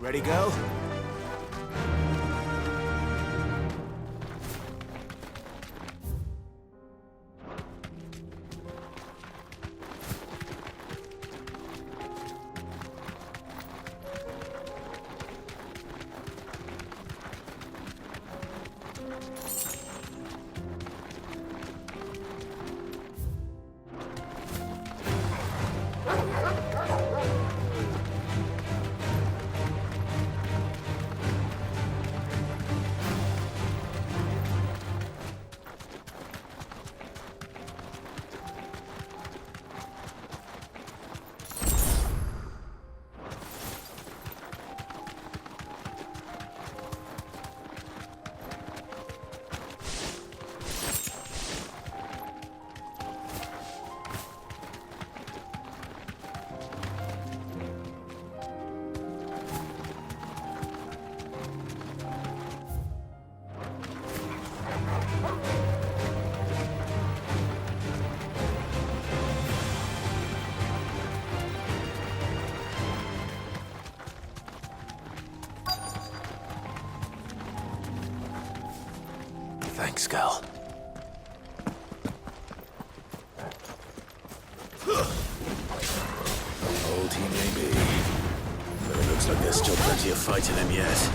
Ready, go? Thanks, Gal. Old he may be, but it looks like there's still plenty of fight in him yet.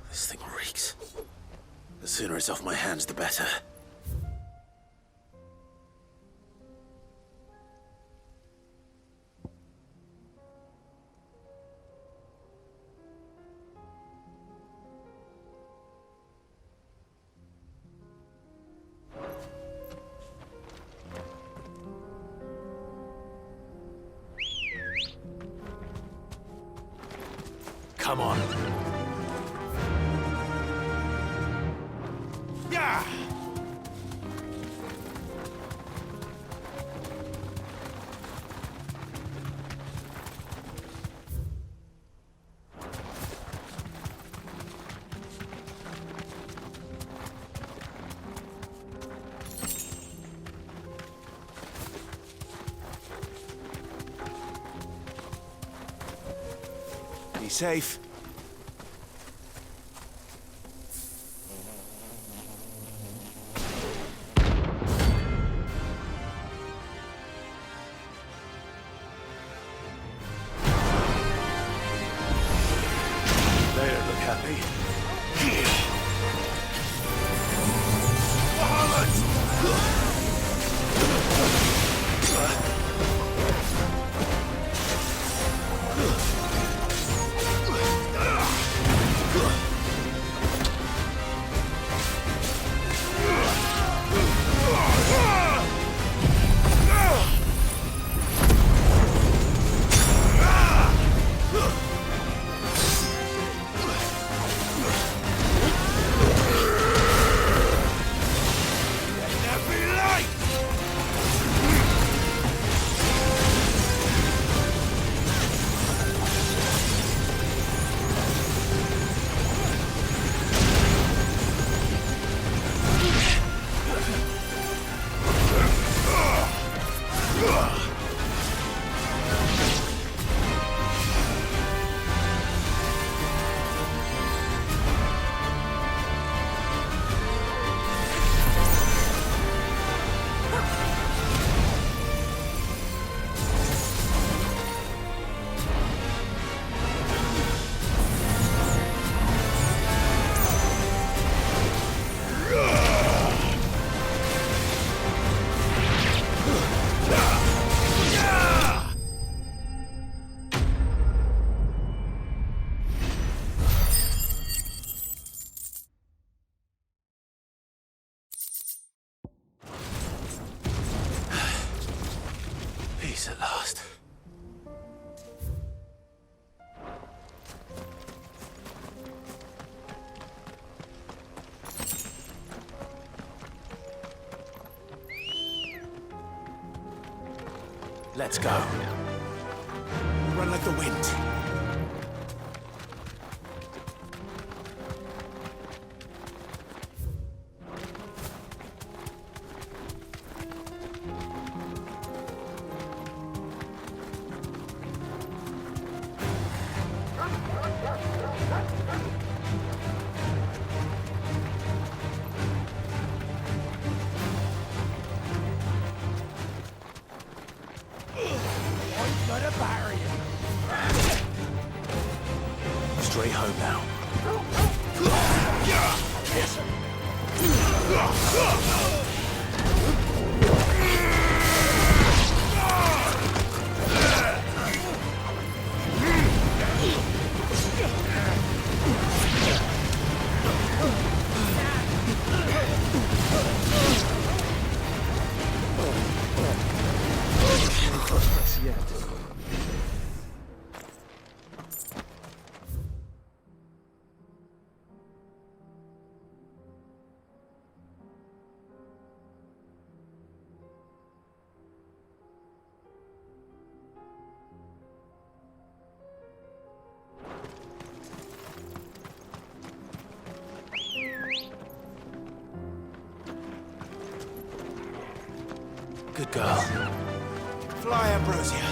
This thing reeks. The sooner it's off my hands, the better. Come on. Yeah! Be safe. They don't look happy. Peace at last. Let's go. Run like the wind. Straight home now. Good girl. Fly, Ambrosia.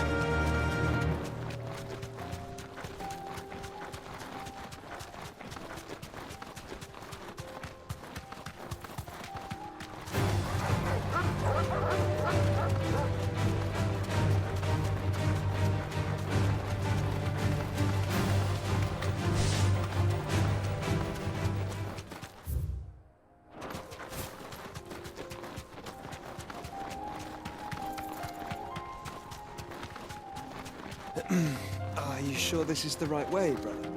Are you sure this is the right way, brother?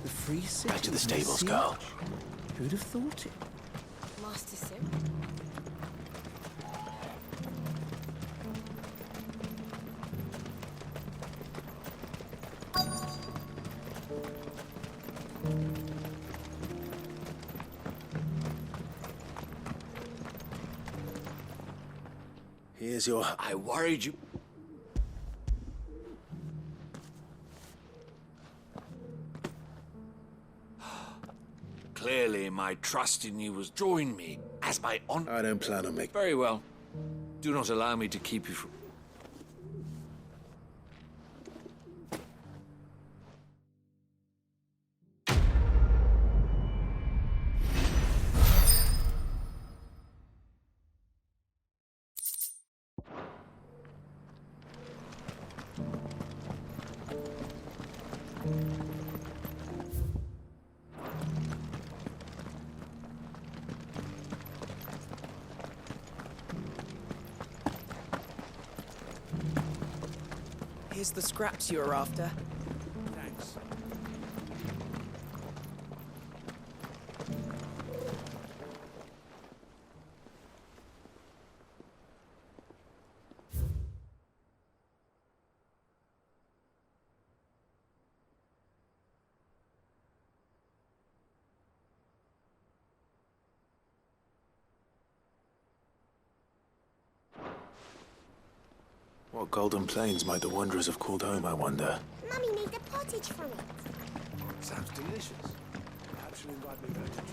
The free city. Back to the stables, girl. Who'd have thought it? Master Sim? Here's your... I worried you. Clearly, my trust in you was drawing me as my honor. I don't plan on making... Very well. Do not allow me to keep you from... Here's the scraps you were after. Thanks. What golden plains might the wanderers have called home, I wonder? Mummy made the pottage from it. Sounds delicious. Perhaps you'll invite me back to try.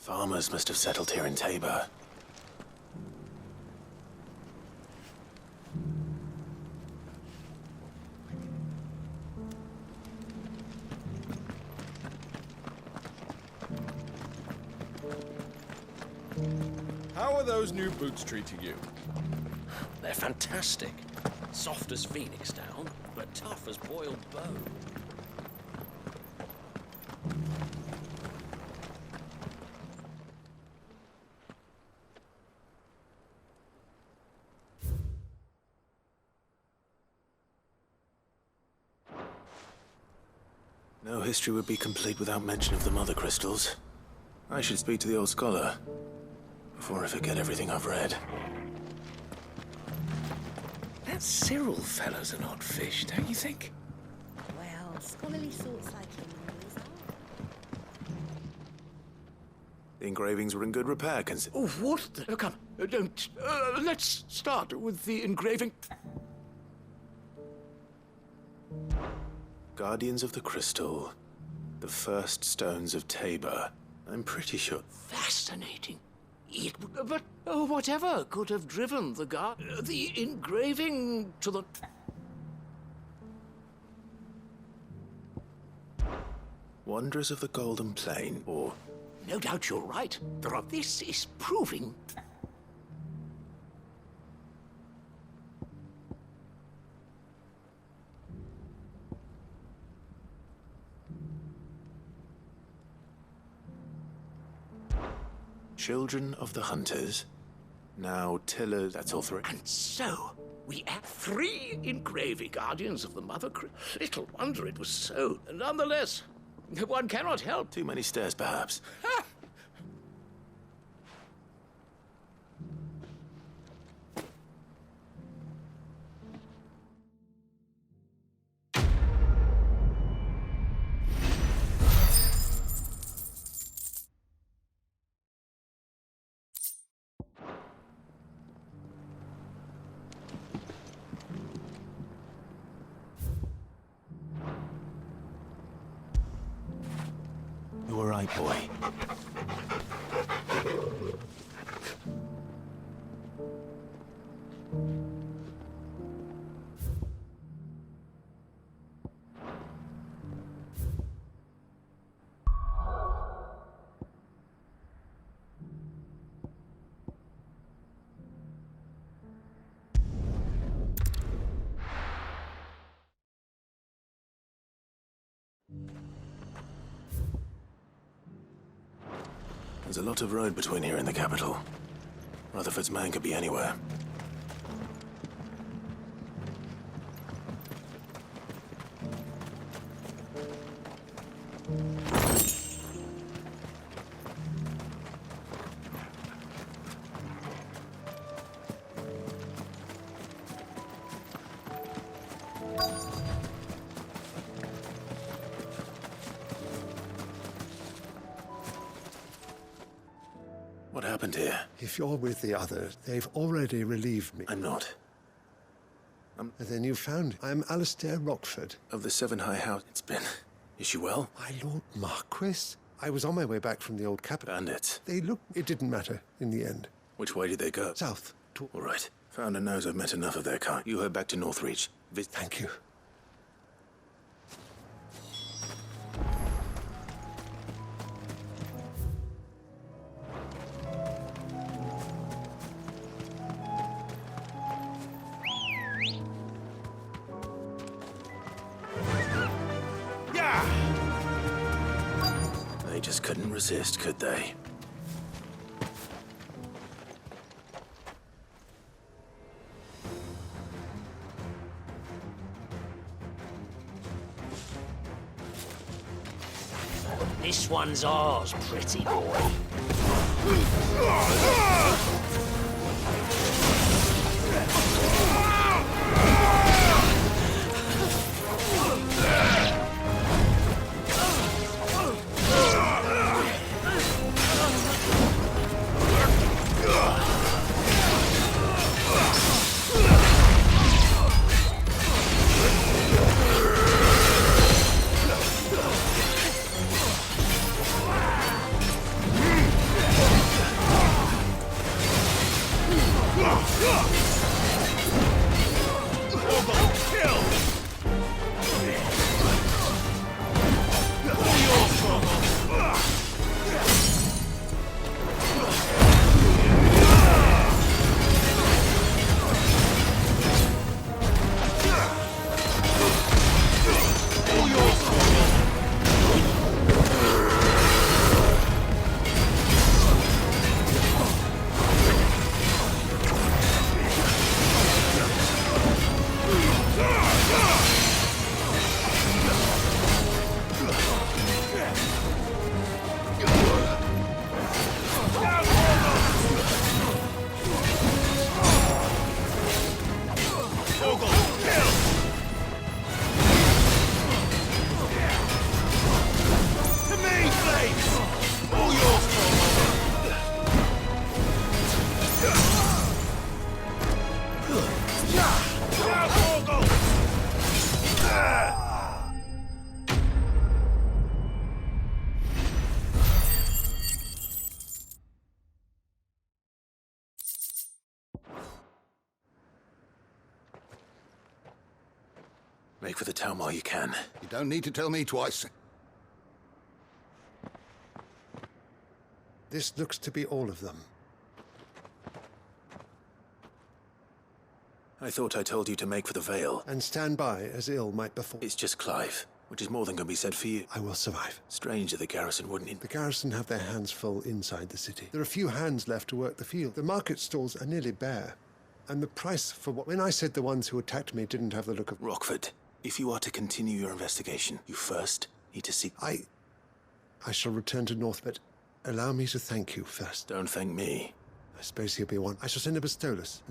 Farmers must have settled here in Tabor. How are those new boots treating you? They're fantastic. Soft as phoenix down, but tough as boiled bone. No history would be complete without mention of the mother crystals. I should speak to the old scholar before I forget everything I've read. That Cyril fellow's an odd fish, don't you think? Well, scholarly sorts like him always are. The engravings were in good repair, Oh, what the... come, don't... let's start with the engraving. Guardians of the Crystal. The first stones of Tabor. I'm pretty sure. Fascinating. But whatever could have driven the engraving to the... Wanderers of the Golden Plain, or... No doubt you're right. This is proving... Children of the Hunters. Now Tiller, that's all three. And so, we have 3 engraving guardians of the Mother Little wonder it was so. Nonetheless, one cannot help. Too many stairs, perhaps. You all right, boy? There's a lot of road between here and the capital. Rutherford's man could be anywhere. What happened here? If you're with the others, they've already relieved me. I'm not. And then you found I'm Alistair Rockford. Of the Seven High House, it's been... Is she well? My Lord Marquis? I was on my way back from the old capital. Bandits. They looked... It didn't matter in the end. Which way did they go? South. All right. Founder knows I've met enough of their kind. You head back to Northreach. Thank you. They just couldn't resist, could they? This one's ours, pretty boy. Make for the town while you can. You don't need to tell me twice. This looks to be all of them. I thought I told you to make for the Vale. And stand by as ill might befall. It's just Clive, which is more than can be said for you. I will survive. Strange that the garrison wouldn't... The garrison have their hands full inside the city. There are few hands left to work the field. The market stalls are nearly bare. And the price for what... When I said the ones who attacked me didn't have the look of... Rockford, if you are to continue your investigation, you first need to seek... I shall return to North, but allow me to thank you first. Don't thank me. I suppose he'll be one. I shall send a Bistolus.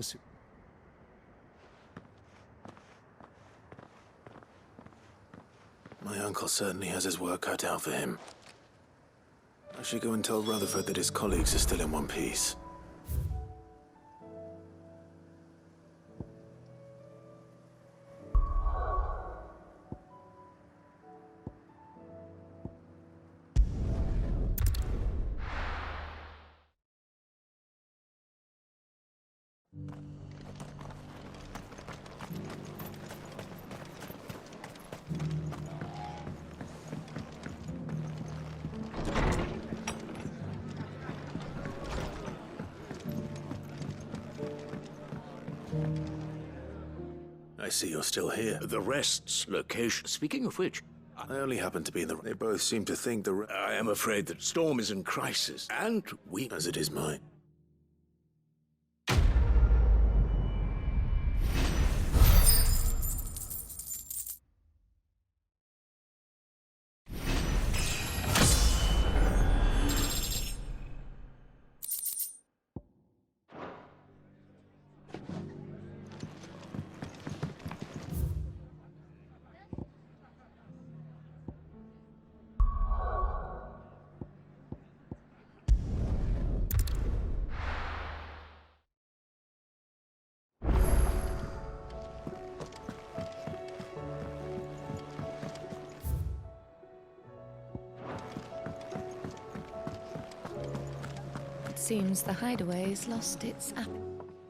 My uncle certainly has his work cut out for him. I should go and tell Rutherford that his colleagues are still in one piece. I see you're still here. The rest's location. Speaking of which, I only happen to be in the... They both seem to think I am afraid that Storm is in crisis, and we... As it is mine. Seems the hideaway's lost its app.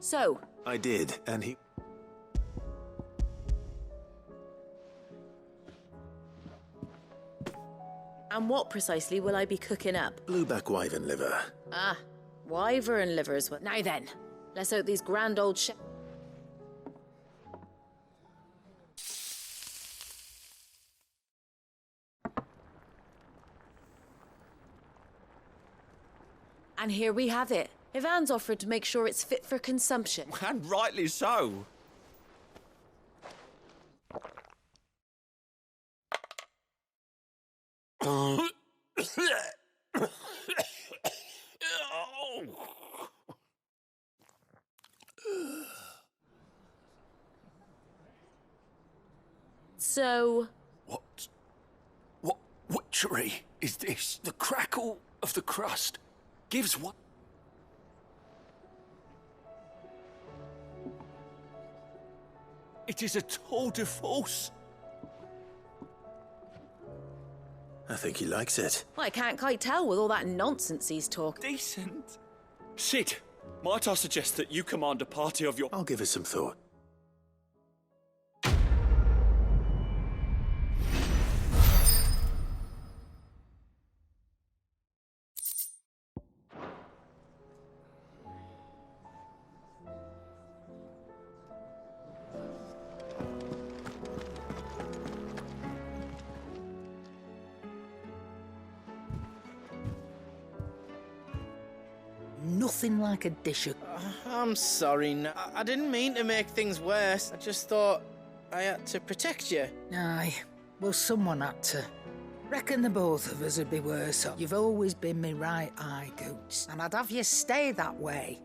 So, I did, and he... and what precisely will I be cooking up? Blueback wyvern liver. Ah, wyvern livers. Now then, let's hope these grand old And here we have it. Ivan's offered to make sure it's fit for consumption. And rightly so. So... What witchery is this? The crackle of the crust gives what? It is a tour de force. I think he likes it. Well, I can't quite tell with all that nonsense he's talking. Decent. Sid, might I suggest that you command a party of your... I'll give it some thought. Nothing like a dish of... I'm sorry, I didn't mean to make things worse. I just thought I had to protect you. Aye, well, someone had to. Reckon the both of us would be worse off. You've always been me right eye, Goots, and I'd have you stay that way.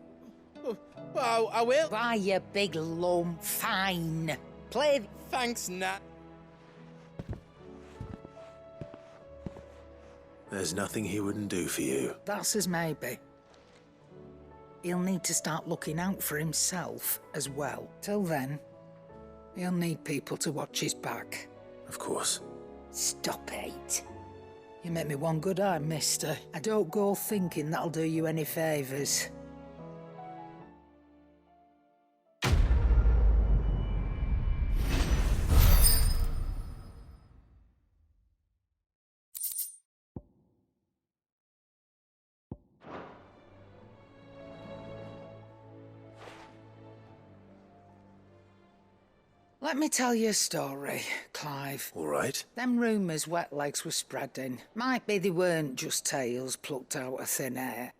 Well, I will. Why, you big lump. Fine. Play... Thanks, Nat. There's nothing he wouldn't do for you. That's as maybe. He'll need to start looking out for himself as well. Till then, he'll need people to watch his back. Of course. Stop it. You make me one good eye, mister. I don't go thinking that'll do you any favours. Let me tell you a story, Clive. All right. Them rumours wet legs were spreading. Might be they weren't just tales plucked out of thin air.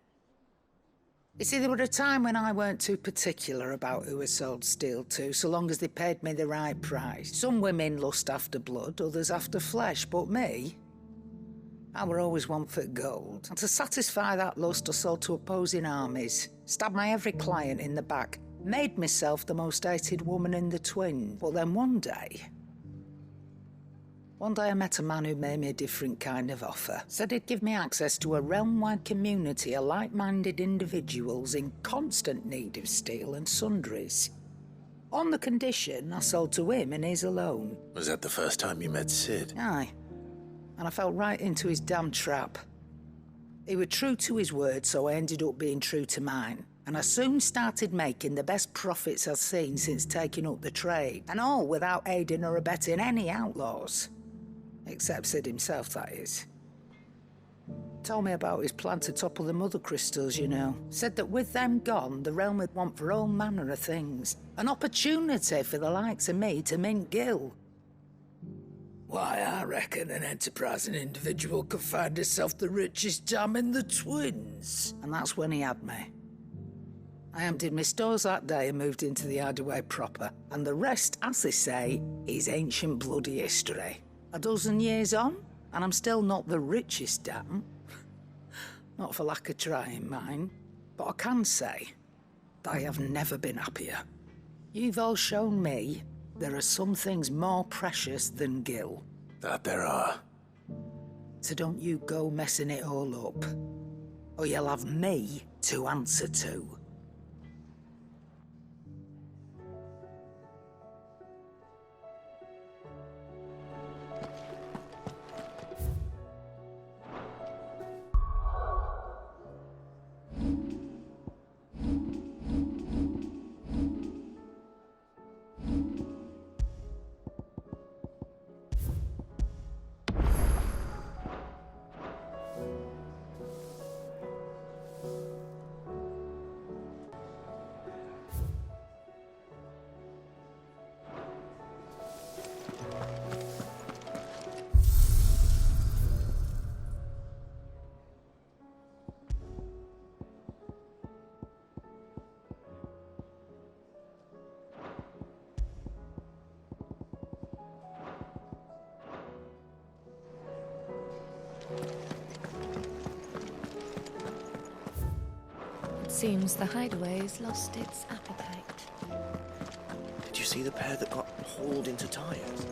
You see, there were a time when I weren't too particular about who I sold steel to, so long as they paid me the right price. Some women lust after blood, others after flesh, but me, I were always one for gold. And to satisfy that lust, I sold to opposing armies, stabbed my every client in the back, made myself the most hated woman in the twin. But then one day I met a man who made me a different kind of offer. Said he'd give me access to a realm-wide community of like-minded individuals in constant need of steel and sundries. On the condition I sold to him and his alone. Was that the first time you met Sid? Aye. And I fell right into his damn trap. He was true to his word, so I ended up being true to mine. And I soon started making the best profits I've seen since taking up the trade. And all without aiding or abetting any outlaws. Except Sid himself, that is. Told me about his plan to topple the mother crystals, you know. Said that with them gone, the realm would want for all manner of things. An opportunity for the likes of me to mint gil. Why, I reckon an enterprising individual could find himself the richest dam in the twins. And that's when he had me. I emptied my stores that day and moved into the hideaway proper. And the rest, as they say, is ancient bloody history. A dozen years on, and I'm still not the richest dam. Not for lack of trying, mind. But I can say that I have never been happier. You've all shown me there are some things more precious than gil. That there are. So don't you go messing it all up, or you'll have me to answer to. Seems the hideaway's lost its appetite. Did you see the pair that got hauled into tires?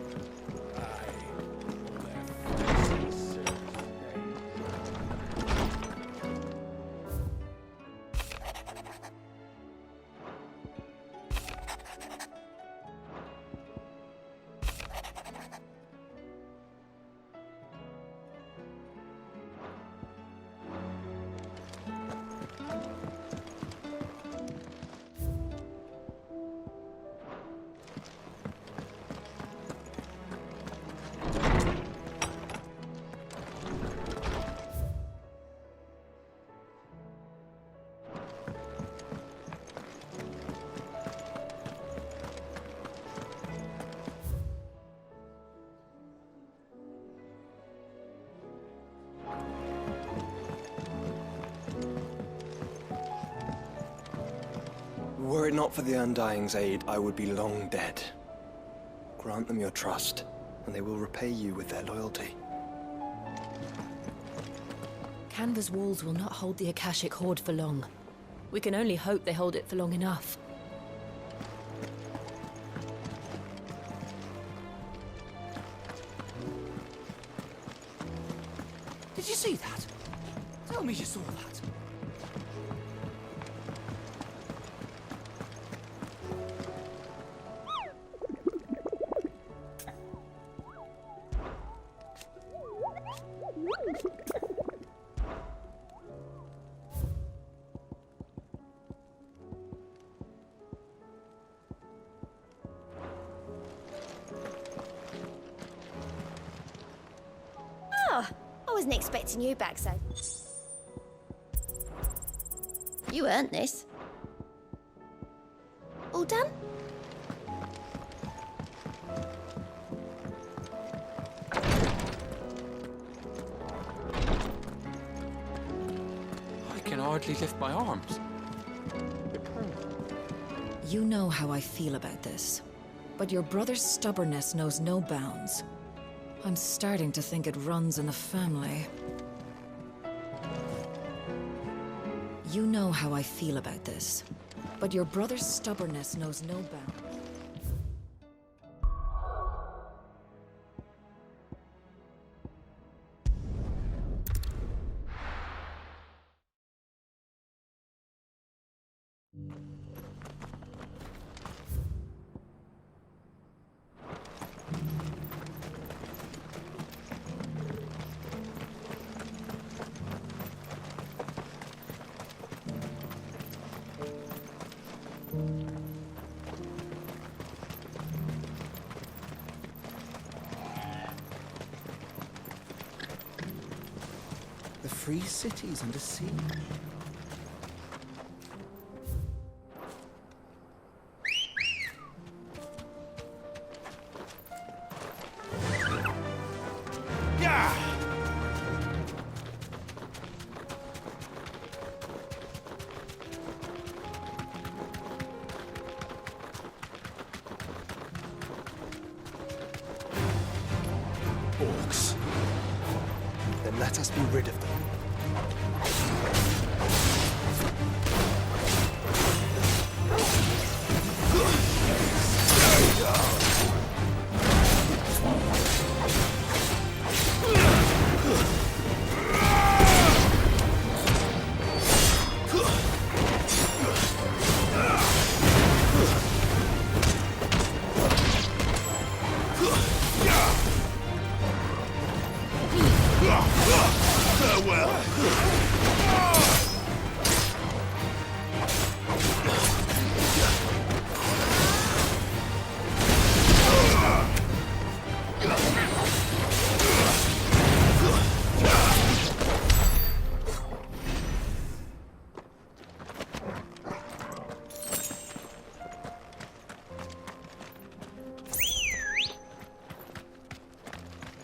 Were it not for the Undying's aid, I would be long dead. Grant them your trust, and they will repay you with their loyalty. Canva's walls will not hold the Akashic Horde for long. We can only hope they hold it for long enough. Did you see that? Tell me you saw that. I wasn't expecting you back so. You earned this. All done? can hardly lift my arms. You know how I feel about this, but your brother's stubbornness knows no bounds. I'm starting to think it runs in the family. You know how I feel about this, but your brother's stubbornness knows no bounds. The free city's under siege. Orcs. Then let us be rid of them.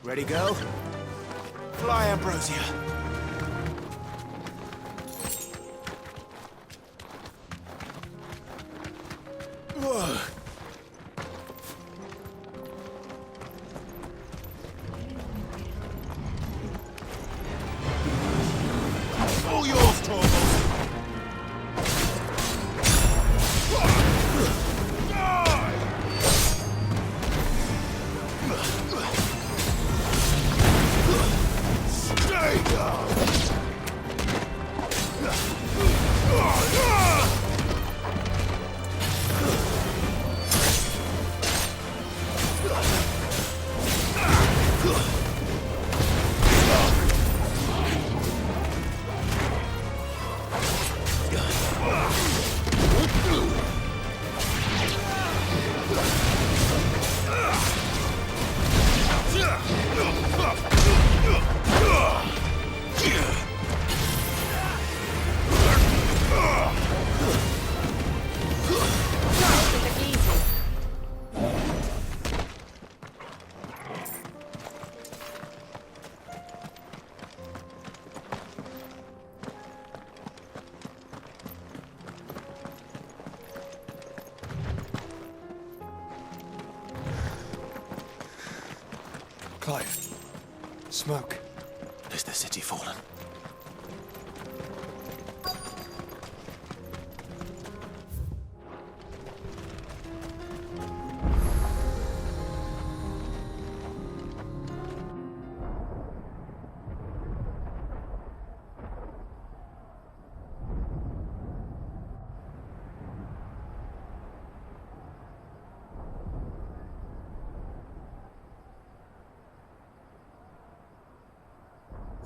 Ready, go? Fly, Ambrosia. Whoa. All yours, Torvald. Clive. Smoke. Is the city fallen?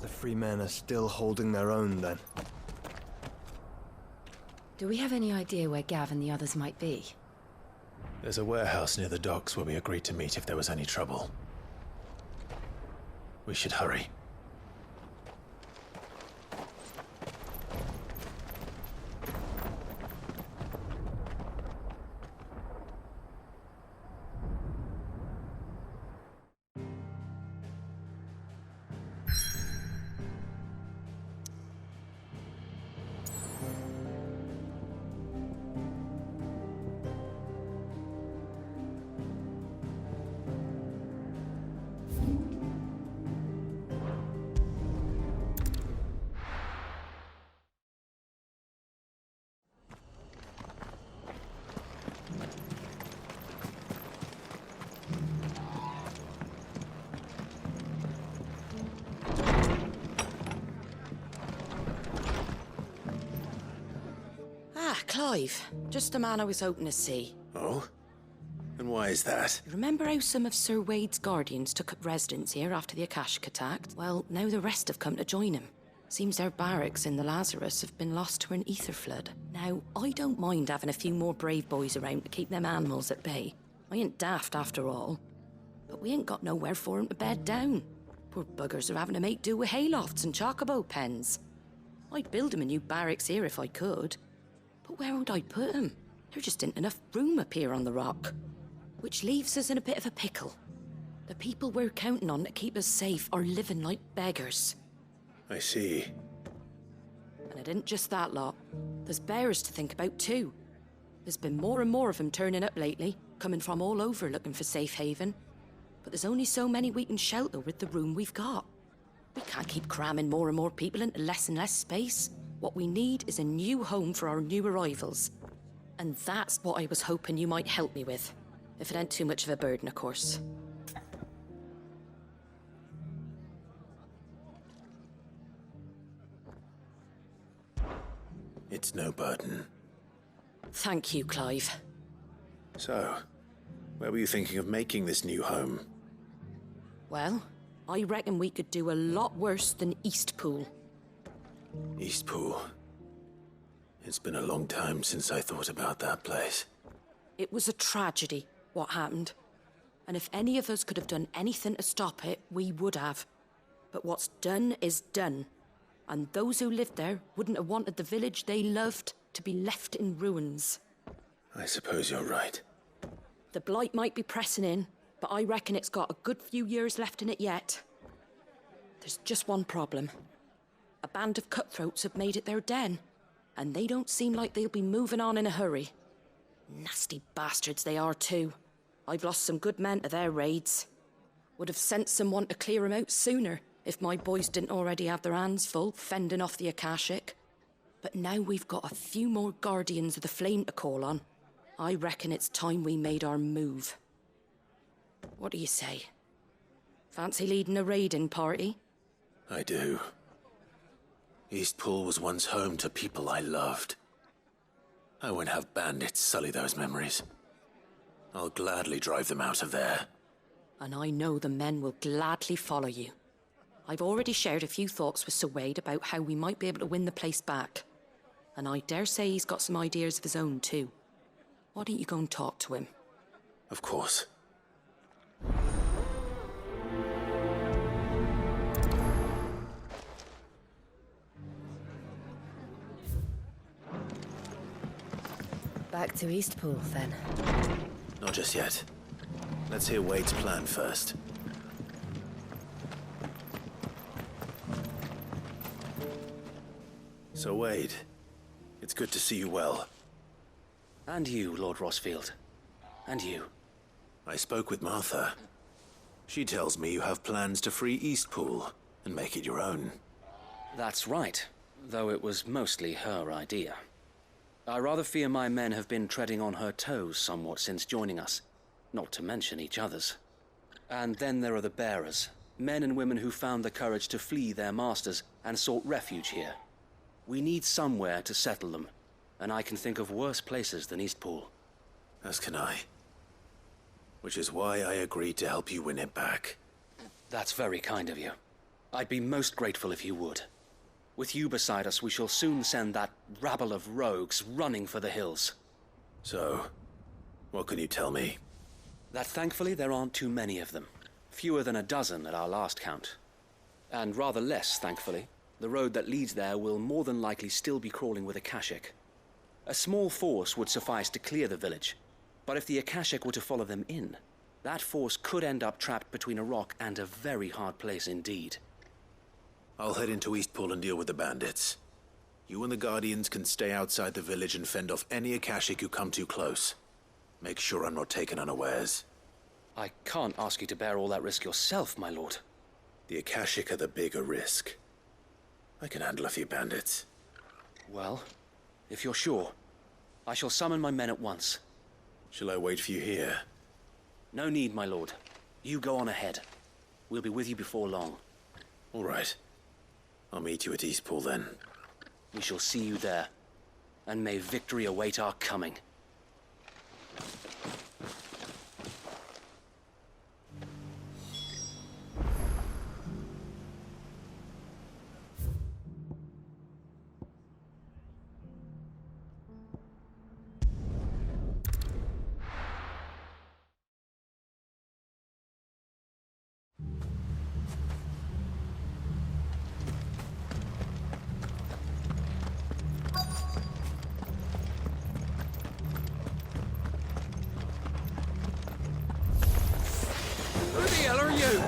The free men are still holding their own, then. Do we have any idea where Gav and the others might be? There's a warehouse near the docks where we agreed to meet if there was any trouble. We should hurry. Ah, Clive. Just the man I was hoping to see. Oh? And why is that? Remember how some of Sir Wade's guardians took up residence here after the Akashic attacked? Well, now the rest have come to join him. Seems their barracks in the Lazarus have been lost to an ether flood. Now, I don't mind having a few more brave boys around to keep them animals at bay. I ain't daft after all. But we ain't got nowhere for 'em to bed down. Poor buggers are having to make do with haylofts and chocobo pens. I'd build 'em a new barracks here if I could. But where would I put 'em? There just ain't enough room up here on the rock. Which leaves us in a bit of a pickle. The people we're counting on to keep us safe are living like beggars. I see. And it isn't just that lot. There's bears to think about too. There's been more and more of them turning up lately, coming from all over looking for safe haven. But there's only so many we can shelter with the room we've got. We can't keep cramming more and more people into less and less space. What we need is a new home for our new arrivals. And that's what I was hoping you might help me with. If it ain't too much of a burden, of course. It's no burden. Thank you, Clive. So, where were you thinking of making this new home? Well, I reckon we could do a lot worse than Eastpool. Eastpool. It's been a long time since I thought about that place. It was a tragedy, what happened. And if any of us could have done anything to stop it, we would have. But what's done is done. And those who lived there wouldn't have wanted the village they loved to be left in ruins. I suppose you're right. The blight might be pressing in, but I reckon it's got a good few years left in it yet. There's just one problem. A band of cutthroats have made it their den, and they don't seem like they'll be moving on in a hurry. Nasty bastards they are too. I've lost some good men to their raids. Would have sent someone to clear 'em out sooner, if my boys didn't already have their hands full fending off the Akashic. But now we've got a few more Guardians of the Flame to call on. I reckon it's time we made our move. What do you say? Fancy leading a raiding party? I do. Eastpool was once home to people I loved. I won't have bandits sully those memories. I'll gladly drive them out of there. And I know the men will gladly follow you. I've already shared a few thoughts with Sir Wade about how we might be able to win the place back. And I dare say he's got some ideas of his own too. Why don't you go and talk to him? Of course. Back to Eastpool, then. Not just yet. Let's hear Wade's plan first. So, Wade, it's good to see you well. And you, Lord Rosfield. And you. I spoke with Martha. She tells me you have plans to free Eastpool and make it your own. That's right, though it was mostly her idea. I rather fear my men have been treading on her toes somewhat since joining us, not to mention each other's. And then there are the bearers, men and women who found the courage to flee their masters and sought refuge here. We need somewhere to settle them, and I can think of worse places than Eastpool. As can I. Which is why I agreed to help you win it back. That's very kind of you. I'd be most grateful if you would. With you beside us, we shall soon send that rabble of rogues running for the hills. So, what can you tell me? That thankfully there aren't too many of them. Fewer than a dozen at our last count. And rather less, thankfully. The road that leads there will more than likely still be crawling with Akashic. A small force would suffice to clear the village, but if the Akashic were to follow them in, that force could end up trapped between a rock and a very hard place indeed. I'll head into Eastpool and deal with the bandits. You and the Guardians can stay outside the village and fend off any Akashic who come too close. Make sure I'm not taken unawares. I can't ask you to bear all that risk yourself, my lord. The Akashic are the bigger risk. I can handle a few bandits. Well, if you're sure, I shall summon my men at once. Shall I wait for you here? No need, my lord. You go on ahead. We'll be with you before long. All right. I'll meet you at Eastpool then. We shall see you there. and may victory await our coming. Who the hell are you?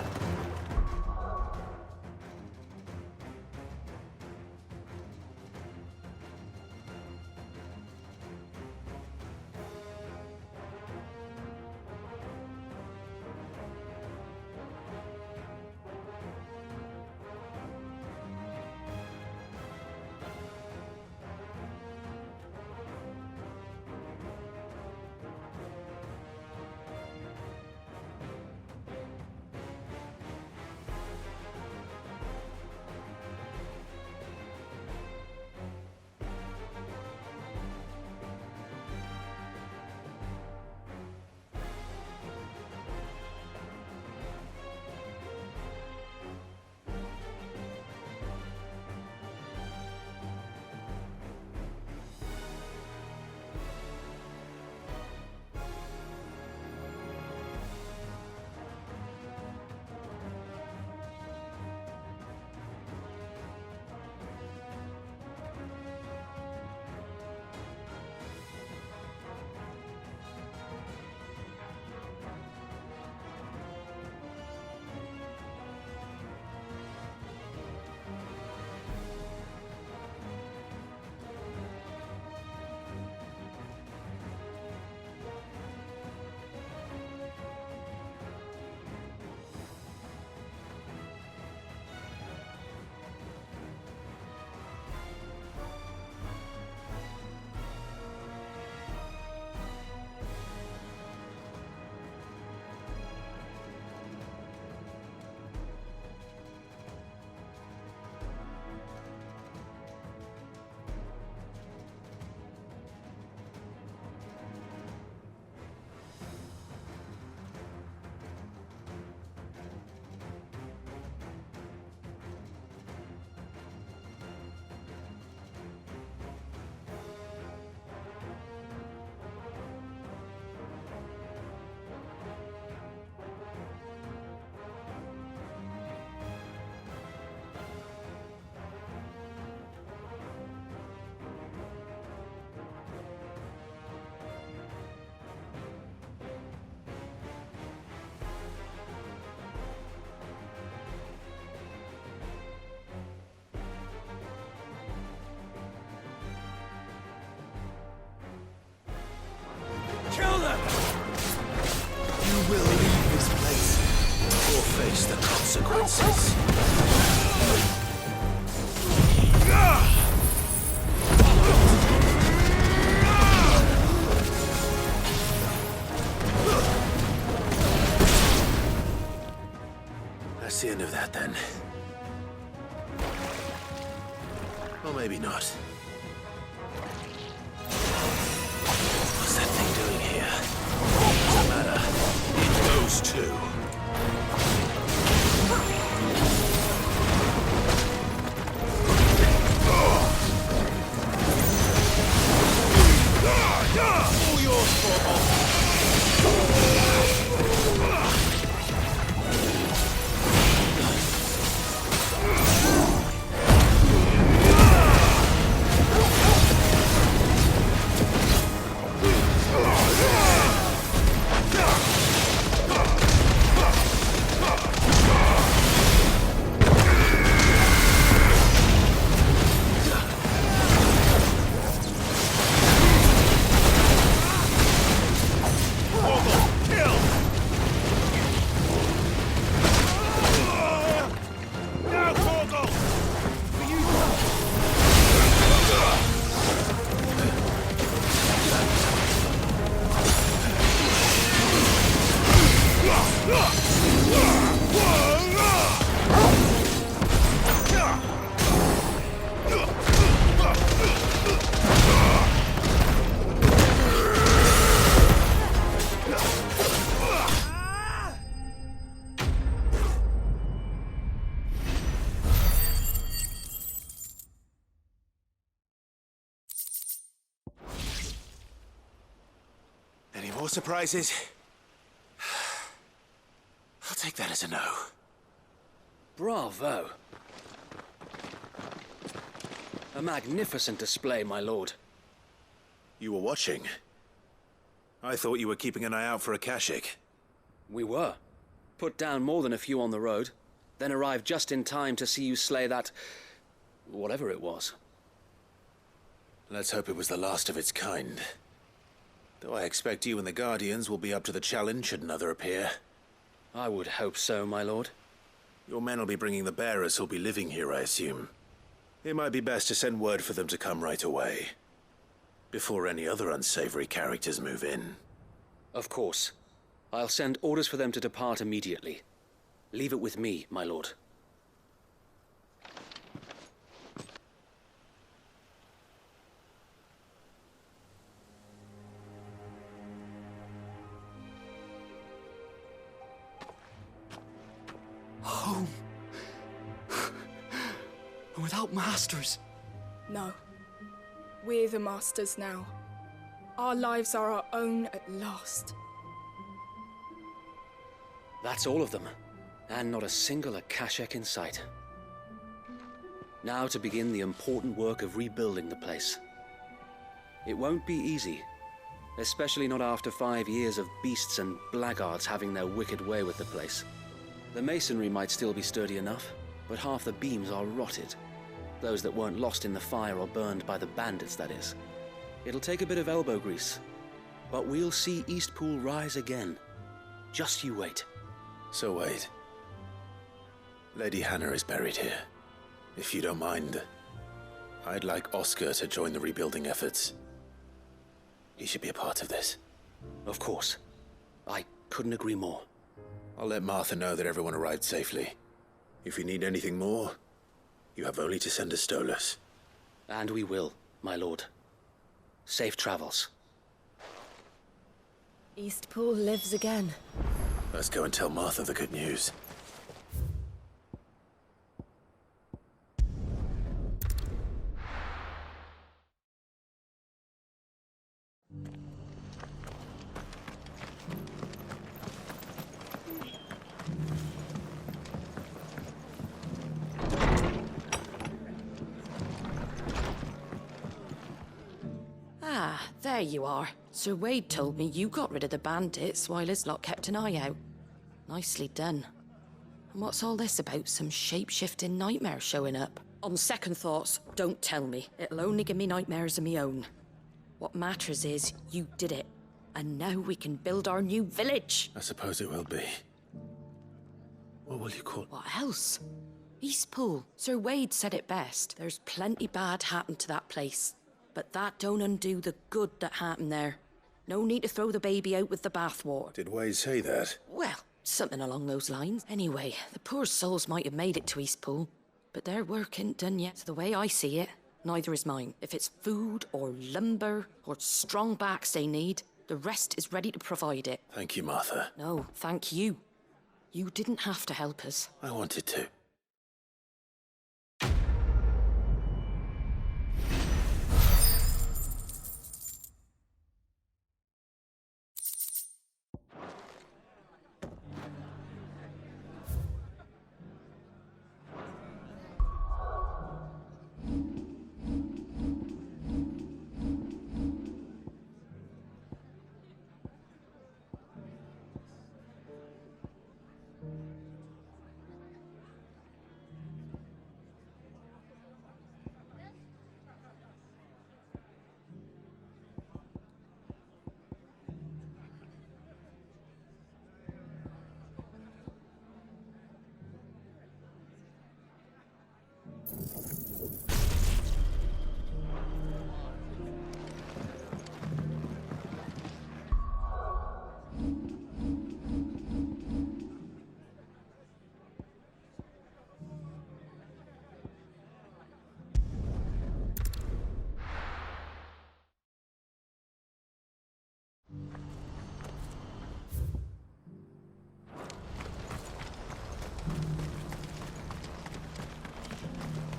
Kill them! You will leave this place or face the consequences. That's the end of that, then. Or maybe not. What's that thing doing here? Doesn't matter. It goes too. All yours for more surprises? I'll take that as a no. Bravo. A magnificent display, my lord. You were watching? I thought you were keeping an eye out for a Kashik. We were. Put down more than a few on the road, then arrived just in time to see you slay that... whatever it was. Let's hope it was the last of its kind. Though I expect you and the Guardians will be up to the challenge should another appear. I would hope so, my lord. Your men will be bringing the bearers who'll be living here, I assume. It might be best to send word for them to come right away, before any other unsavory characters move in. Of course. I'll send orders for them to depart immediately. Leave it with me, my lord. Home. Without masters. No. We're the masters now. Our lives are our own at last. That's all of them, and not a single Akashek in sight. Now to begin the important work of rebuilding the place. It won't be easy, especially not after 5 years of beasts and blackguards having their wicked way with the place. The masonry might still be sturdy enough, but half the beams are rotted. Those that weren't lost in the fire or burned by the bandits, that is. It'll take a bit of elbow grease, but we'll see Eastpool rise again. Just you wait. So wait. Lady Hannah is buried here. If you don't mind, I'd like Oscar to join the rebuilding efforts. He should be a part of this. Of course. I couldn't agree more. I'll let Martha know that everyone arrived safely. If you need anything more, you have only to send a Stolas. And we will, my lord. Safe travels. Eastpool lives again. Let's go and tell Martha the good news. Ah, there you are. Sir Wade told me you got rid of the bandits while his lot kept an eye out. Nicely done. And what's all this about some shape-shifting nightmare showing up? On second thoughts, don't tell me. It'll only give me nightmares of me own. What matters is you did it. And now we can build our new village. I suppose it will be. What will you call it? What else? Eastpool. Sir Wade said it best. There's plenty bad happened to that place. But that don't undo the good that happened there. No need to throw the baby out with the bathwater. Did Wade say that? Well, something along those lines. Anyway, the poor souls might have made it to Eastpool, but their work ain't done yet. So the way I see it, neither is mine. If it's food or lumber or strong backs they need, the rest is ready to provide it. Thank you, Martha. No, thank you. You didn't have to help us. I wanted to.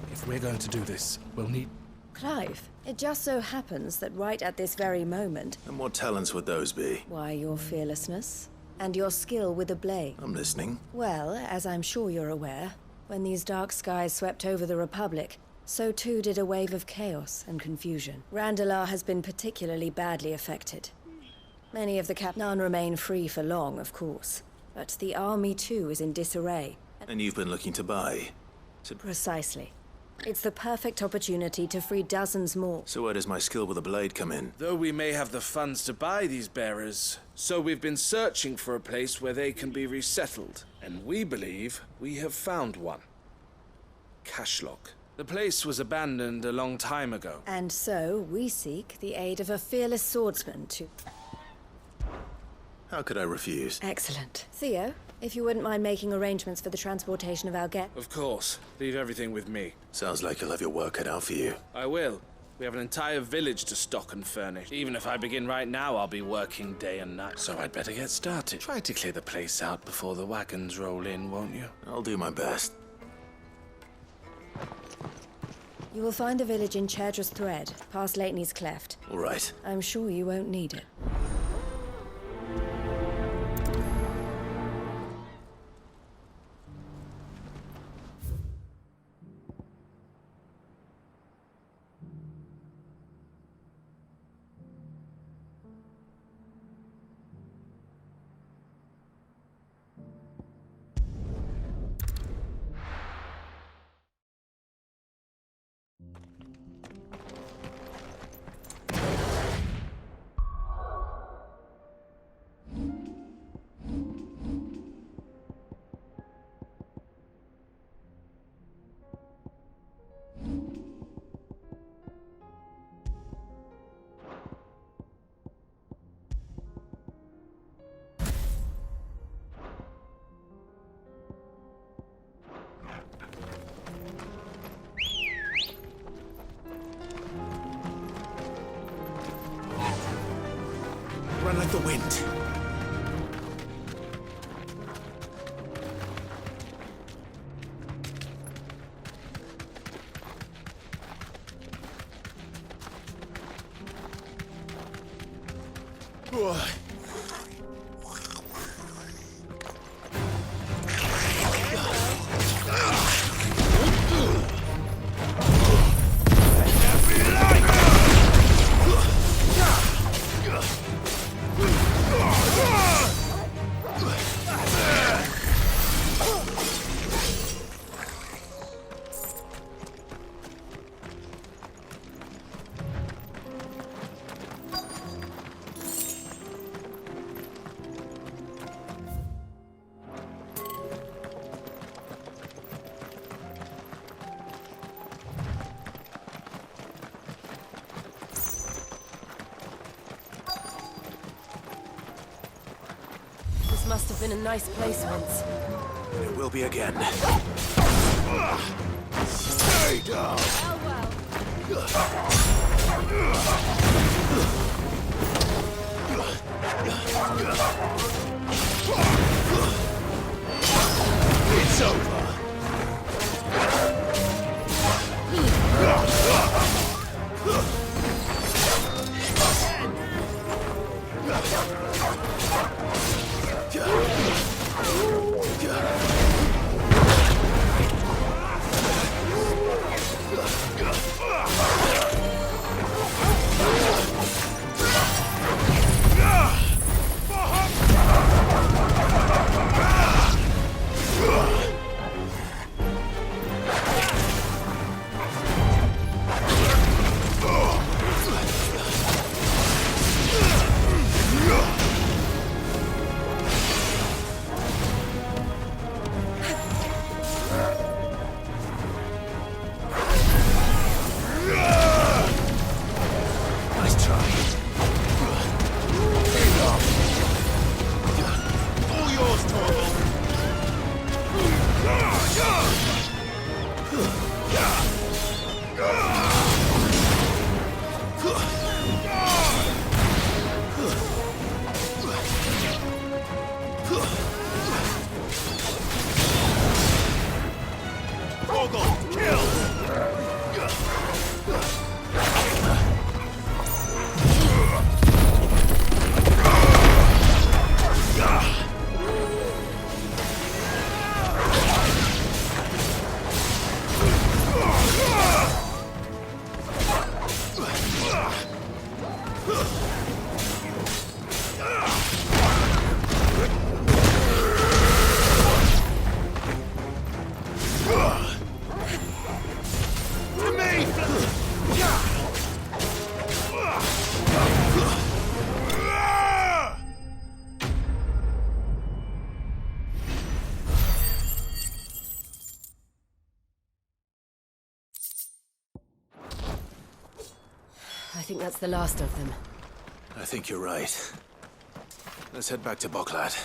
If we're going to do this, we'll need... Clive, it just so happens that right at this very moment... And what talents would those be? Why, your fearlessness. And your skill with a blade. I'm listening. Well, as I'm sure you're aware, when these dark skies swept over the Republic, so too did a wave of chaos and confusion. Randalar has been particularly badly affected. Many of the none remain free for long, of course. But the army too is in disarray. And you've been looking to buy? Precisely. It's the perfect opportunity to free dozens more. So where does my skill with a blade come in? Though we may have the funds to buy these bearers, so we've been searching for a place where they can be resettled. And we believe we have found one. Cashlock. The place was abandoned a long time ago. And so we seek the aid of a fearless swordsman to... How could I refuse? Excellent. Theo, if you wouldn't mind making arrangements for the transportation of our guests. Of course. Leave everything with me. Sounds like you'll have your work cut out for you. I will. We have an entire village to stock and furnish. Even if I begin right now, I'll be working day and night. So I'd better get started. Try to clear the place out before the wagons roll in, won't you? I'll do my best. You will find the village in Chairdra's Thread, past Lateney's Cleft. All right. I'm sure you won't need it. Run like the wind. Must have been a nice place once. It will be again. Stay down! It's over. think that's the last of them. I think you're right. Let's head back to Boklad.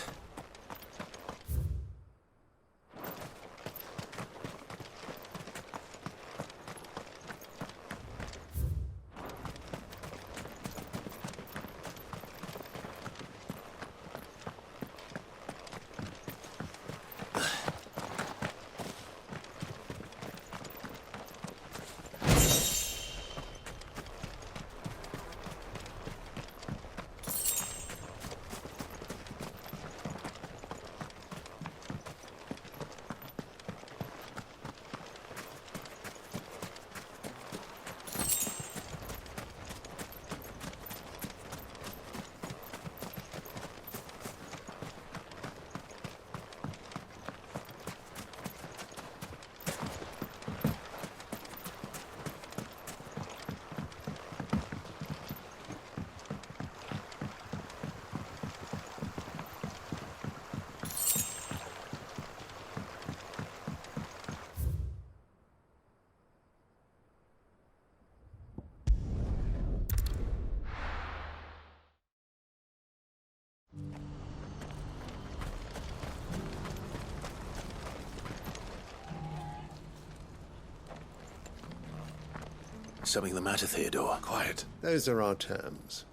Something the matter, Theodore? Quiet. Those are our terms.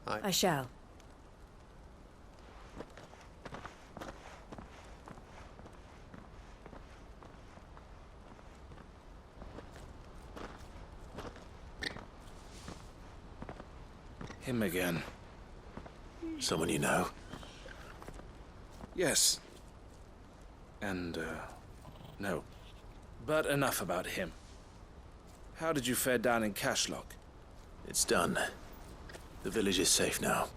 I shall. Him again. Someone you know? Yes. And, no. But enough about him. How did you fare down in Cashlock? It's done. The village is safe now.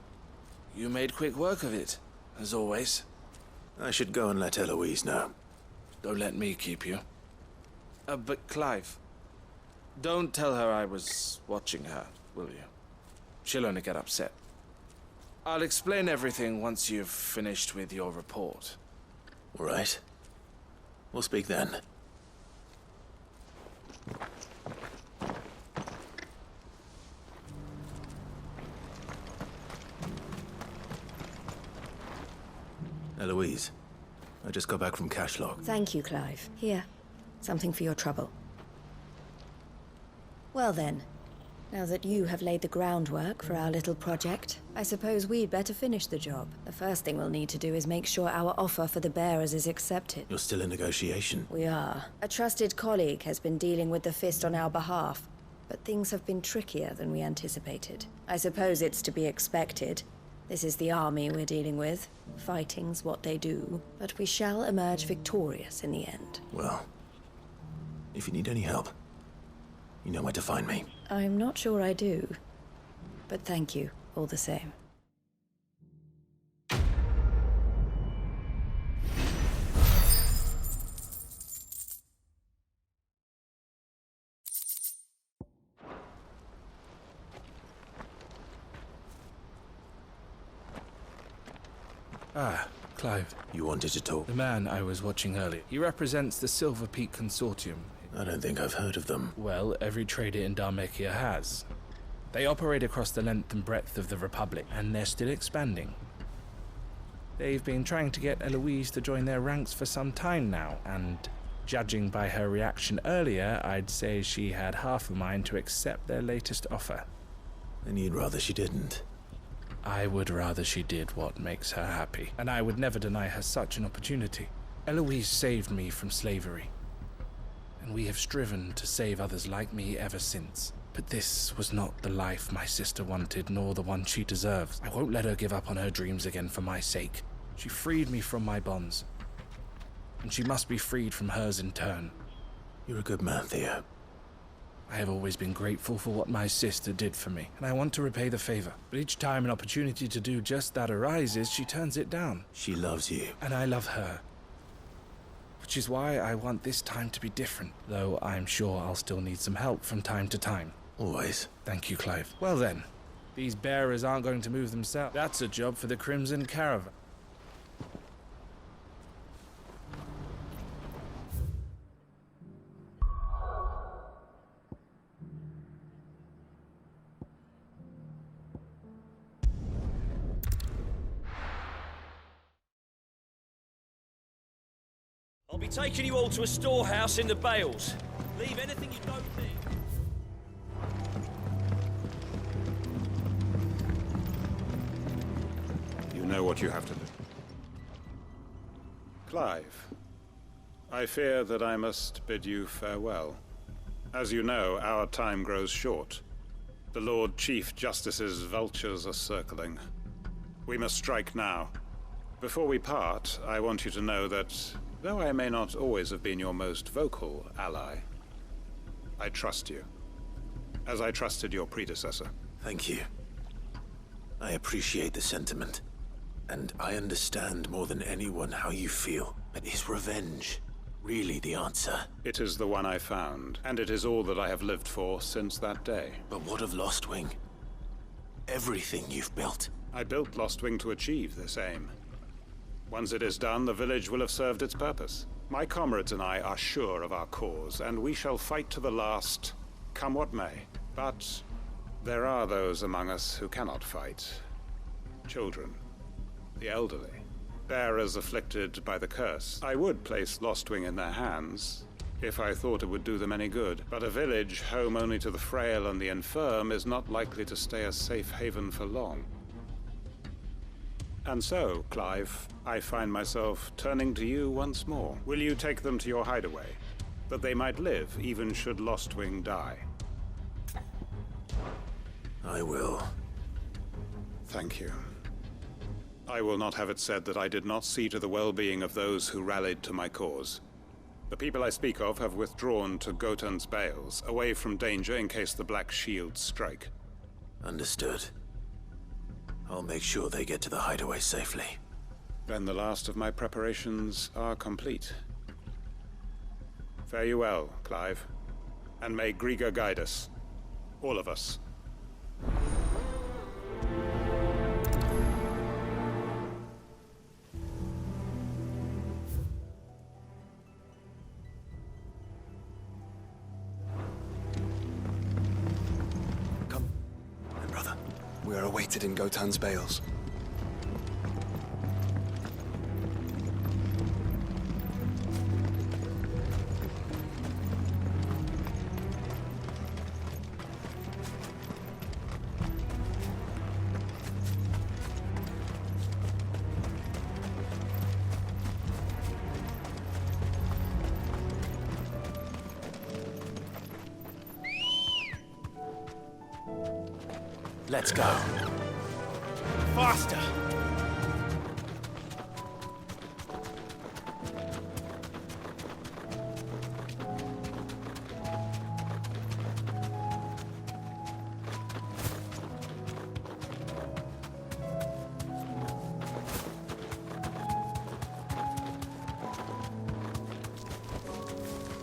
You made quick work of it, as always. I should go and let Eloise know. Don't let me keep you. But Clive, don't tell her I was watching her, will you? She'll only get upset. I'll explain everything once you've finished with your report. All right. We'll speak then. Eloise, I just got back from Cashlock. Thank you, Clive. Here, something for your trouble. Well then, now that you have laid the groundwork for our little project, I suppose we'd better finish the job. The first thing we'll need to do is make sure our offer for the bearers is accepted. You're still in negotiation? We are. A trusted colleague has been dealing with the Fist on our behalf, but things have been trickier than we anticipated. I suppose it's to be expected. This is the army we're dealing with. Fighting's what they do, but we shall emerge victorious in the end. Well, if you need any help, you know where to find me. I'm not sure I do, but thank you all the same. Ah, Clive. You wanted to talk? The man I was watching earlier. He represents the Silver Peak Consortium. I don't think I've heard of them. Well, every trader in Dhalmekia has. They operate across the length and breadth of the Republic, and they're still expanding. They've been trying to get Eloise to join their ranks for some time now, and judging by her reaction earlier, I'd say she had half a mind to accept their latest offer. And you'd rather she didn't? I would rather she did what makes her happy, and I would never deny her such an opportunity. Eloise saved me from slavery, and we have striven to save others like me ever since. But this was not the life my sister wanted, nor the one she deserves. I won't let her give up on her dreams again for my sake. She freed me from my bonds, and she must be freed from hers in turn. You're a good man, Theo. I have always been grateful for what my sister did for me, and I want to repay the favor. But each time an opportunity to do just that arises, she turns it down. She loves you. And I love her. Which is why I want this time to be different, though I'm sure I'll still need some help from time to time. Always. Thank you, Clive. Well then, these bearers aren't going to move themselves. That's a job for the Crimson Caravan. I'll be taking you all to a storehouse in the Bales. Leave anything you don't need. You know what you have to do. Clive, I fear that I must bid you farewell. As you know, our time grows short. The Lord Chief Justice's vultures are circling. We must strike now. Before we part, I want you to know that, though I may not always have been your most vocal ally, I trust you, as I trusted your predecessor. Thank you. I appreciate the sentiment, and I understand more than anyone how you feel. But is revenge really the answer? It is the one I found, and it is all that I have lived for since that day. But what of Lostwing? Everything you've built. I built Lostwing to achieve this aim. Once it is done, the village will have served its purpose. My comrades and I are sure of our cause, and we shall fight to the last, come what may. But there are those among us who cannot fight. Children, the elderly, bearers afflicted by the curse. I would place Lostwing in their hands, if I thought it would do them any good. But a village home only to the frail and the infirm is not likely to stay a safe haven for long. And so, Clive, I find myself turning to you once more. Will you take them to your hideaway, that they might live, even should Lostwing die? I will. Thank you. I will not have it said that I did not see to the well-being of those who rallied to my cause. The people I speak of have withdrawn to Gotan's Bales, away from danger in case the Black Shields strike. Understood. I'll make sure they get to the hideaway safely. Then the last of my preparations are complete. Fare you well, Clive. And may Griga guide us. All of us. Come, my brother. We are awaited in Gotan's Bales. Let's go. Faster!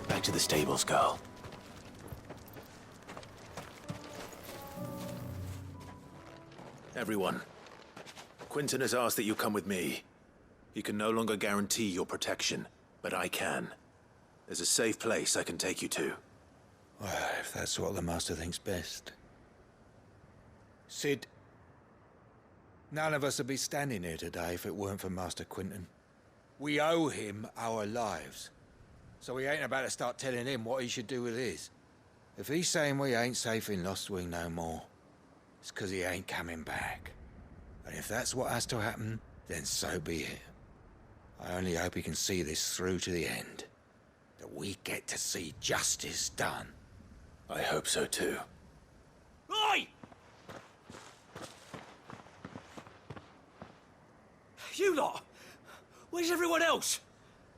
Back to the stables, girl. Everyone, Quinton has asked that you come with me. He can no longer guarantee your protection, but I can. There's a safe place I can take you to. Well, if that's what the Master thinks best. Sid, none of us would be standing here today if it weren't for Master Quinton. We owe him our lives. So we ain't about to start telling him what he should do with his. If he's saying we ain't safe in Lostwing no more, it's 'cause he ain't coming back. And if that's what has to happen, then so be it. I only hope he can see this through to the end. That we get to see justice done. I hope so too. Oi! You lot! Where's everyone else?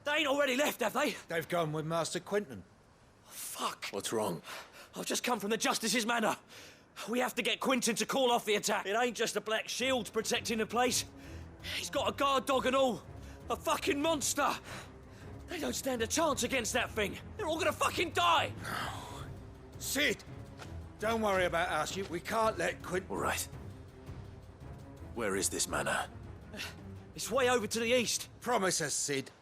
They ain't already left, have they? They've gone with Master Quinton. Fuck! What's wrong? I've just come from the Justice's manor. We have to get Quinton to call off the attack. It ain't just the Black Shields protecting the place. He's got a guard dog and all. A fucking monster. They don't stand a chance against that thing. They're all gonna fucking die. Sid! Don't worry about us. We can't let Quinton... All right. Where is this manor? It's way over to the east. Promise us, Sid.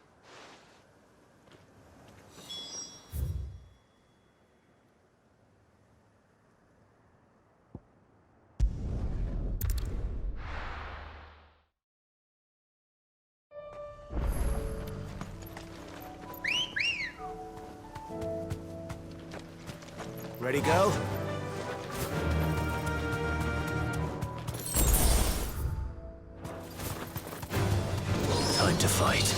Ready, go? Time to fight.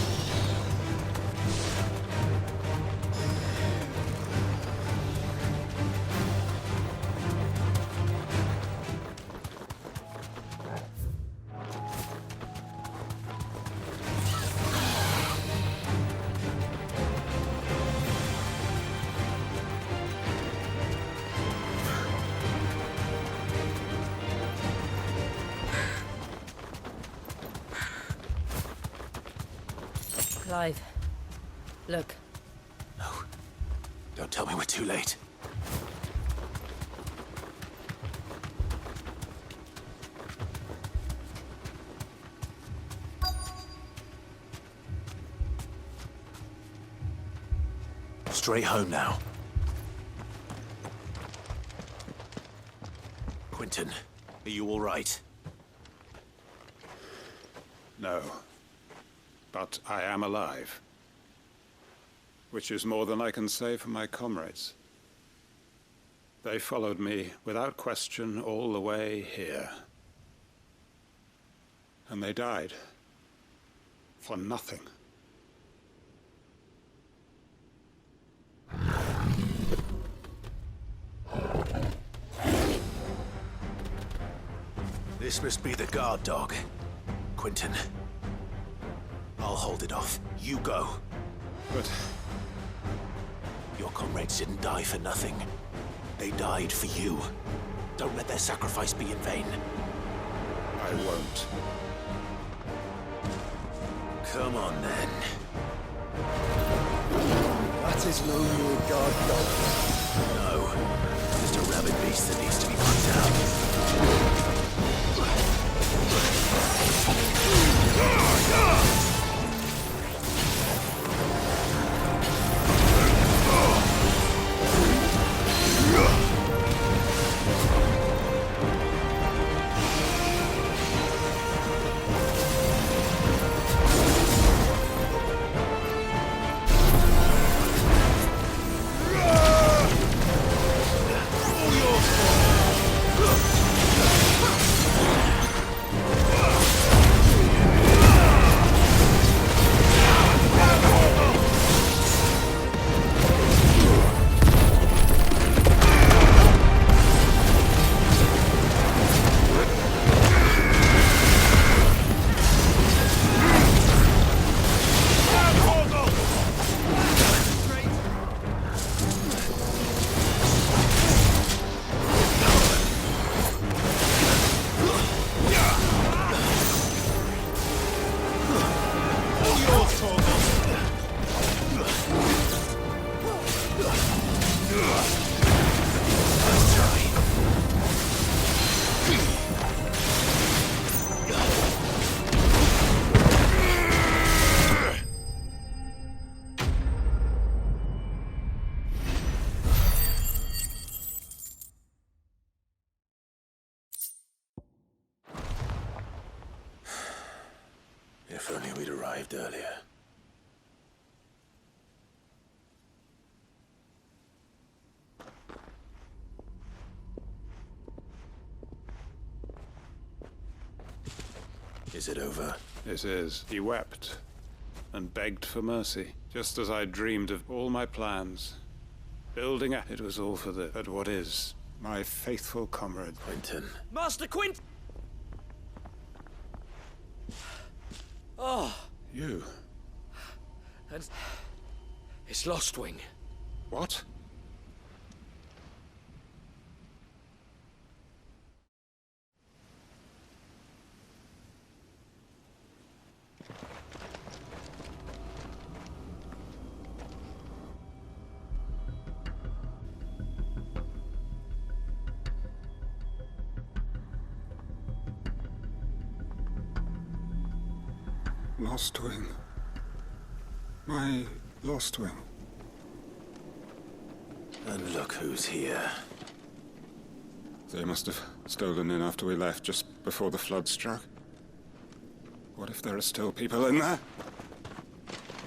Clive, look. No. Don't tell me we're too late. Straight home now. Quentin, are you all right? No. But I am alive. Which is more than I can say for my comrades. They followed me without question all the way here. And they died. For nothing. This must be the guard dog. Quentin. I'll hold it off. You go. But... your comrades didn't die for nothing. They died for you. Don't let their sacrifice be in vain. I won't. Come on, then. That is no mere guard dog. No. Just a rabid beast that needs to be put down. If only we'd arrived earlier. Is it over? It is. He wept and begged for mercy, just as I dreamed of all my plans. Building a... It was all for but what is my faithful comrade. Quentin. Master Quint! Oh. You. And it's Lost Wing. What? Lost Wing. My Lost Wing. And look who's here. They must have stolen in after we left, just before the flood struck. What if there are still people in there?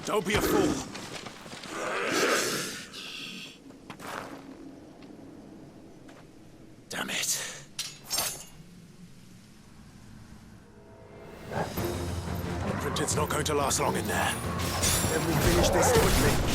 Don't be a fool! Quentin's not going to last long in there. Then we finish this quickly.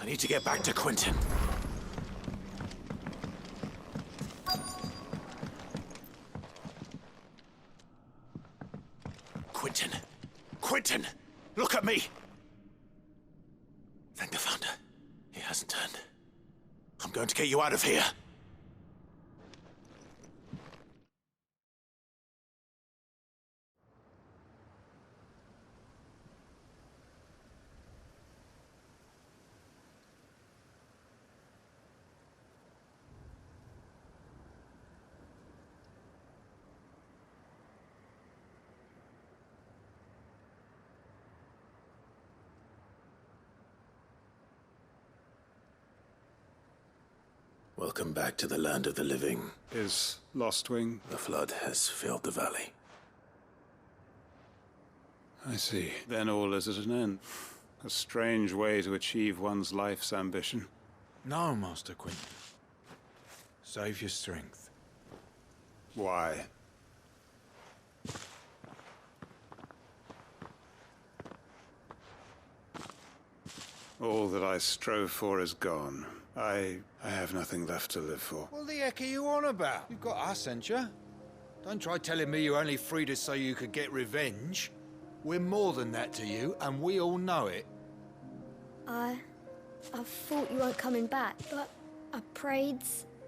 I need to get back to Quentin. Quentin! Quentin! Look at me! Thank the Founder. He hasn't turned. I'm going to get you out of here. Welcome back to the land of the living. Is Lostwing? The flood has filled the valley. I see. Then all is at an end. A strange way to achieve one's life's ambition. No, Master Quentin. Save your strength. Why? All that I strove for is gone. I have nothing left to live for. What the heck are you on about? You've got us, ain't you? Don't try telling me you're only free to so you could get revenge. We're more than that to you, and we all know it. I thought you weren't coming back, but I prayed,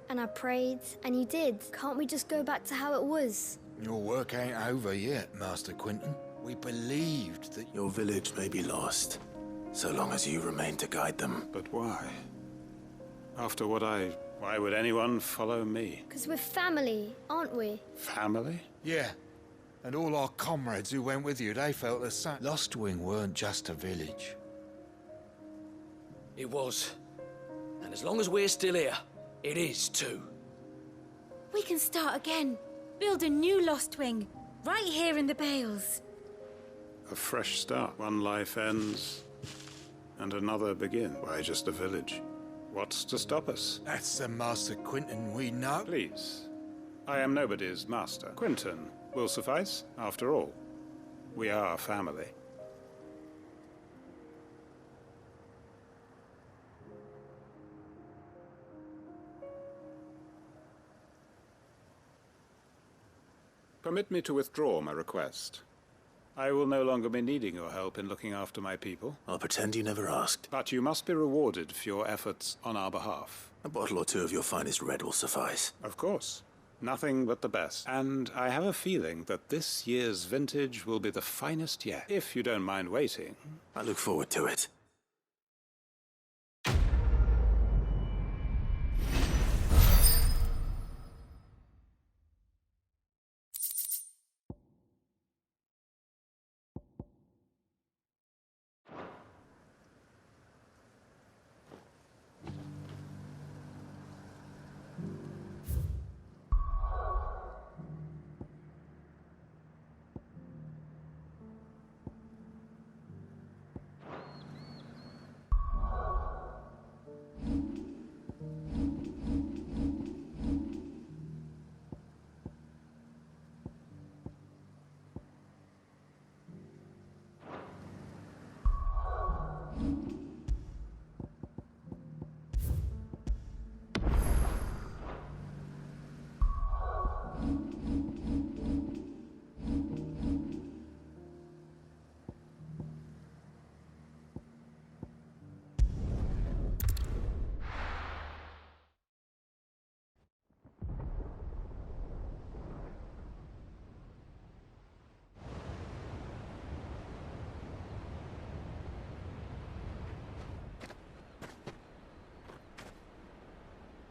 and you did. Can't we just go back to how it was? Your work ain't over yet, Master Quentin. We believed that... Your village may be lost, so long as you remain to guide them. But why? After what why would anyone follow me? Because we're family, aren't we? Family? Yeah. And all our comrades who went with you, they felt the same. Lostwing weren't just a village. It was. And as long as we're still here, it is too. We can start again. Build a new Lostwing. Right here in the Bales. A fresh start. One life ends, and another begins. Why just a village? What's to stop us? That's the Master Quentin we know. Please. I am nobody's master. Quentin will suffice, after all. We are family. Permit me to withdraw my request. I will no longer be needing your help in looking after my people. I'll pretend you never asked. But you must be rewarded for your efforts on our behalf. A bottle or two of your finest red will suffice. Of course. Nothing but the best. And I have a feeling that this year's vintage will be the finest yet. If you don't mind waiting. I look forward to it.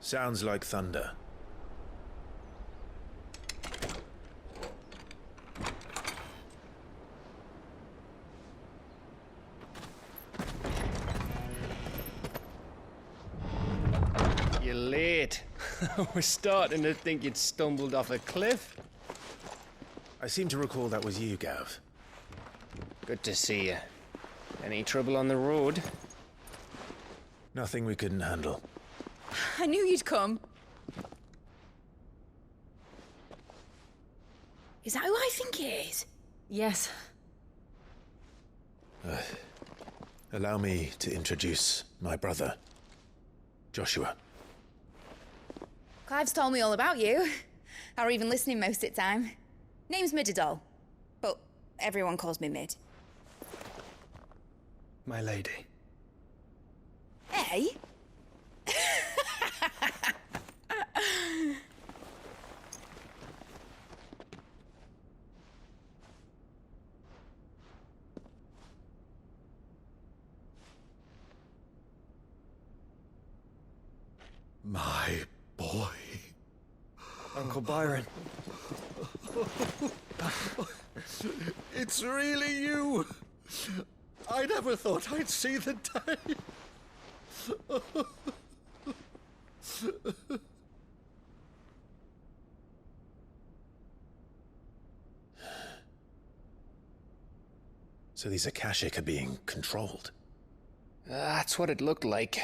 Sounds like thunder. You're late. We're starting to think you'd stumbled off a cliff. I seem to recall that was you, Gav. Good to see you. Any trouble on the road? Nothing we couldn't handle. I knew you'd come. Is that who I think it is? Yes. Allow me to introduce my brother, Joshua. Clive's told me all about you. Or even listening most of the time. Name's Midadol, but everyone calls me Mid. My lady. Hey? My boy. Uncle Byron. It's really you. I never thought I'd see the day. So these Akashic are being controlled? That's what it looked like.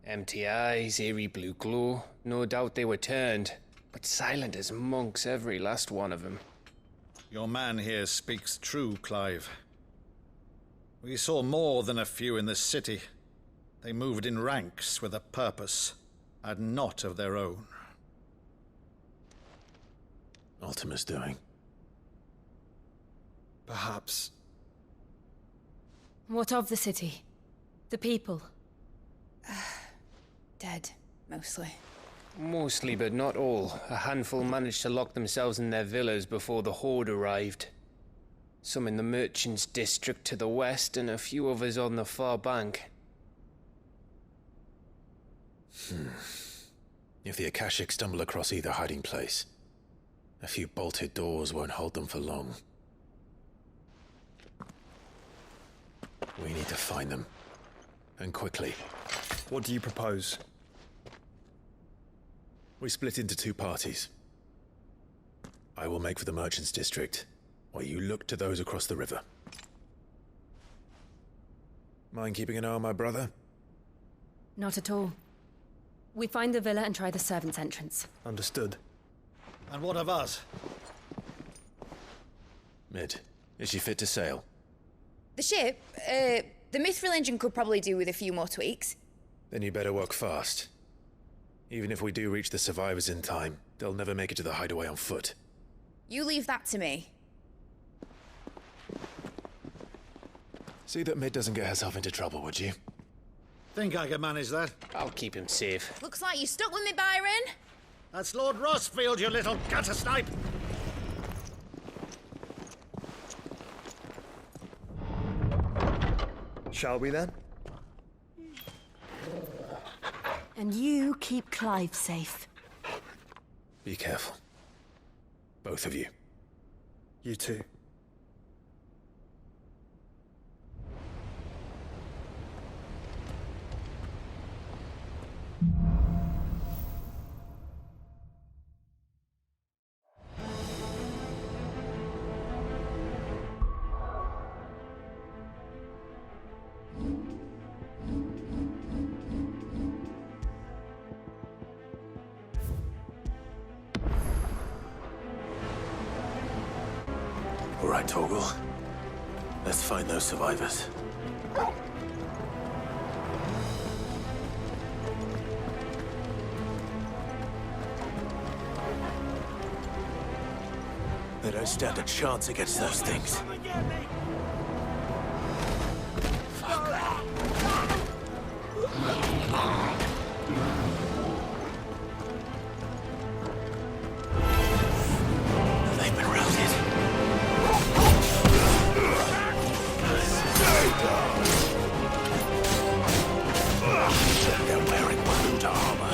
Empty eyes, eerie blue glow. No doubt they were turned, but silent as monks, every last one of them. Your man here speaks true, Clive. We saw more than a few in this city. They moved in ranks with a purpose, and not of their own. Ultima's doing. Perhaps. What of the city? The people? Dead, mostly. Mostly, but not all. A handful managed to lock themselves in their villas before the Horde arrived. Some in the Merchants' District to the west, and a few others on the far bank. If the Akashic stumble across either hiding place, a few bolted doors won't hold them for long. We need to find them. And quickly. What do you propose? We split into two parties. I will make for the Merchants' District, while you look to those across the river. Mind keeping an eye on my brother? Not at all. We find the villa and try the servants' entrance. Understood. And what of us? Mid, is she fit to sail? The ship, the Mithril engine could probably do with a few more tweaks. Then you better work fast. Even if we do reach the survivors in time, they'll never make it to the hideaway on foot. You leave that to me. See that Mid doesn't get herself into trouble, would you? Think I can manage that. I'll keep him safe. Looks like you stuck with me, Byron. That's Lord Rosfield, you little gutter snipe! Shall we then? And you keep Clive safe. Be careful. Both of you. You too. All right, Torgal. Let's find those survivors. They don't stand a chance against those things. They've been routed. They're wearing blue armor.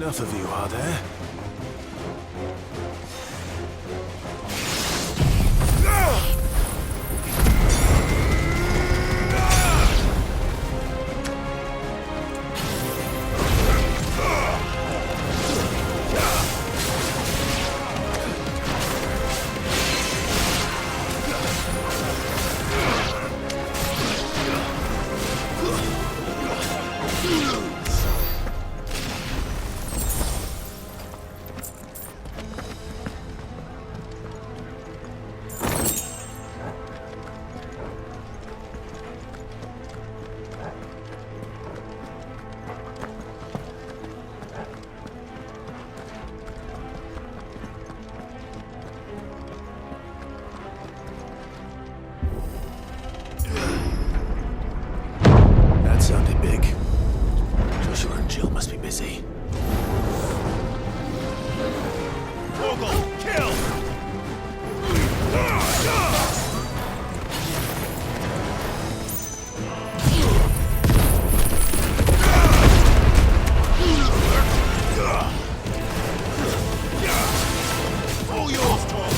enough of you, are there? Sounded big. Joshua and Jill must be busy. Vogel, kill! All yours, Vogel!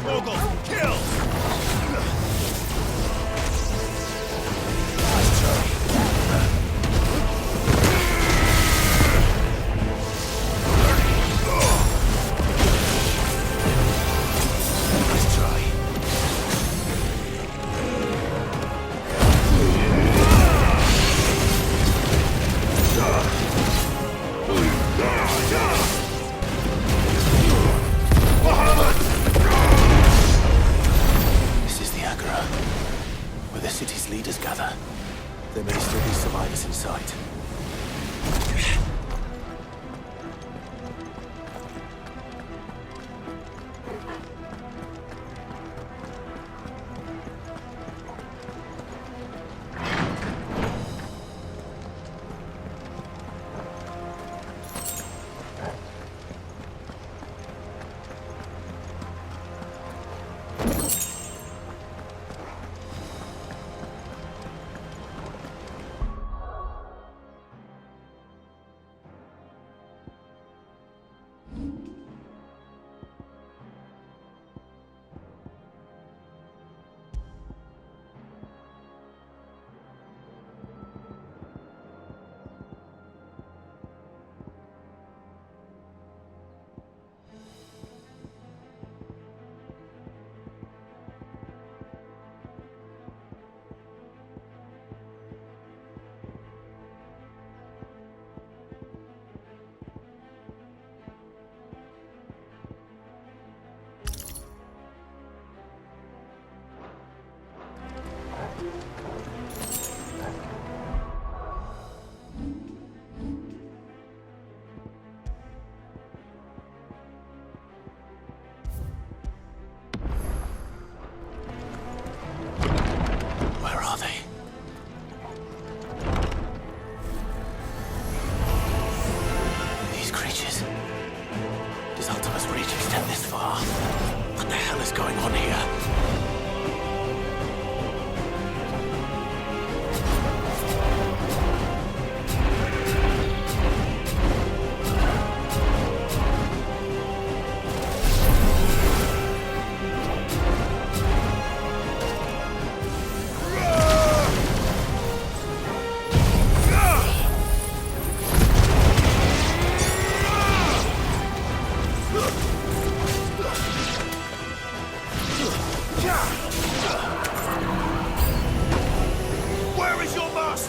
Vogel, kill!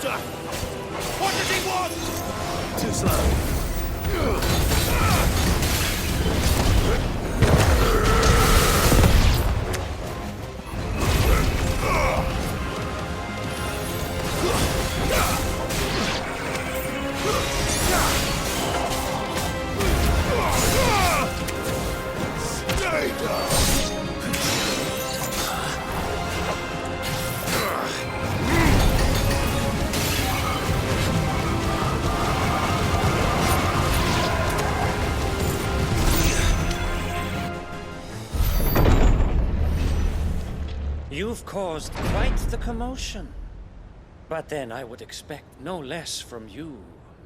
monster! What does he want? Too slow. Stay down! You've caused quite the commotion. But then I would expect no less from you,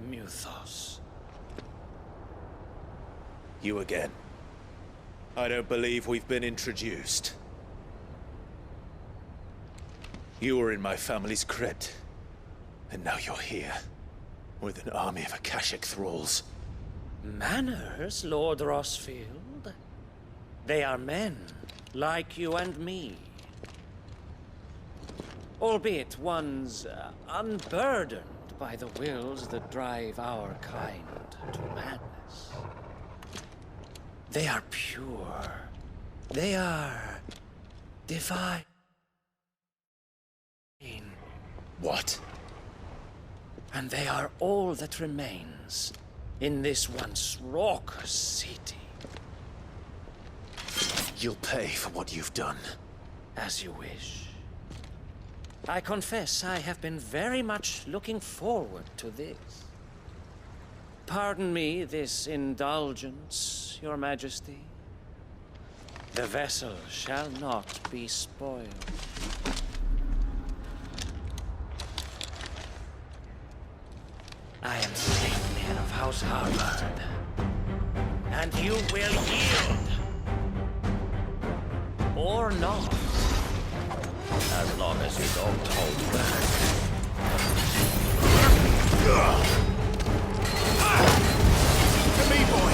Muthos. You again. I don't believe we've been introduced. You were in my family's crypt. And now you're here. With an army of Akashic thralls. Manners, Lord Rosfield? They are men, like you and me. Albeit ones unburdened by the wills that drive our kind to madness. They are pure. They are divine. What? And they are all that remains in this once raucous city. You'll pay for what you've done. As you wish. I confess I have been very much looking forward to this. Pardon me this indulgence, Your Majesty. The vessel shall not be spoiled. I am Sidequests of House Harvard, and you will yield. Or not. As long as you don't hold back. To me, boy!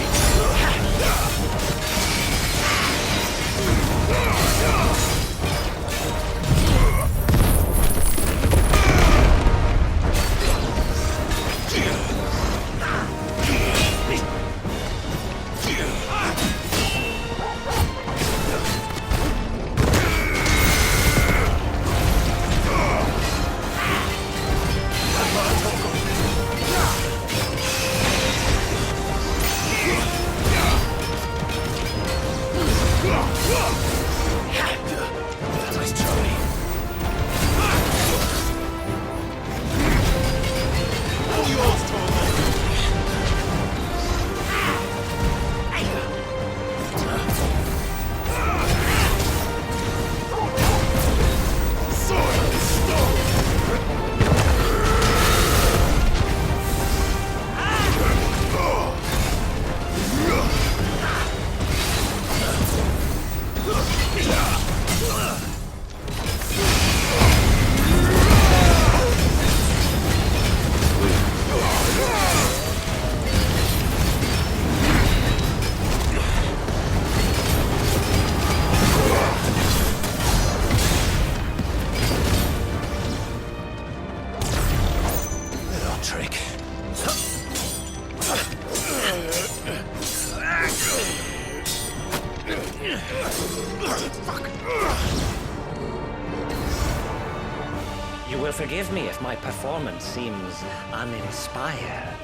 You will forgive me if my performance seems uninspired.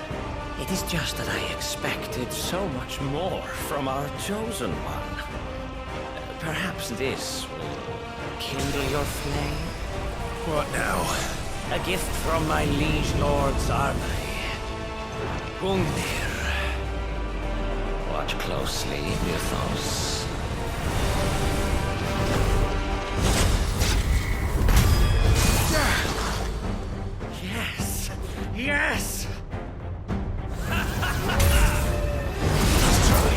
It is just that I expected so much more from our chosen one. Perhaps this will kindle your flame? What now? A gift from my liege lord's armory. Gungnir. Watch closely, Muthos. Yes! Yes! Let's try.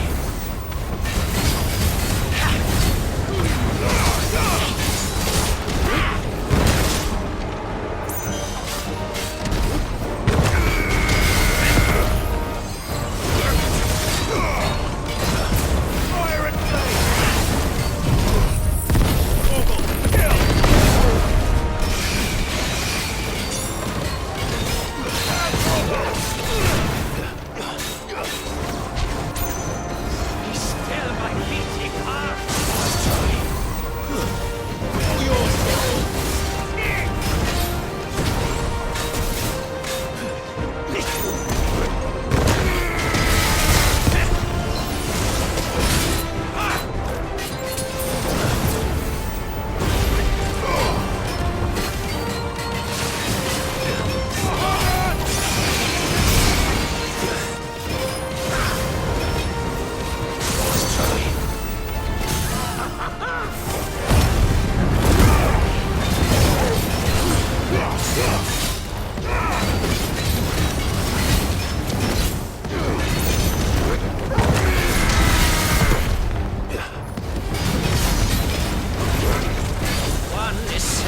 Fire and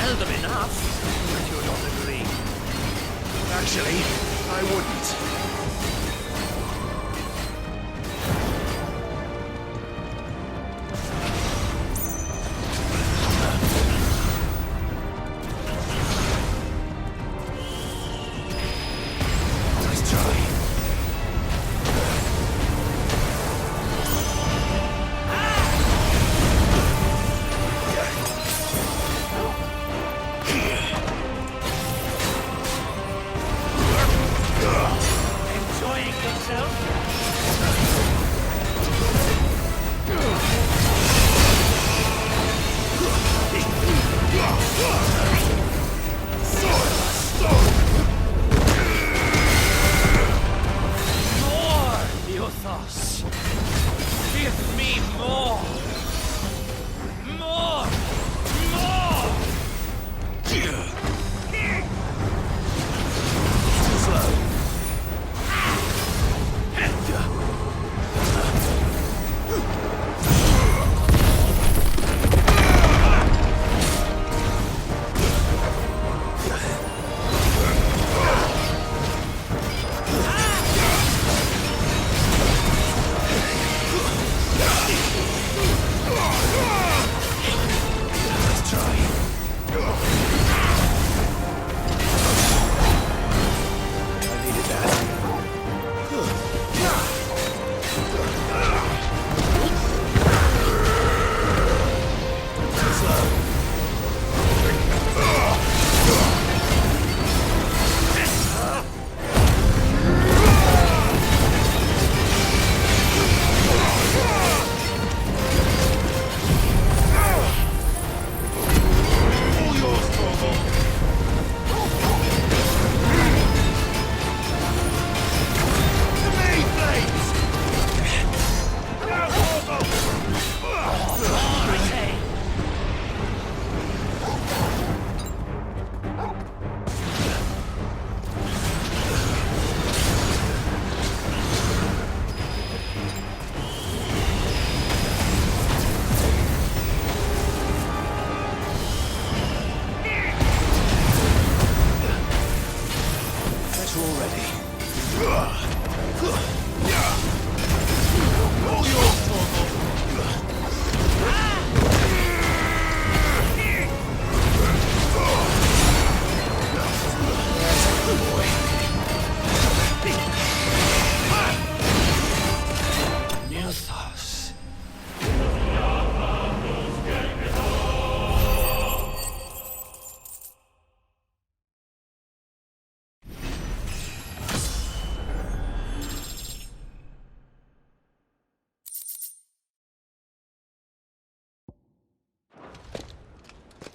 seldom enough, but you don't agree. Actually, I wouldn't.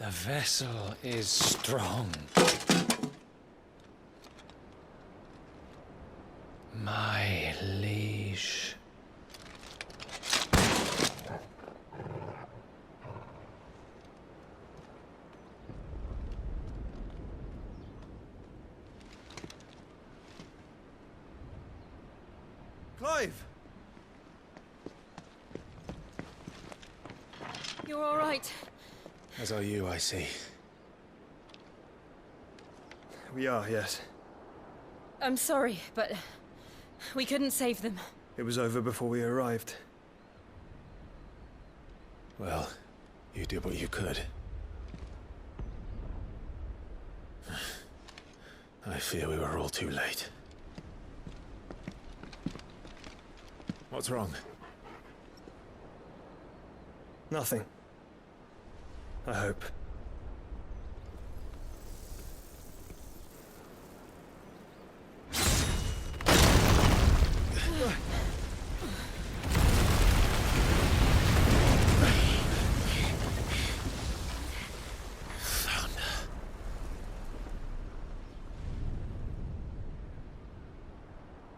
The vessel is strong. My liege. Clive! You're all right. As are you, I see. We are, yes. I'm sorry, but we couldn't save them. It was over before we arrived. Well, you did what you could. I fear we were all too late. What's wrong? Nothing. I hope.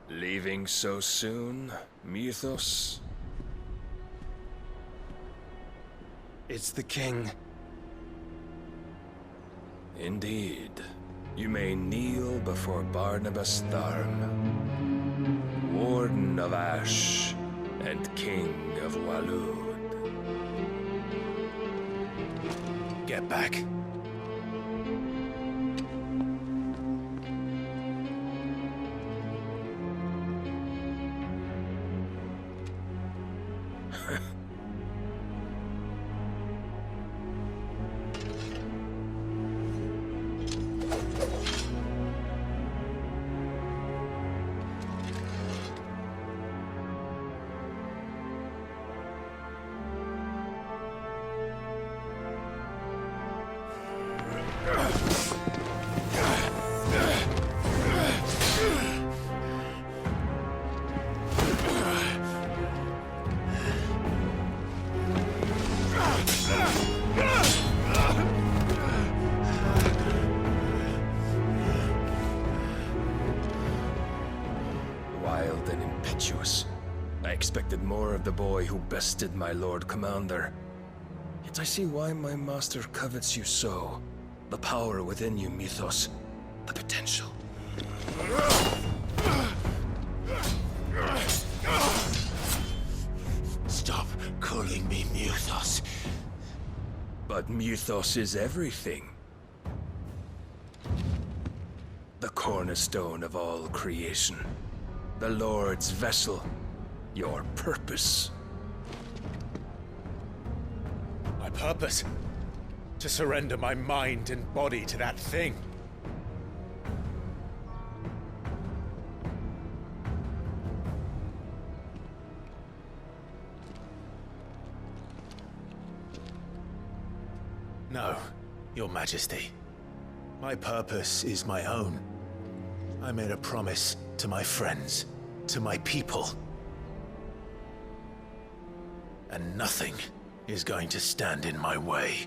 Leaving so soon, Mythos? It's the king. Indeed. You may kneel before Barnabas Tharm, Warden of Ash and King of Waloed. Get back. Wild and impetuous. I expected more of the boy who bested my Lord Commander. Yet I see why my master covets you so. The power within you, Mythos. The potential. Stop calling me Mythos. But Mythos is everything. The cornerstone of all creation. The Lord's vessel. Your purpose. My purpose? To surrender my mind and body to that thing. No, Your Majesty. My purpose is my own. I made a promise to my friends, to my people. And nothing is going to stand in my way.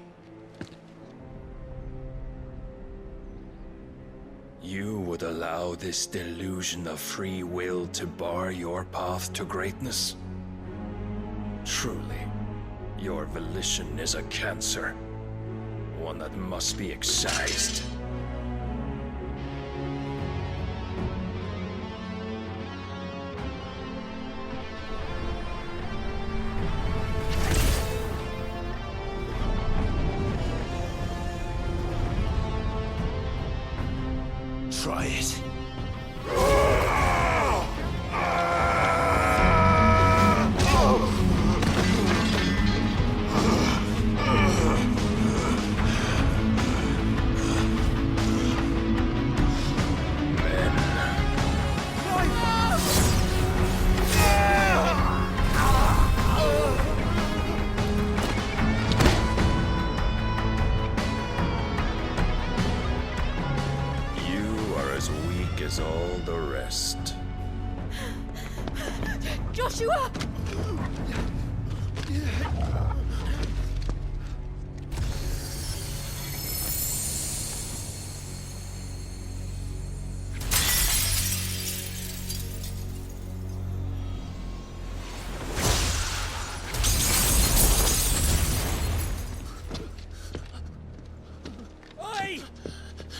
You would allow this delusion of free will to bar your path to greatness? Truly, your volition is a cancer. One that must be excised. Try it. As all the rest. Joshua! Oi!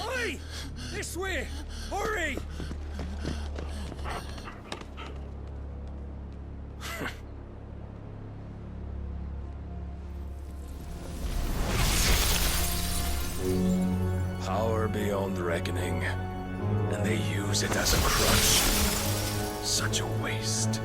Oi! This way! Hurry! Power beyond reckoning, and they use it as a crutch. Such a waste.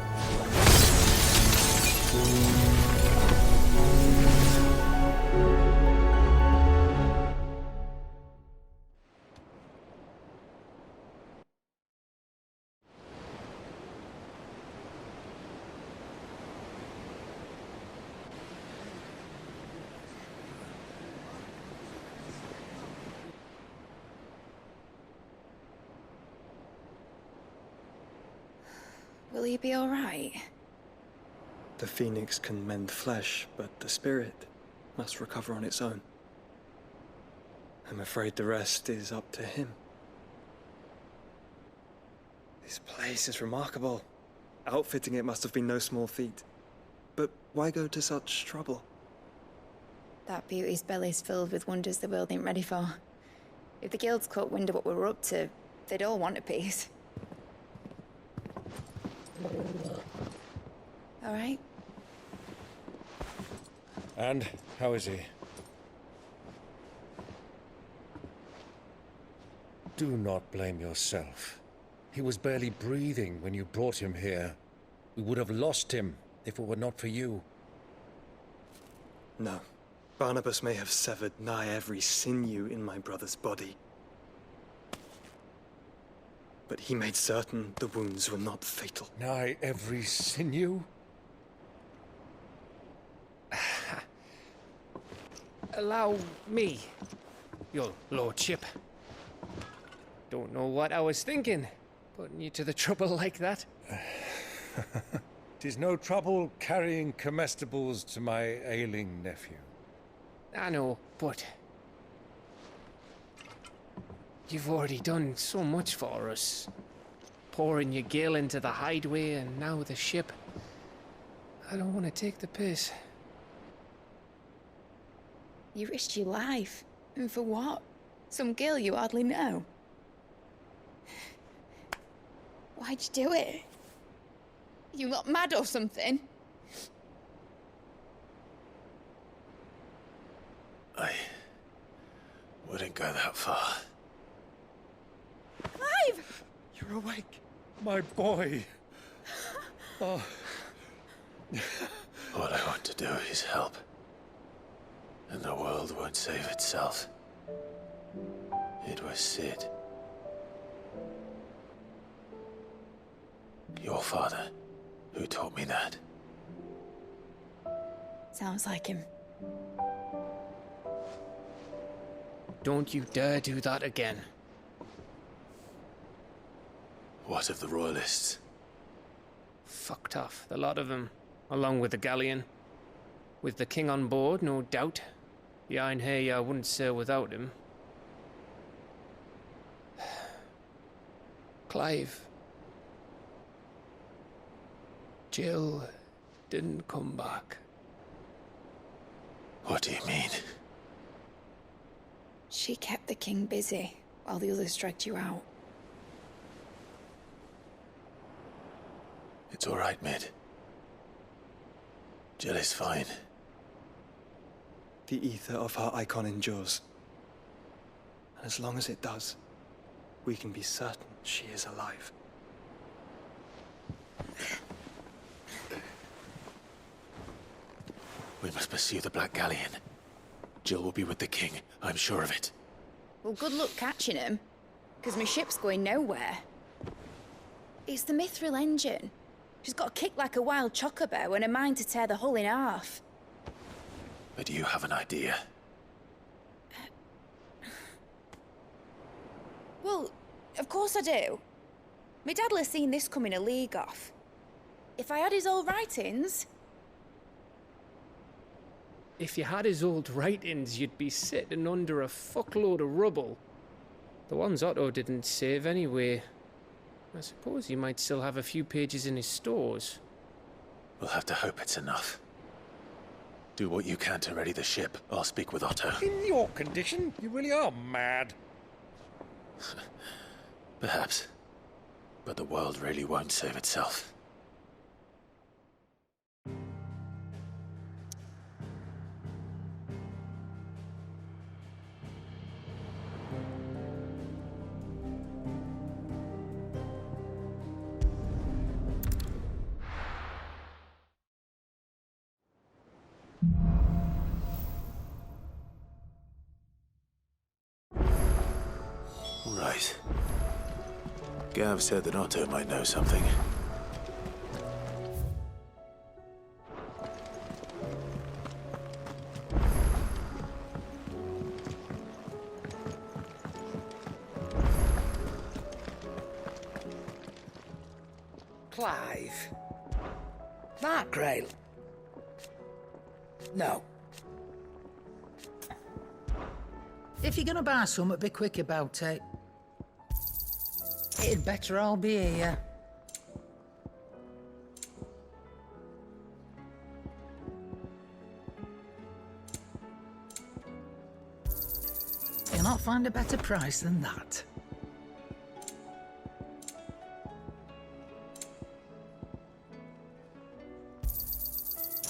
Will you be all right? The phoenix can mend flesh, but the spirit must recover on its own. I'm afraid the rest is up to him. This place is remarkable. Outfitting it must have been no small feat. But why go to such trouble? That beauty's belly's filled with wonders the world ain't ready for. If the guilds caught wind of what we were up to, they'd all want a piece. All right. And how is he? Do not blame yourself. He was barely breathing when you brought him here. We would have lost him if it were not for you. No. Barnabas may have severed nigh every sinew in my brother's body. But he made certain the wounds were not fatal. Nigh every sinew? Allow me. Your lordship. Don't know what I was thinking, putting you to the trouble like that. 'Tis no trouble carrying comestibles to my ailing nephew. I know, but you've already done so much for us. Pouring your gil into the hideaway and now the ship. I don't want to take the piss. You risked your life. And for what? Some girl you hardly know. Why'd you do it? You not mad or something? I wouldn't go that far. Clive! You're awake, my boy. Oh. All I want to do is help. And the world won't save itself. It was Sid. Your father, who taught me that. Sounds like him. Don't you dare do that again. What of the Royalists? Fucked off, the lot of them, along with the galleon. With the king on board, no doubt. The Iron Hair wouldn't sail without him. Clive. Jill didn't come back. What do you mean? She kept the king busy while the others dragged you out. It's all right, Mid. Jill is fine. The ether of her icon endures. And as long as it does, we can be certain she is alive. We must pursue the Black Galleon. Jill will be with the king, I'm sure of it. Well, good luck catching him, because my ship's going nowhere. It's the Mithril engine. She's got a kick like a wild chocobo and a mind to tear the hull in half. But you have an idea. Well, of course I do. My dad'll have seen this coming a league off. If I had his old writings... If you had his old writings, you'd be sitting under a fuckload of rubble. The ones Otto didn't save anyway. I suppose he might still have a few pages in his stores. We'll have to hope it's enough. Do what you can to ready the ship. I'll speak with Otto. In your condition, you really are mad. Perhaps. But the world really won't save itself. Right. Gav said that Otto might know something. Clive. Mark Grail. No. If you're gonna buy something, be quick about it. It'd better all be here. You'll not find a better price than that.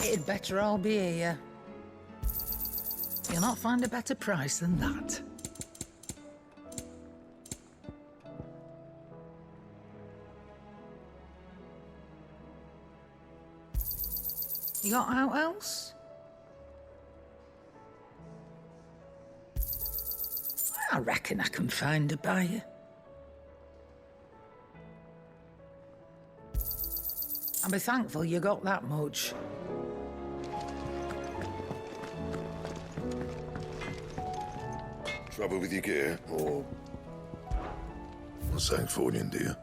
It'd better all be here. You'll not find a better price than that. You got out else? I reckon I can find a buyer. I'll be thankful you got that much. Trouble with your gear, or... something falling, do you?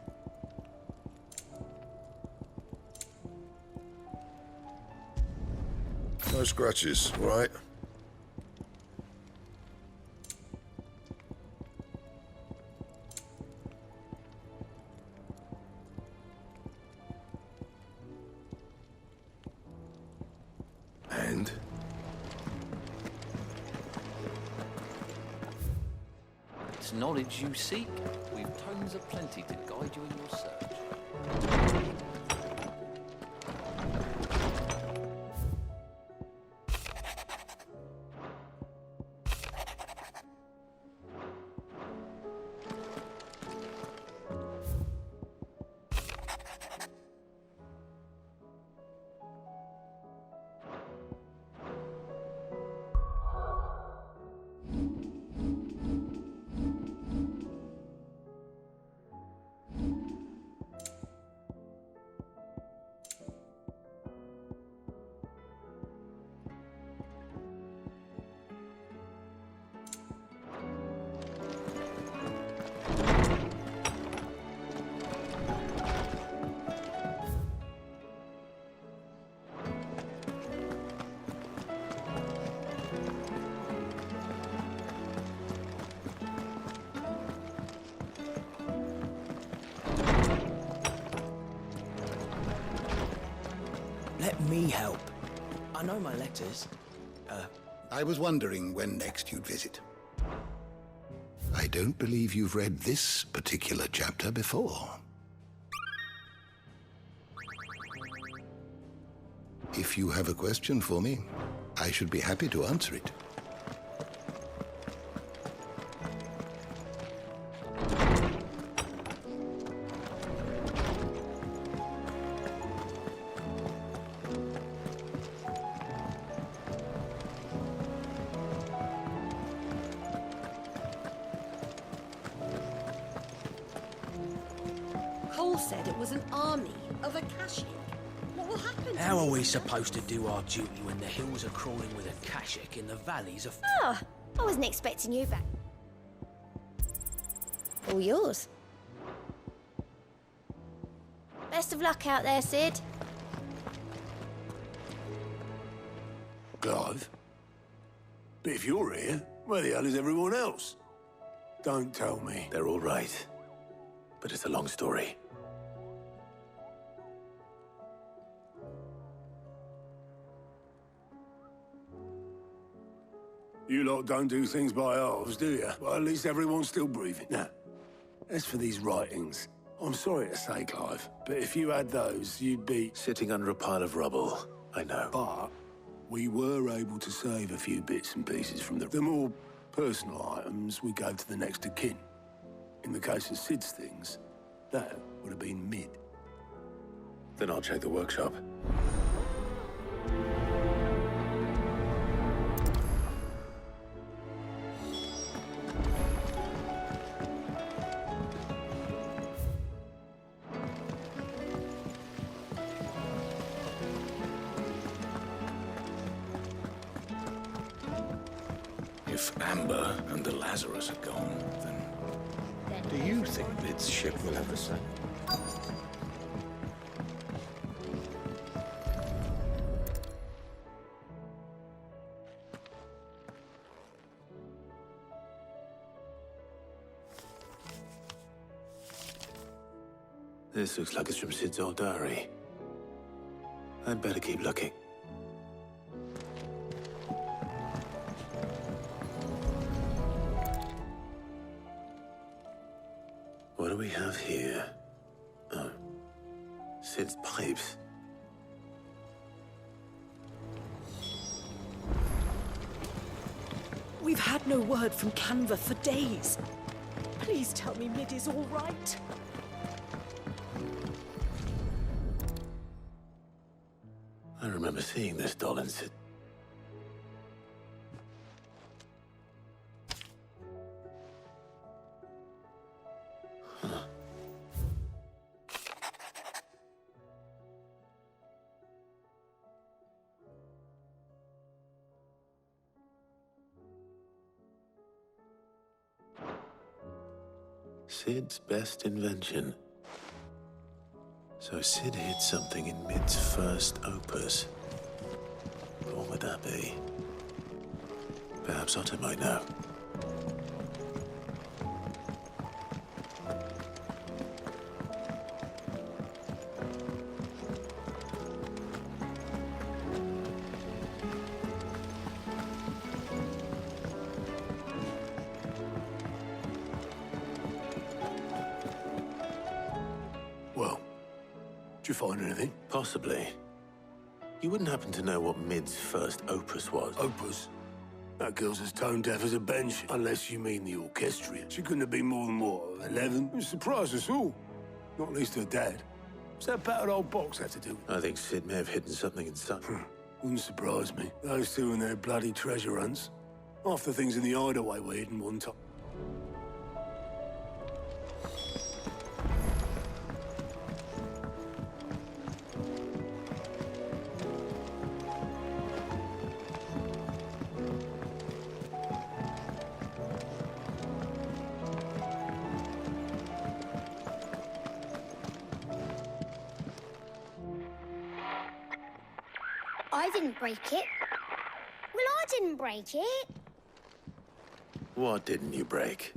No scratches, all right? And? It's knowledge you seek. We've tomes aplenty to guide you in your search. Let me help. I know my letters. I was wondering when next you'd visit. I don't believe you've read this particular chapter before. If you have a question for me, I should be happy to answer it. Cole said it was an army of Akashic. What will happen How are we supposed to do our duty when the hills are crawling with Akashic in the valleys of... Oh, I wasn't expecting you back. All yours. Best of luck out there, Sid. Clive? But if you're here, where the hell is everyone else? Don't tell me. They're all right. But it's a long story. You lot don't do things by halves, do you? Well, at least everyone's still breathing. Now, as for these writings, I'm sorry to say, Clive, but if you had those, you'd be... Sitting under a pile of rubble, I know. But we were able to save a few bits and pieces from the more personal items we gave to the next of kin. In the case of Sid's things, that would have been mid. Then I'll check the workshop. If Amber and the Lazarus are gone, then... Do you think Mid's ship will have the same? This looks like it's from Sid's old diary. I'd better keep looking. What do we have here? Oh. Sid's pipes. We've had no word from Canva for days. Please tell me Mid is all right. I remember seeing this doll in Sid. Sid's best invention. So Sid hid something in Mid's first opus. But what would that be? Perhaps Otto might know. Well, did you find anything? Possibly. You wouldn't happen to know what Mid's first opus was? Opus? That girl's as tone deaf as a bench, unless you mean the orchestrion. She couldn't have been more than, what, 11? It surprised us all. Not least her dad. What's that battered old box have to do with? I think Sid may have hidden something inside. Wouldn't surprise me. Those two and their bloody treasure hunts. Half the things in the hideaway were hidden one time. I didn't break it. Well, I didn't break it. What didn't you break?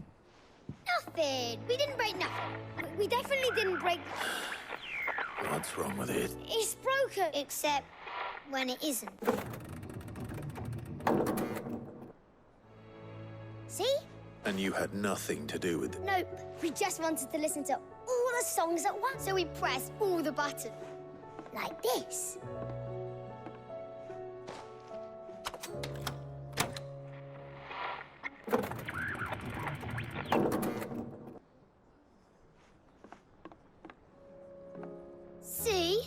Nothing. We didn't break nothing. We definitely didn't break... What's wrong with it? It's broken. Except when it isn't. See? And you had nothing to do with it? Nope. We just wanted to listen to all the songs at once, so we pressed all the buttons. Like this. See?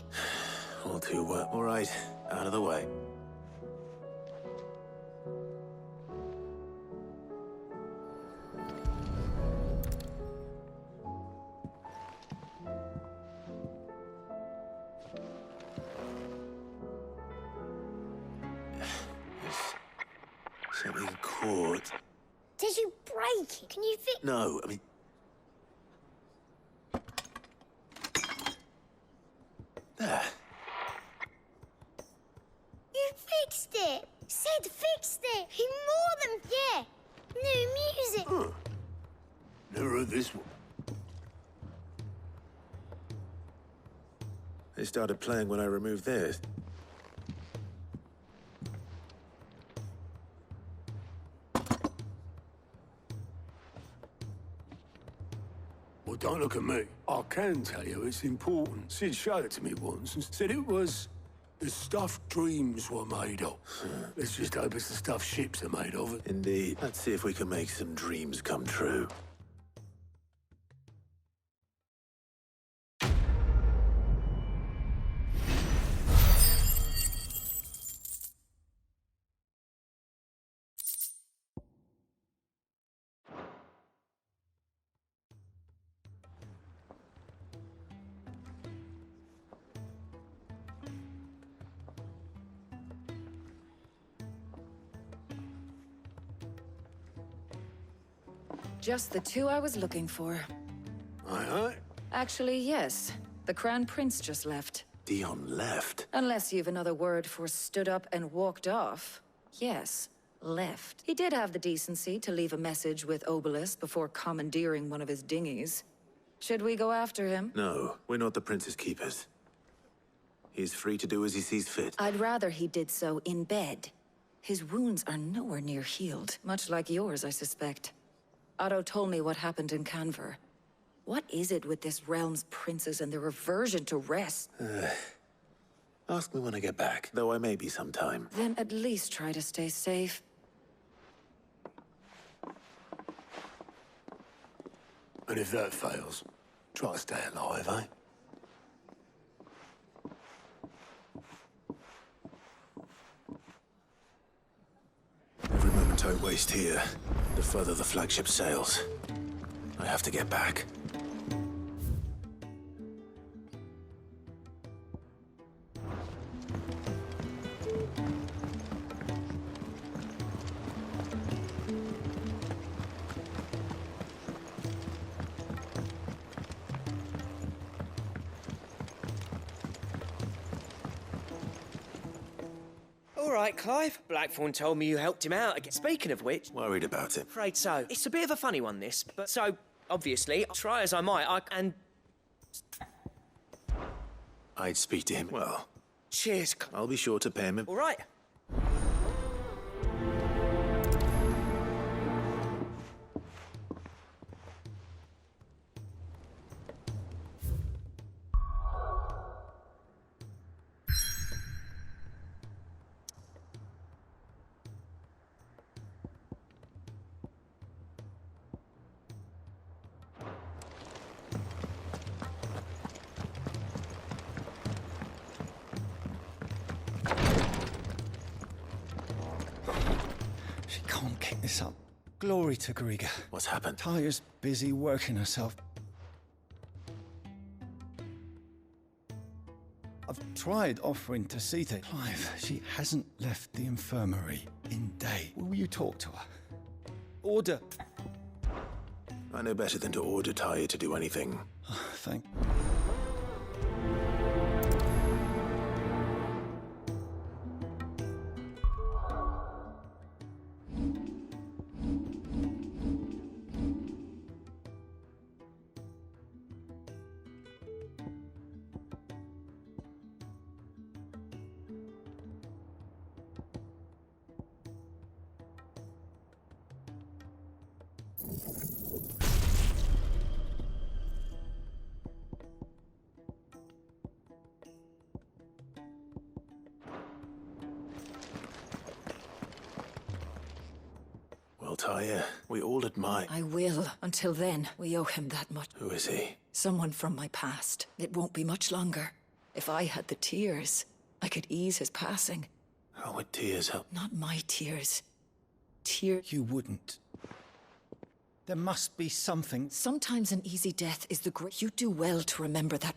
All too well. All right, out of the way. Something caught. Did you break it? Can you fix... No, I mean... There. You fixed it! Sid fixed it! He more than... Yeah! New music! Huh. Never heard this one. They started playing when I removed this. Well, don't look at me. I can tell you it's important. Sid showed it to me once and said it was the stuff dreams were made of. Let's just hope it's the stuff ships are made of. Indeed. Let's see if we can make some dreams come true. Just the two I was looking for. Aye. Actually, yes. The Crown Prince just left. Dion left? Unless you've another word for stood up and walked off. Yes, left. He did have the decency to leave a message with Obelisk before commandeering one of his dinghies. Should we go after him? No, we're not the Prince's keepers. He's free to do as he sees fit. I'd rather he did so in bed. His wounds are nowhere near healed, much like yours, I suspect. Otto told me what happened in Canver. What is it with this realm's princes and their aversion to rest? Ask me when I get back, though I may be sometime. Then at least try to stay safe. And if that fails, try to stay alive, eh? Every moment I waste here, the further the flagship sails. I have to get back. right, Clive. Blackthorn told me you helped him out again. Speaking of which... Worried about him. Afraid so. It's a bit of a funny one, this, but so, obviously, try as I might, I'd speak to him. Well... Cheers. I'll be sure to pay him. All right. She can't kick this up. Glory to Griga. What's happened? Talia's busy working herself. I've tried offering to see to Clive. She hasn't left the infirmary in day. Will you talk to her? Order. I know better than to order Talia to do anything. Thank... Well, Talia, we all admire... I will. Until then, we owe him that much. Who is he? Someone from my past. It won't be much longer. If I had the tears, I could ease his passing. How would tears help? Not my tears. Tears... You wouldn't. There must be something... Sometimes an easy death is the great... You do well to remember that.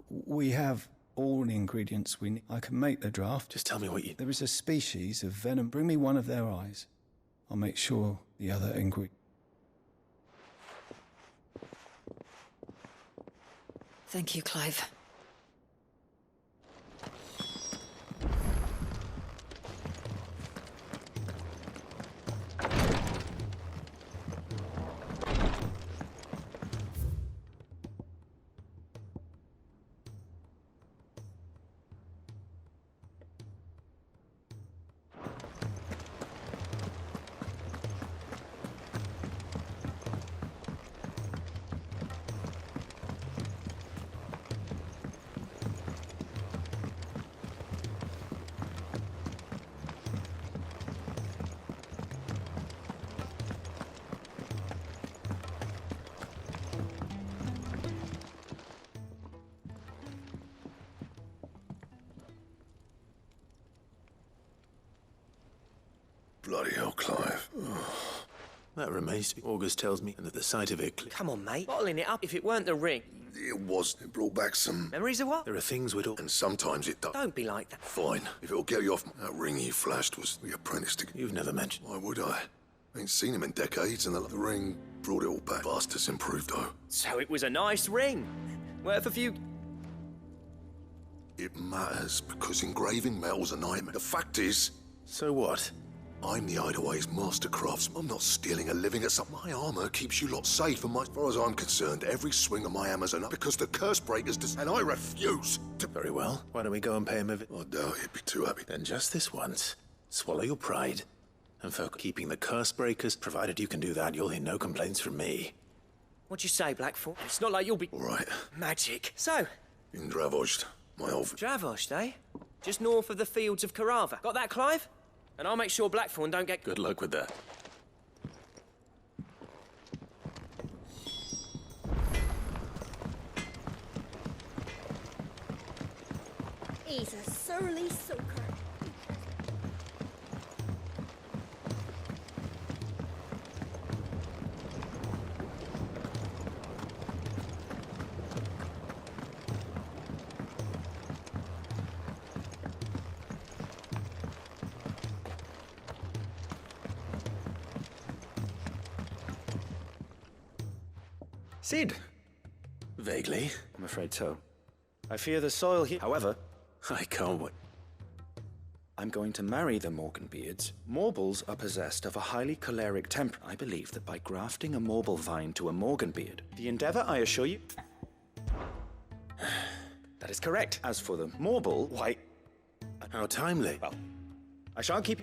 We have all the ingredients we need. I can make the draft. Just tell me what you... There is a species of venom. Bring me one of their eyes. I'll make sure the other ingredient... Thank you, Clive. Bloody hell, Clive. That remains to be. August tells me, and at the sight of it... Come on, mate. Bottling it up. If it weren't the ring... It was. It brought back some... Memories of what? There are things we'd all... And sometimes it does. Don't be like that. Fine. If it'll get you off... That ring he flashed was the apprentice to... You've never mentioned... Why would I? Ain't seen him in decades, and the ring brought it all back. Fast has improved, though. So it was a nice ring. Worth a few... It matters, because engraving metal's a nightmare. The fact is... So what? I'm the Hideaway's master craftsman. I'm not stealing a living at something. My armor keeps you lot safe, and as far as I'm concerned, every swing of my hammer's enough because the curse breakers and I refuse to... Very well. Why don't we go and pay him a visit? I doubt he'd be too happy. Then just this once, swallow your pride. And for keeping the curse breakers, provided you can do that, you'll hear no complaints from me. What'd you say, Blackthorn? It's not like you'll be... All right. Magic. So? In Dravost, my old... Dravost, eh? Just north of the fields of Carava. Got that, Clive? And I'll make sure Blackthorn don't get... Good luck with that. He's a surly soaker. Sid? Vaguely. I'm afraid so. I fear the soil here... However... I can't wait. I'm going to marry the Morganbeards. Morbles are possessed of a highly choleric temper. I believe that by grafting a Morble vine to a Morganbeard, the endeavor, I assure you... that is correct. As for the Morble, why... How timely. Well, I shan't keep...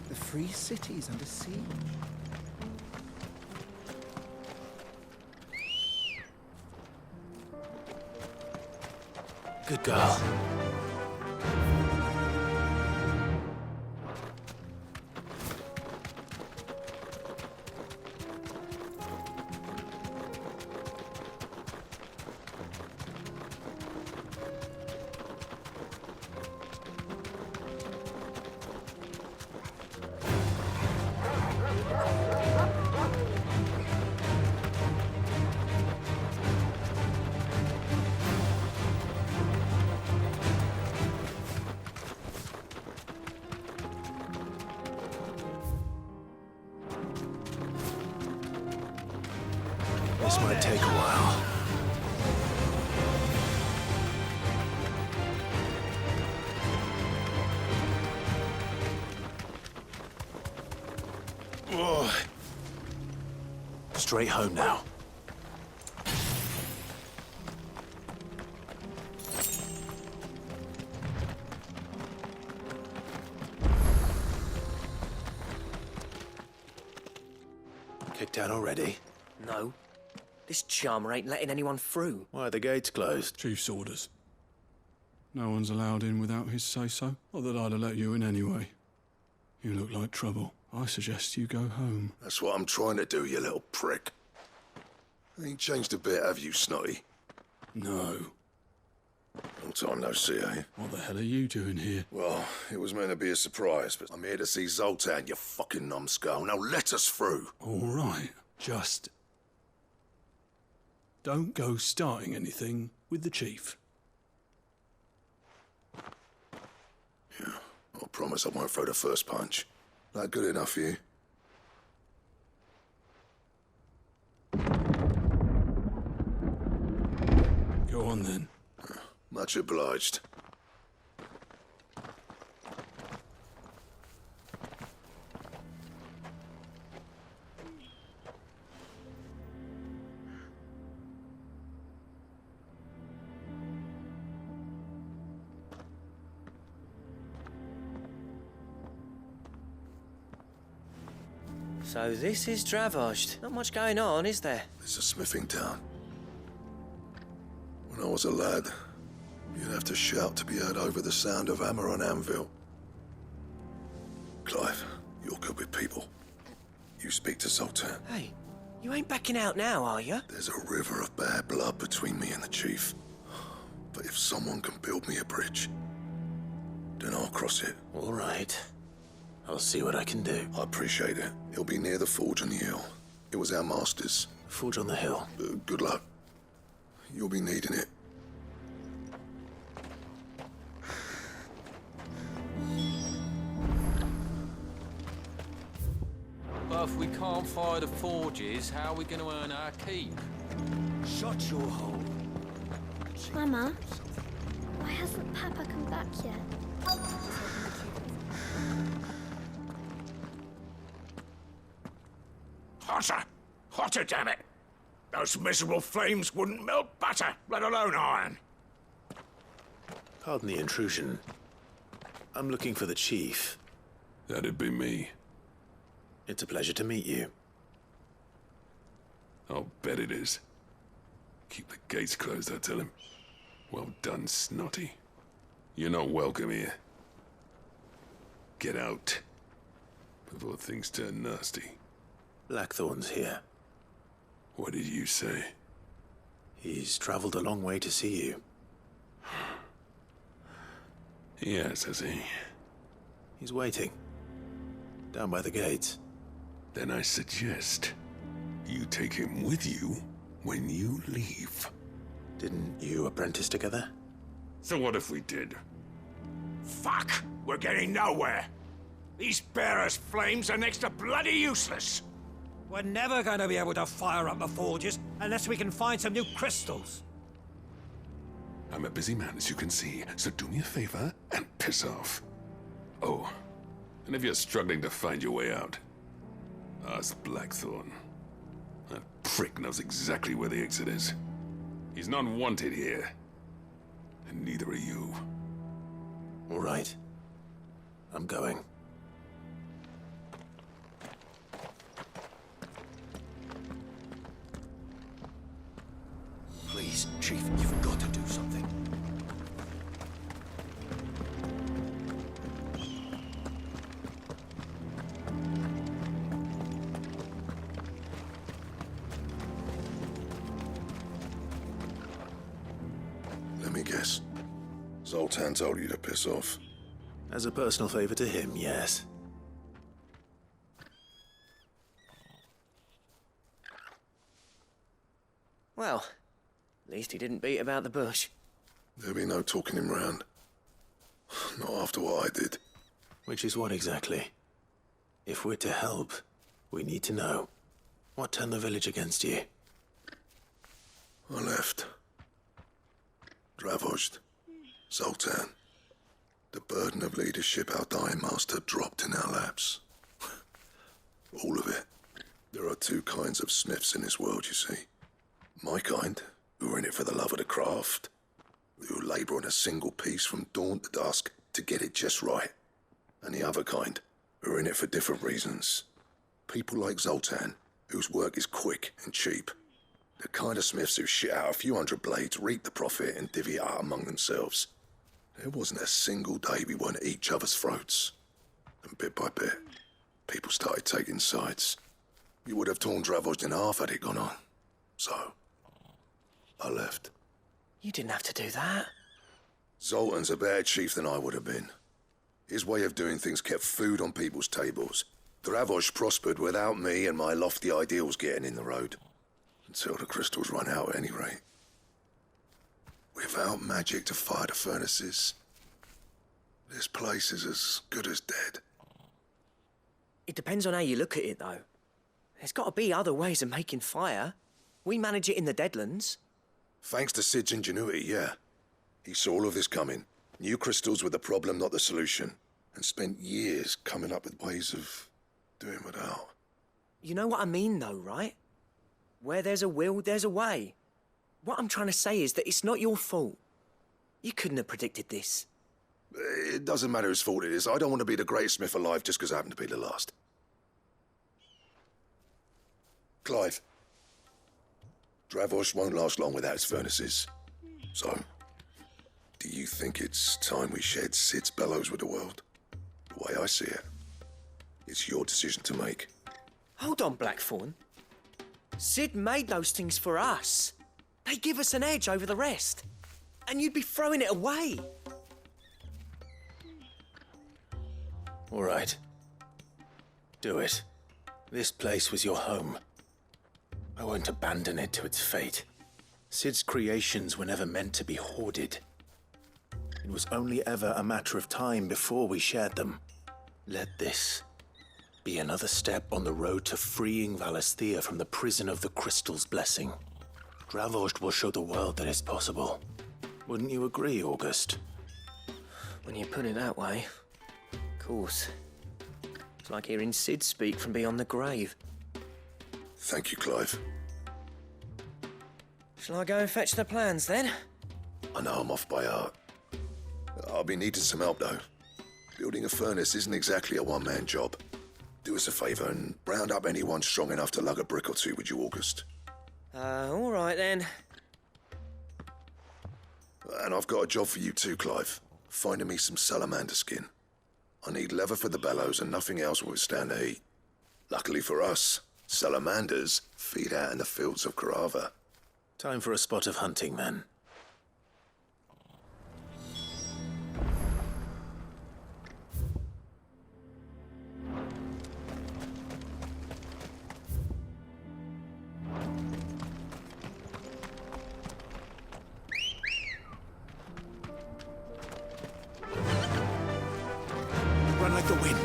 The free city's under siege. Good girl. This might take a while. Whoa. Straight home now. Kicked out already? No. This charmer ain't letting anyone through. Why are the gates closed? Chief's orders. No one's allowed in without his say-so. Not that I'd have let you in anyway. You look like trouble. I suggest you go home. That's what I'm trying to do, you little prick. Ain't changed a bit, have you, Snotty? No. Long time no see, eh? What the hell are you doing here? Well, it was meant to be a surprise, but I'm here to see Zoltan, you fucking numbskull. Now let us through. All right. Just... don't go starting anything with the chief. Yeah, I promise I won't throw the first punch. That good enough for you? Go on then. Much obliged. So this is Dravosht. Not much going on, is there? It's a smithing town. When I was a lad, you'd have to shout to be heard over the sound of hammer on anvil. Clive, you're good with people. You speak to Zoltan. Hey, you ain't backing out now, are you? There's a river of bad blood between me and the chief. But if someone can build me a bridge, then I'll cross it. All right. I'll see what I can do. I appreciate it. It'll be near the forge on the hill. It was our master's. Forge on the hill. Good luck. You'll be needing it. But if we can't fire the forges, how are we going to earn our keep? Shut your hole. Mama, why hasn't Papa come back yet? Hotter! Hotter, damn it! Those miserable flames wouldn't melt butter, let alone iron. Pardon the intrusion. I'm looking for the chief. That'd be me. It's a pleasure to meet you. I'll bet it is. Keep the gates closed, I tell him. Well done, Snotty. You're not welcome here. Get out. Before things turn nasty. Blackthorn's here. What did you say? He's traveled a long way to see you. Yes, has he? He's waiting. Down by the gates. Then I suggest you take him with you when you leave. Didn't you apprentice together? So what if we did? Fuck! We're getting nowhere. These bearers' flames are next to bloody useless. We're never going to be able to fire up the forges unless we can find some new crystals. I'm a busy man, as you can see, so do me a favor and piss off. Oh, and if you're struggling to find your way out, ask Blackthorn. That prick knows exactly where the exit is. He's not wanted here, and neither are you. All right. I'm going. Please, Chief, you've got to do something. Let me guess. Zoltan told you to piss off. As a personal favor to him, yes. Well, at least he didn't beat about the bush. There'll be no talking him round. Not after what I did. Which is what exactly? If we're to help, we need to know. What turned the village against you? I left. Dravozd. Zoltan. The burden of leadership our dying master dropped in our laps. All of it. There are two kinds of smiths in this world, you see. My kind, who are in it for the love of the craft, who labour on a single piece from dawn to dusk to get it just right. And the other kind, who are in it for different reasons. People like Zoltan, whose work is quick and cheap. The kind of smiths who shit out a few hundred blades, reap the profit, and divvy it out among themselves. There wasn't a single day we weren't at each other's throats. And bit by bit, people started taking sides. You would have torn Dravozd in half had it gone on. So, I left. You didn't have to do that. Zoltan's a better chief than I would have been. His way of doing things kept food on people's tables. Dravozd prospered without me and my lofty ideals getting in the road. Until the crystals run out at any rate. Without magic to fire the furnaces, this place is as good as dead. It depends on how you look at it, though. There's got to be other ways of making fire. We manage it in the Deadlands. Thanks to Sid's ingenuity, yeah. He saw all of this coming. Knew crystals were the problem, not the solution. And spent years coming up with ways of doing without. You know what I mean, though, right? Where there's a will, there's a way. What I'm trying to say is that it's not your fault. You couldn't have predicted this. It doesn't matter whose fault it is. I don't want to be the greatest smith alive just because I happen to be the last. Clive. Dravozd won't last long without its furnaces. So, do you think it's time we shared Sid's bellows with the world? The way I see it, It's your decision to make. Hold on, Blackthorn. Sid made those things for us. They give us an edge over the rest. And you'd be throwing it away. All right. Do it. This place was your home. I won't abandon it to its fate. Sid's creations were never meant to be hoarded. It was only ever a matter of time before we shared them. Let this be another step on the road to freeing Valisthea from the prison of the Crystal's blessing. Dravost will show the world that it's possible. Wouldn't you agree, August? When you put it that way, of course. It's like hearing Sid speak from beyond the grave. Thank you, Clive. Shall I go and fetch the plans, then? I know I'm off by heart. I'll be needing some help, though. Building a furnace isn't exactly a one-man job. Do us a favour and round up anyone strong enough to lug a brick or two, would you, August? All right, then. And I've got a job for you too, Clive. Finding me some salamander skin. I need leather for the bellows and nothing else will withstand the heat. Luckily for us, salamanders feed out in the fields of Carava. Time for a spot of hunting, then. Run like the wind.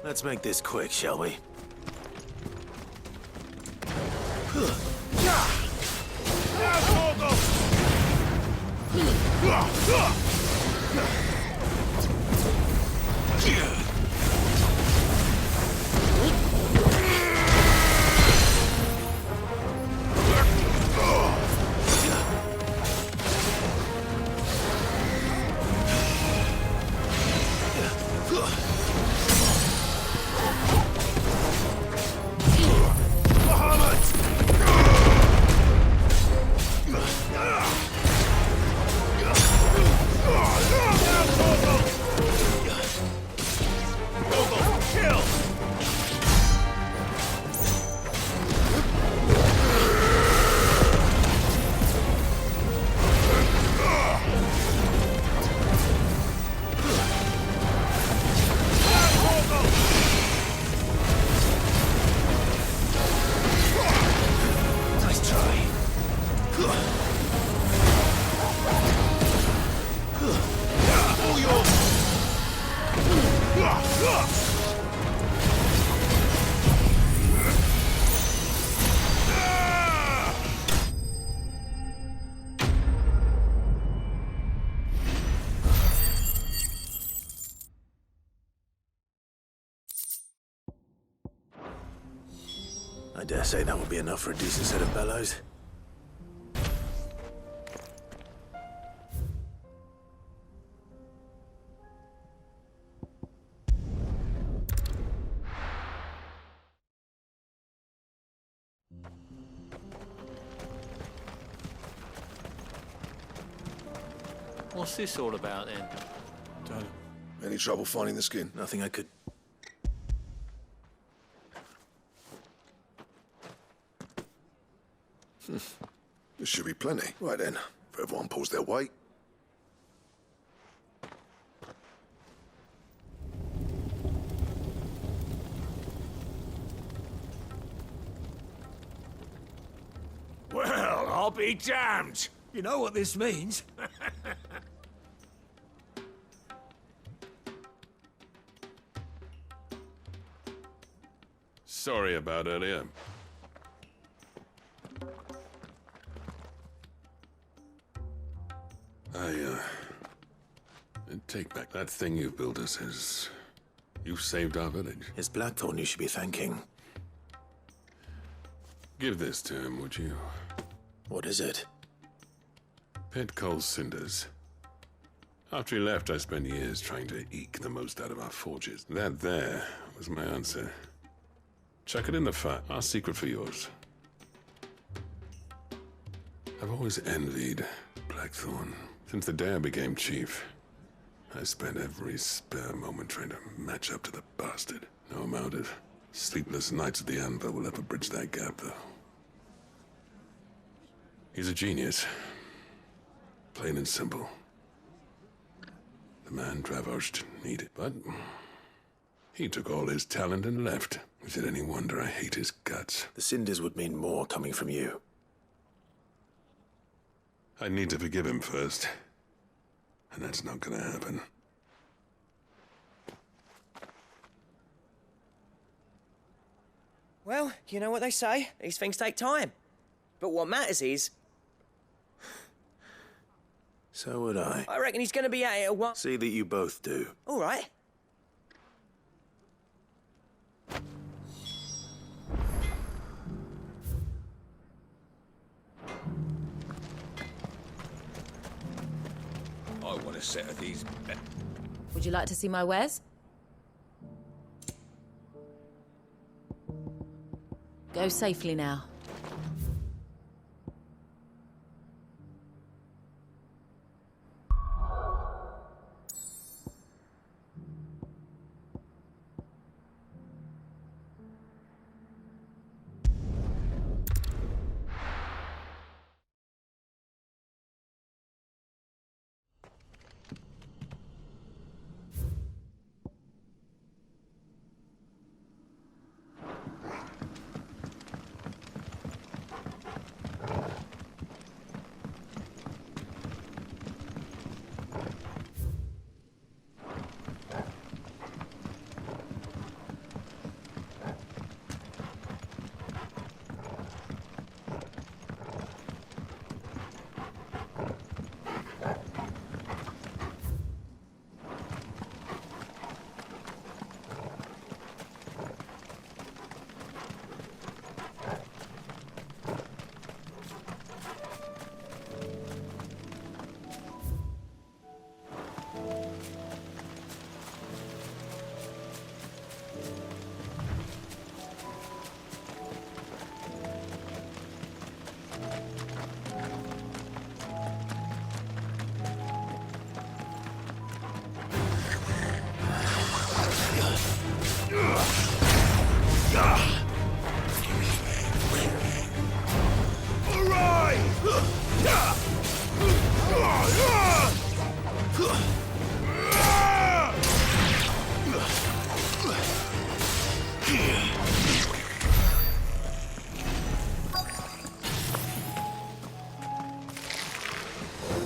Let's make this quick, shall we? I dare say that will be enough for a decent set of bellows. What's this all about, then? Any trouble finding the skin? Nothing I could... There should be plenty. Right then, if everyone pulls their weight. Well, I'll be damned. You know what this means? Sorry about earlier. I take back that thing you built us as... You saved our village. It's Blackthorn you should be thanking. Give this to him, would you? What is it? Pit coal cinders. After he left, I spent years trying to eke the most out of our forges. That there was my answer. Chuck it in the fire. Our secret for yours. I've always envied Blackthorn. Since the day I became chief, I spent every spare moment trying to match up to the bastard. No amount of sleepless nights at the anvil will ever bridge that gap, though. He's a genius. Plain and simple. The man Dravosht needed, but he took all his talent and left. Is it any wonder I hate his guts? The cinders would mean more coming from you. I need to forgive him first. And that's not gonna happen. Well, you know what they say. These things take time. But what matters is... So would I. I reckon he's gonna be at it at one... See that you both do. All right. I want a set of these. Would you like to see my wares? Go safely now.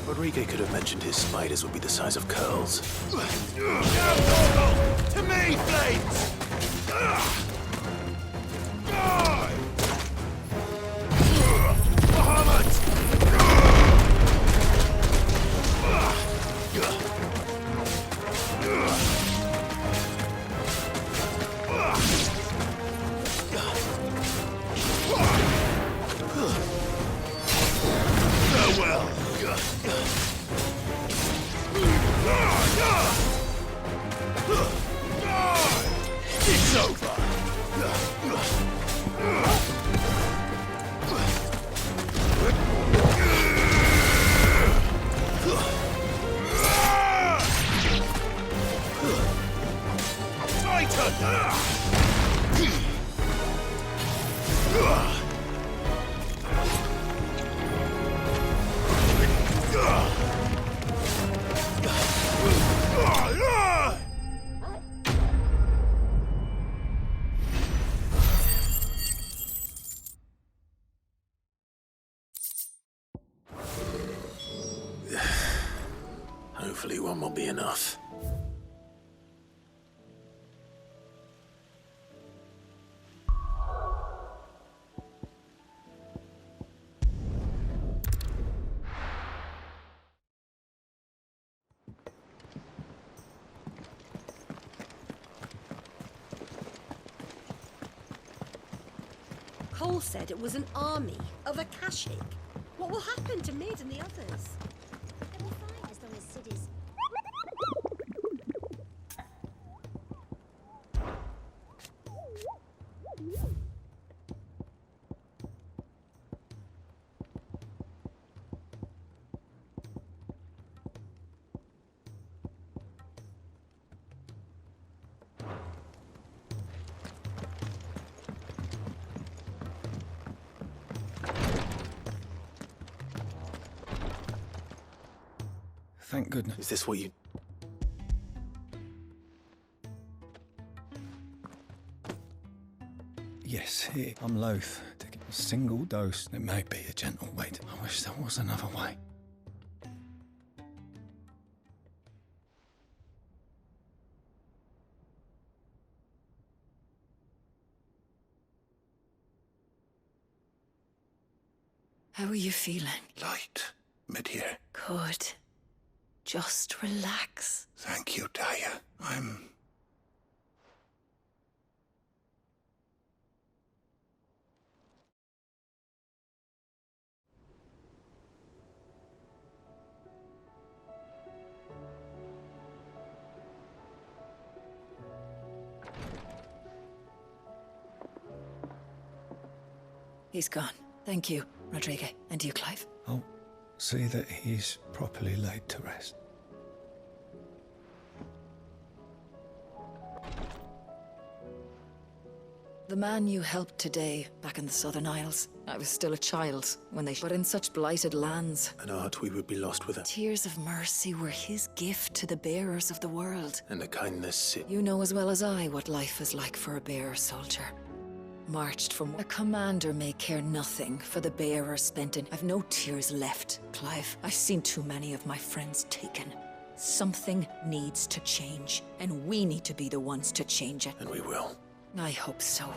Rodriguez could have mentioned his spiders would be the size of curls. To me, Blades! Hopefully one will be enough. Cole said it was an army of Akashic. What will happen to Mid and the others? They will find as long as Sid is... Thank goodness. Is this what you... Yes, here. I'm loath to get a single dose. It may be a gentle wait. I wish there was another way. How are you feeling? Light. Mid here. Good. Just relax. Thank you, Daya. He's gone. Thank you, Rodrigo. And you, Clive. I'll see that he's properly laid to rest. The man you helped today, back in the Southern Isles, I was still a child when they... But in such blighted lands... An art we would be lost without. Tears of mercy were his gift to the bearers of the world. And a kindness... You know as well as I what life is like for a bearer soldier. Marched from... A commander may care nothing for the bearer spent in... I've no tears left, Clive. I've seen too many of my friends taken. Something needs to change, and we need to be the ones to change it. And we will. I hope so.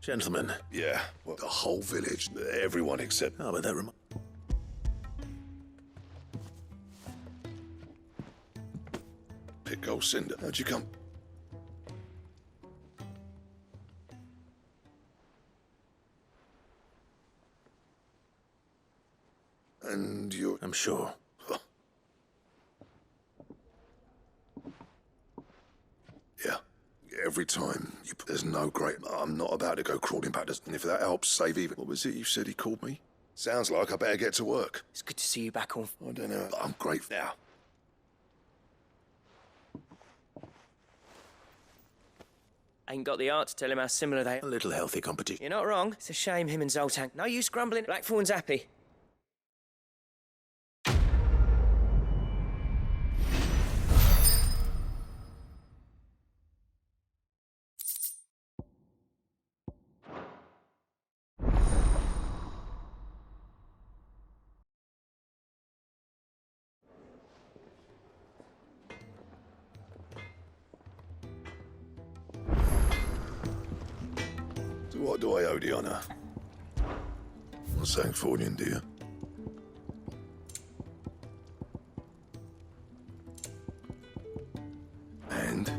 Gentlemen. Yeah, well, the whole village, everyone except... Oh, but that reminds... Pick old Cinder. How'd you come? And you're... I'm sure. Huh. Yeah. Every time you... There's no great... I'm not about to go crawling back to... And if that helps save even... What was it you said he called me? Sounds like I better get to work. It's good to see you back on. I don't know. I'm grateful now. Ain't got the art to tell him how similar they are. A little healthy competition. You're not wrong. It's a shame him and Zoltan. No use grumbling. Blackthorn's happy. So what do I owe the honour? Not saying fortune, do you? And?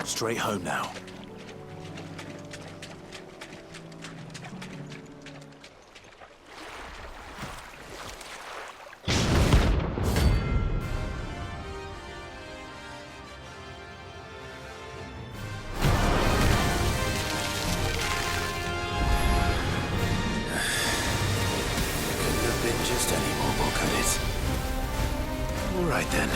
Straight home now. Just any more, could it? All right then.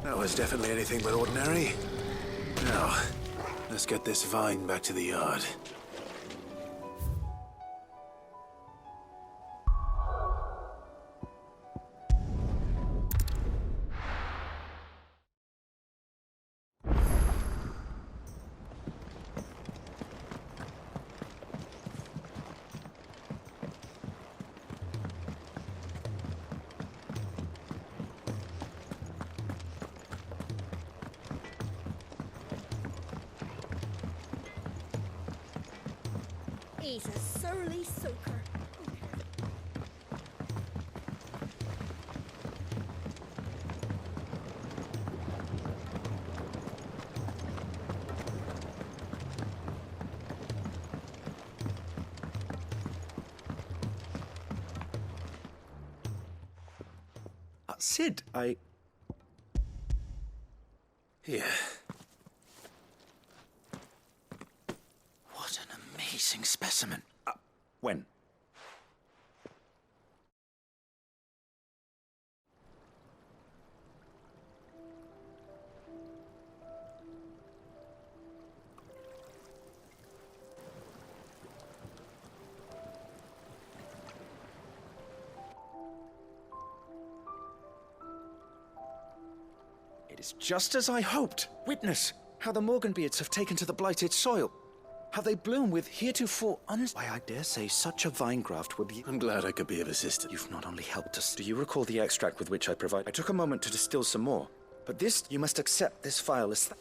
That was definitely anything but ordinary. Now, let's get this vine back to the yard. He's a surly soaker. Sid, Here. What an amazing specimen. When? It is just as I hoped. Witness how the Morganbeards have taken to the blighted soil. How they bloom with heretofore Why, I dare say such a vine graft would be... I'm glad I could be of assistance. You've not only helped us. Do you recall the extract with which I provide? I took a moment to distill some more. But this, you must accept this file as...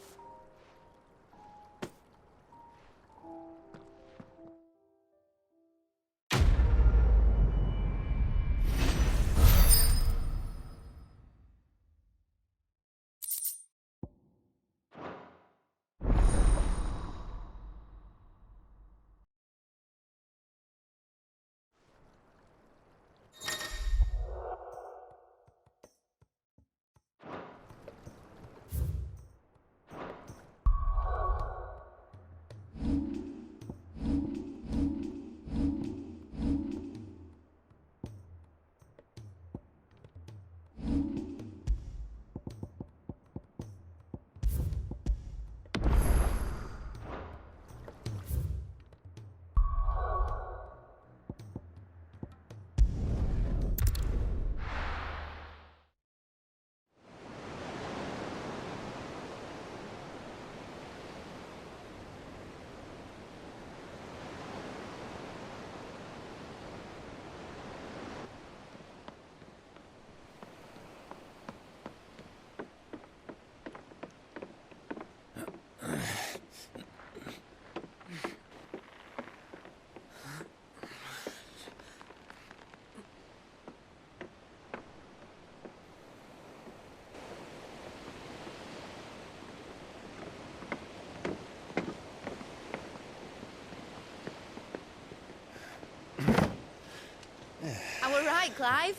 Right, Clive.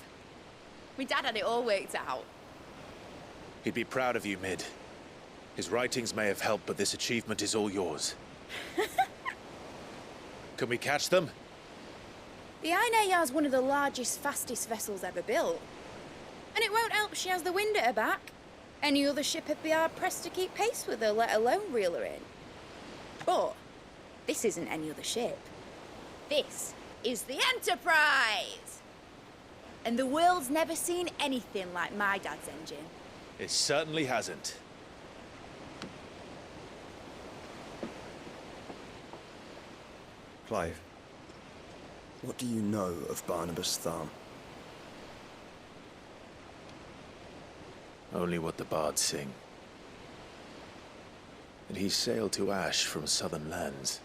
My dad had it all worked out. He'd be proud of you, Mid. His writings may have helped, but this achievement is all yours. Can we catch them? The Einayar's one of the largest, fastest vessels ever built. And it won't help she has the wind at her back. Any other ship would be hard-pressed to keep pace with her, let alone reel her in. But this isn't any other ship. This is the Enterprise! And the world's never seen anything like my dad's engine. It certainly hasn't. Clive, what do you know of Barnabas Tharm? Only what the bards sing. That he sailed to Ash from southern lands.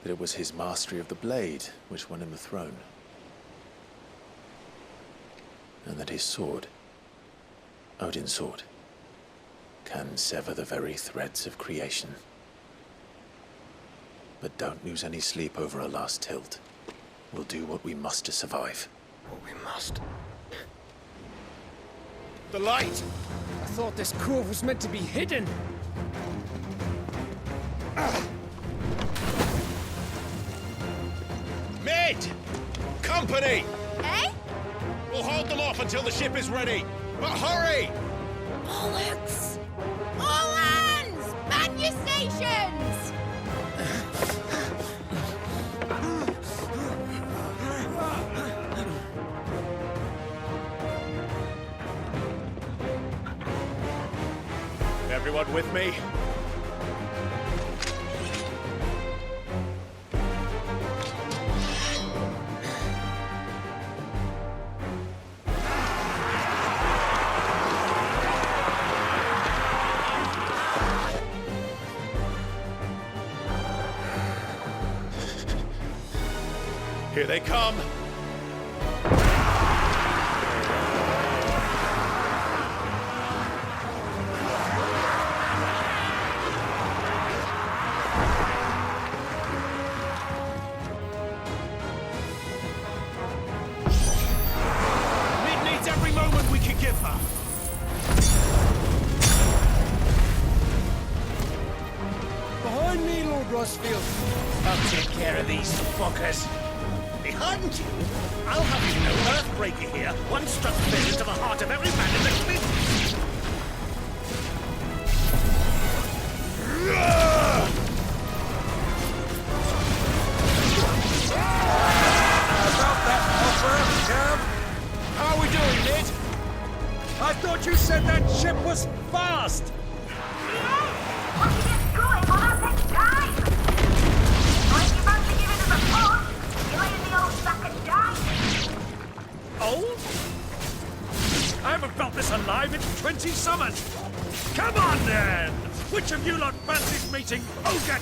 That it was his mastery of the blade which won him the throne. And that his sword, Odin's sword, can sever the very threads of creation. But don't lose any sleep over a last tilt. We'll do what we must to survive. What we must. The light! I thought this cove was meant to be hidden. Mid! Company! Eh? We'll hold them off until the ship is ready. But hurry! Bollocks! All hands! Man your stations! Everyone with me? Here they come! Mid needs every moment we can give her! Behind me, Lord Rosfield! I'll take care of these fuckers. Behind you? I'll have you know, Earthbreaker here once struck fear into the heart of every man in the cliff. About that offer, Cav? How are we doing, Ned? I thought you said that ship was fast! Old? I haven't felt this alive in 20 summers! Come on, then! Which of you lot fancies meeting Ogan?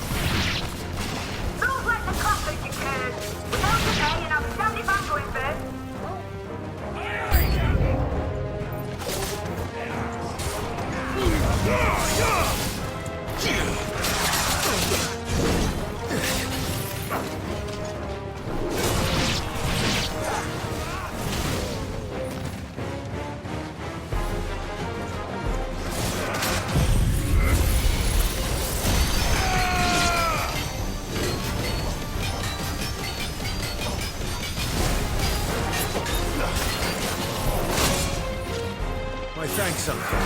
Don't let the classic occur. We're down today and I'm standing back going first. My thanks, Uncle.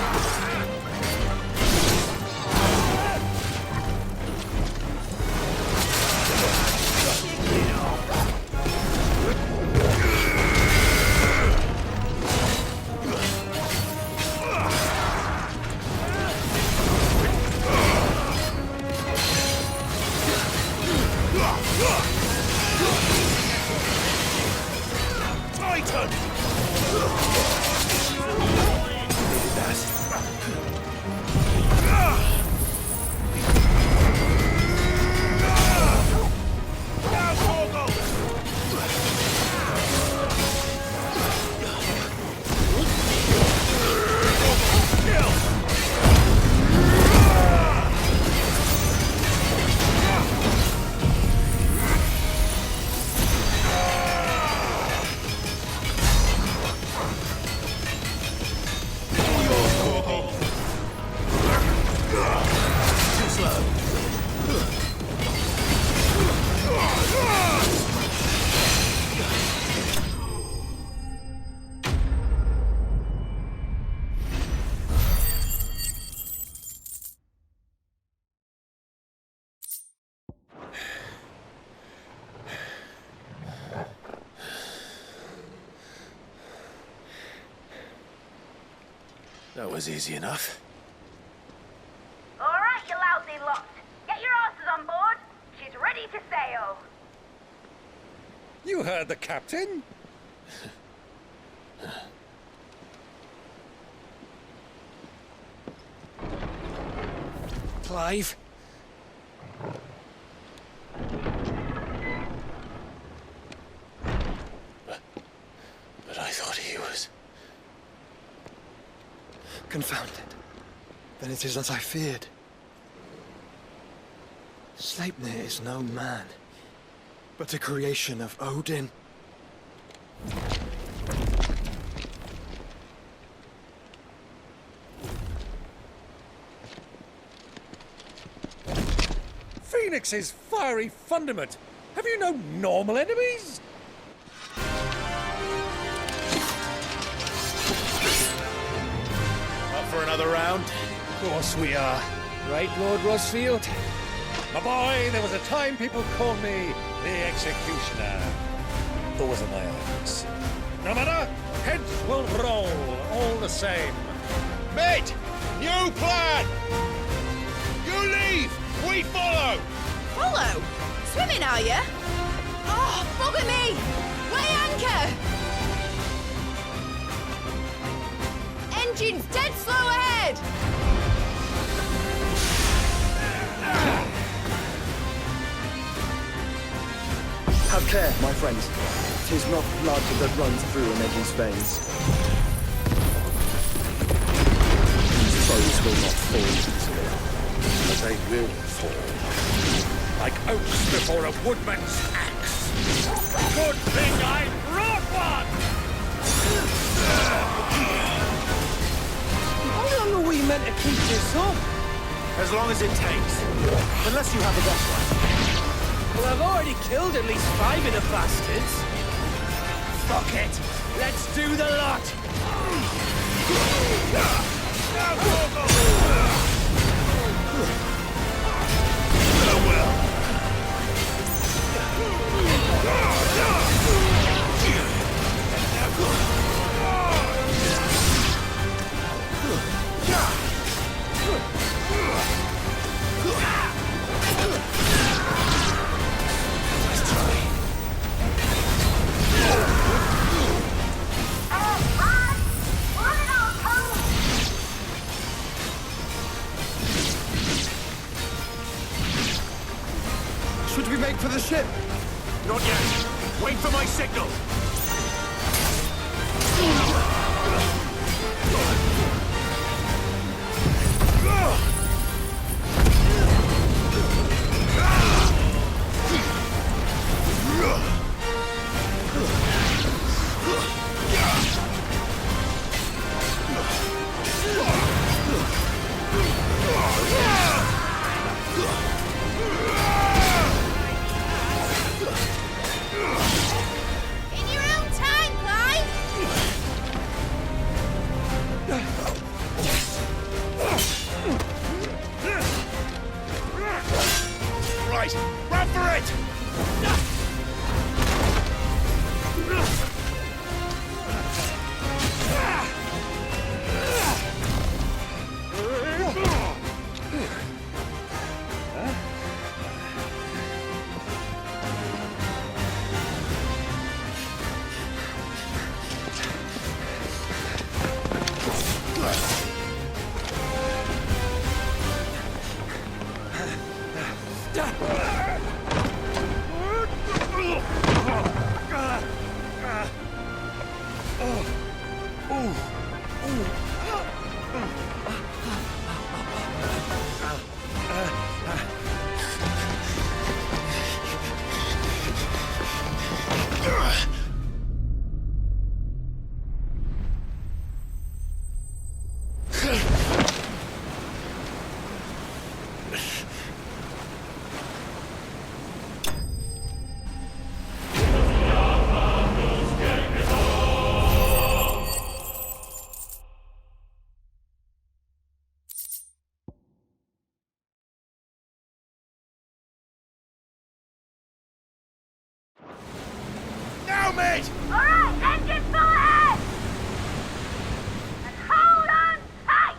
Titan! That was easy enough. All right, you lousy lot. Get your asses on board. She's ready to sail. You heard the captain? Clive? But I thought he was... Confounded. Then it is as I feared. Sleipnir is no man, but a creation of Odin. Phoenix's fiery fundament. Have you no normal enemies? for another round? Of course we are. Right, Lord Rosfield? My boy, there was a time people called me the Executioner. Or was it my eyes? No matter, heads will roll all the same. Mate, new plan! You leave, we follow! Follow? Swimming, are you? Oh, bugger me! Weigh anchor! Engine's dead slow ahead! Have care, my friends. 'Tis not blood that runs through an engine's veins. These foes will not fall easily. But they will fall. Like oaks before a woodman's axe. Good thing I brought one! How long are we meant to keep this up? As long as it takes. Unless you have a better one. Well, I've already killed at least 5 of the bastards. Fuck it. Let's do the lot. Should we make for the ship? Not yet. Wait for my signal. In your own time, Clive! Right, run for it! Now, mate! Alright, engine full ahead! And hold on tight!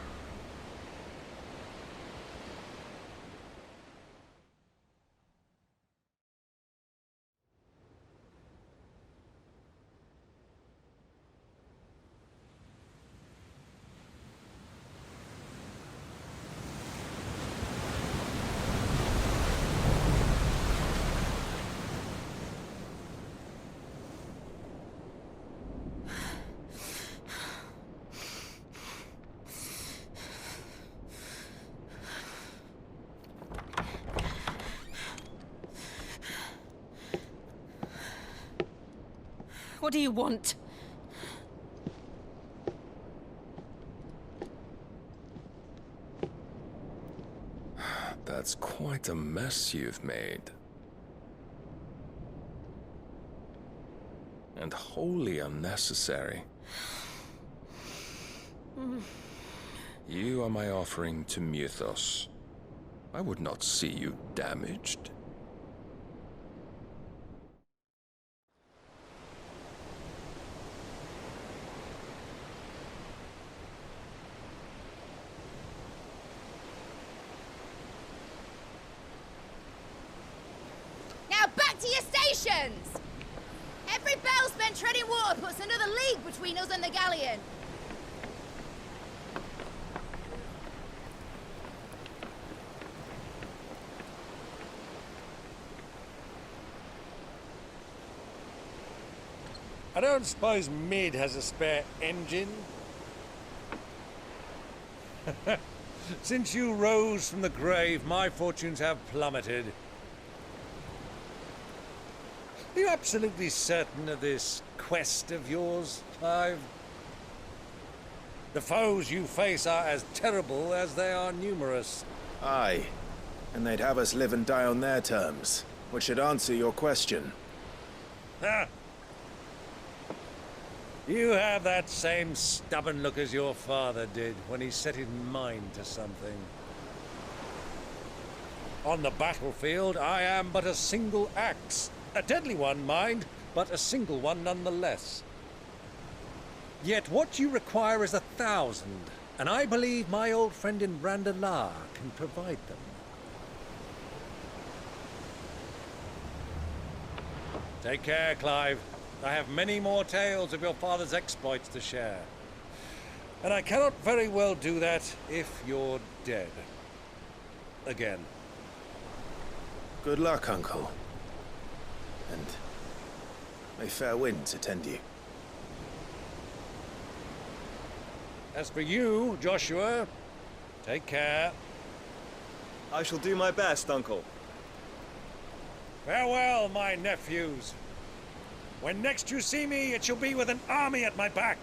What do you want? That's quite a mess you've made. And wholly unnecessary. You are my offering to Mythos. I would not see you damaged. Now back to your stations! Every bell spent treading water puts another league between us and the galleon. I don't suppose Mid has a spare engine? Since you rose from the grave, my fortunes have plummeted. Are you absolutely certain of this quest of yours, Clive? The foes you face are as terrible as they are numerous. Aye. And they'd have us live and die on their terms, which should answer your question. Ha! You have that same stubborn look as your father did when he set his mind to something. On the battlefield, I am but a single axe. A deadly one, mind, but a single one nonetheless. Yet what you require is 1,000, and I believe my old friend in Brandalar can provide them. Take care, Clive. I have many more tales of your father's exploits to share. And I cannot very well do that if you're dead. Again. Good luck, Uncle. And may fair winds attend you. As for you, Joshua, take care. I shall do my best, Uncle. Farewell, my nephews. When next you see me, it shall be with an army at my back.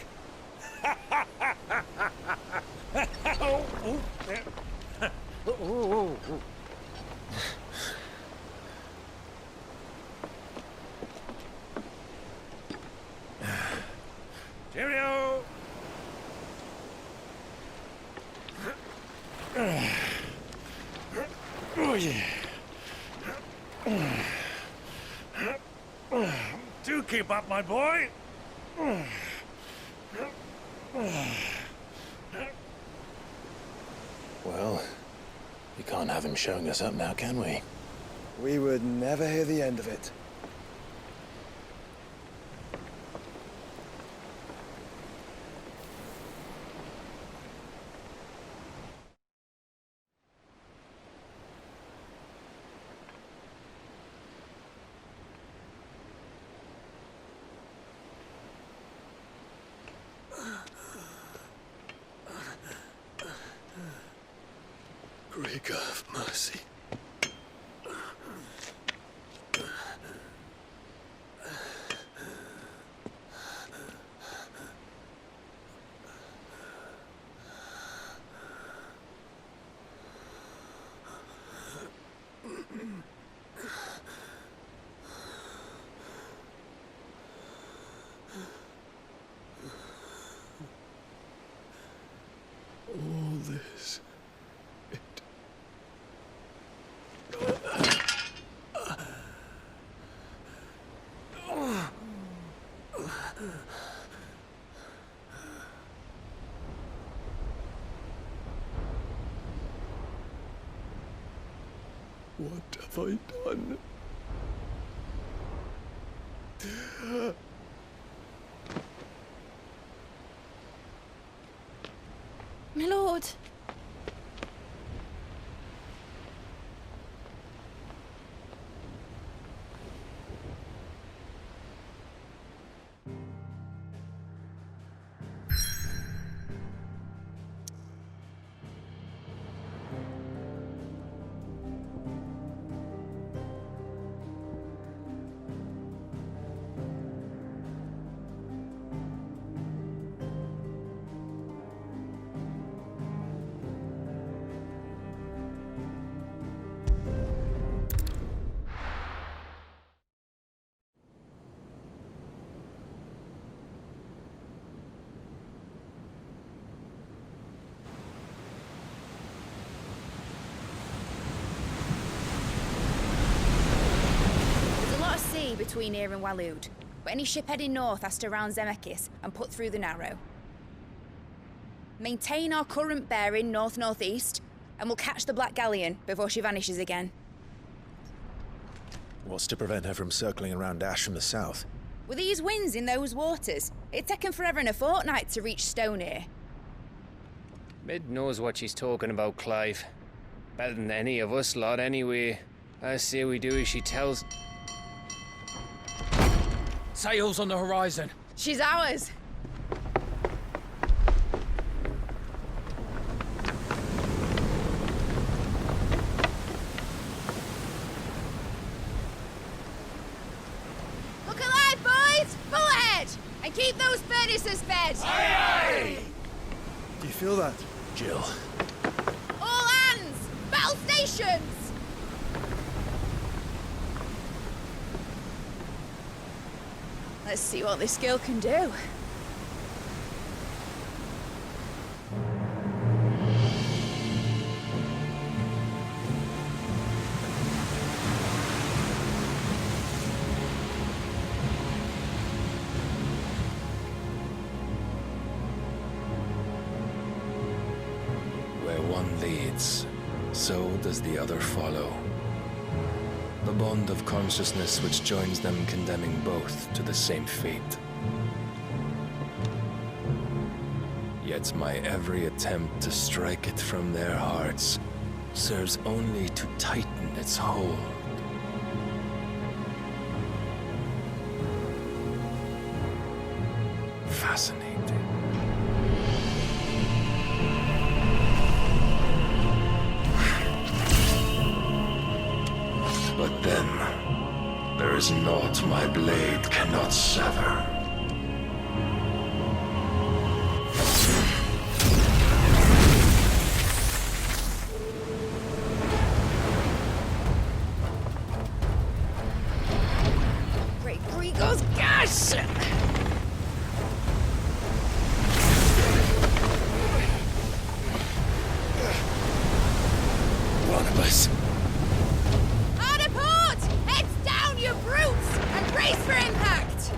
Cheerio! Oh, yeah. Do keep up, my boy. Well, we can't have him showing us up now, can we? We would never hear the end of it. Great God of mercy. All this. What have I done? My lord. between here and Waloed, but any ship heading north has to round Zemeckis and put through the Narrow. Maintain our current bearing north-northeast, and we'll catch the Black Galleon before she vanishes again. What's to prevent her from circling around Ash from the south? With these winds in those waters, it'd taken forever and a fortnight to reach Stonehere. Mid knows what she's talking about, Clive. Better than any of us lot, anyway. I say we do as she tells. Sails on the horizon. She's ours. Look alive, boys! Full ahead! And keep those furnaces fed! Aye, aye! Do you feel that? Jill. All hands! Battle stations! Let's see what this girl can do. Where one leads, so does the other follow. The bond of consciousness which joins them condemning both to the same fate. Yet my every attempt to strike it from their hearts serves only to tighten its hold. Fascinating. But then, there is naught my blade cannot sever. Great Grigor's gas! Barnabas. Hard port! Heads down, you brutes! And brace for impact!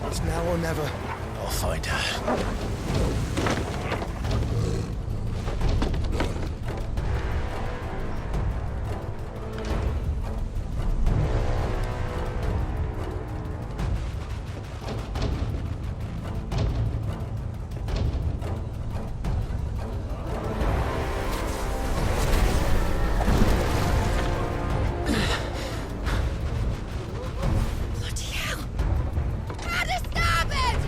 It's now or never. I'll find her. Bloody hell! Hard to starboard!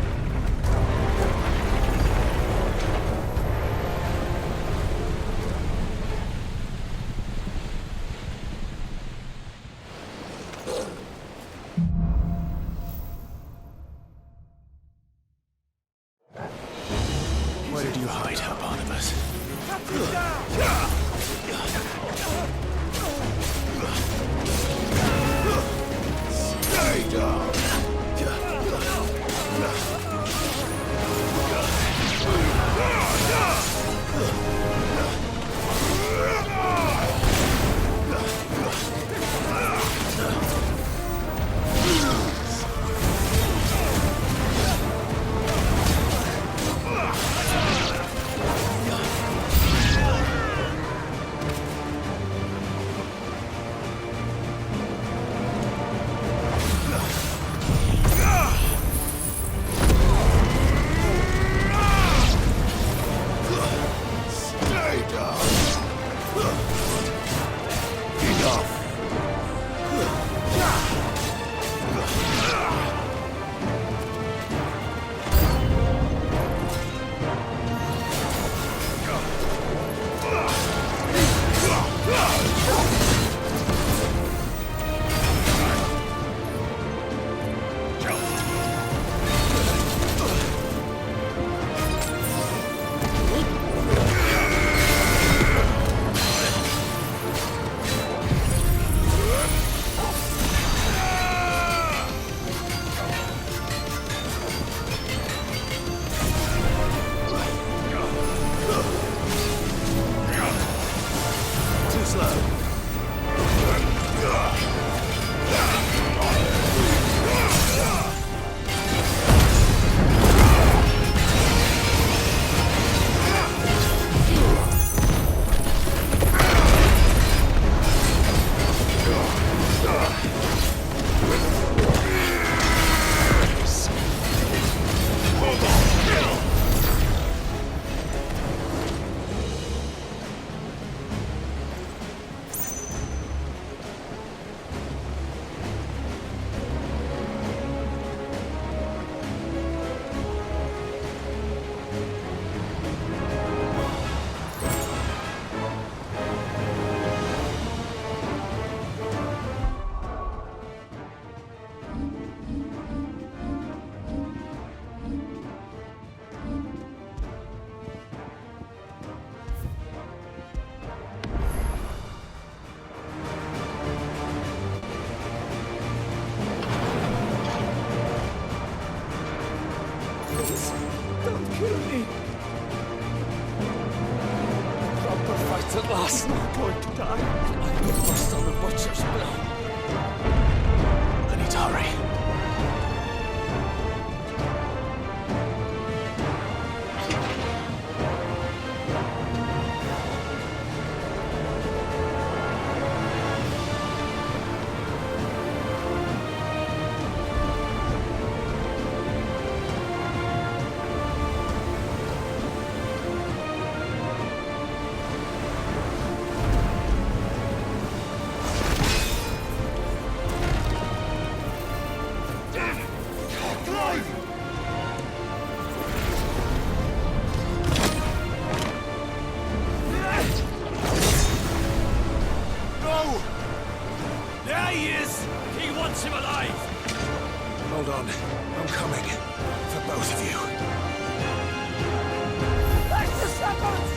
kill me. Proper fight at last. I'm not going to die. I got lost on the butcher's blow. I need to hurry. Hold on. I'm coming. For both of you. Back to seconds!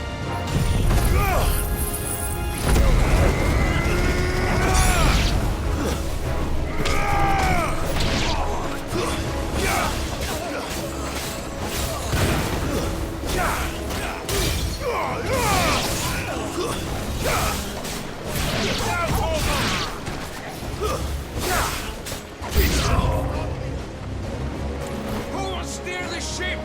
Who will steer the ship?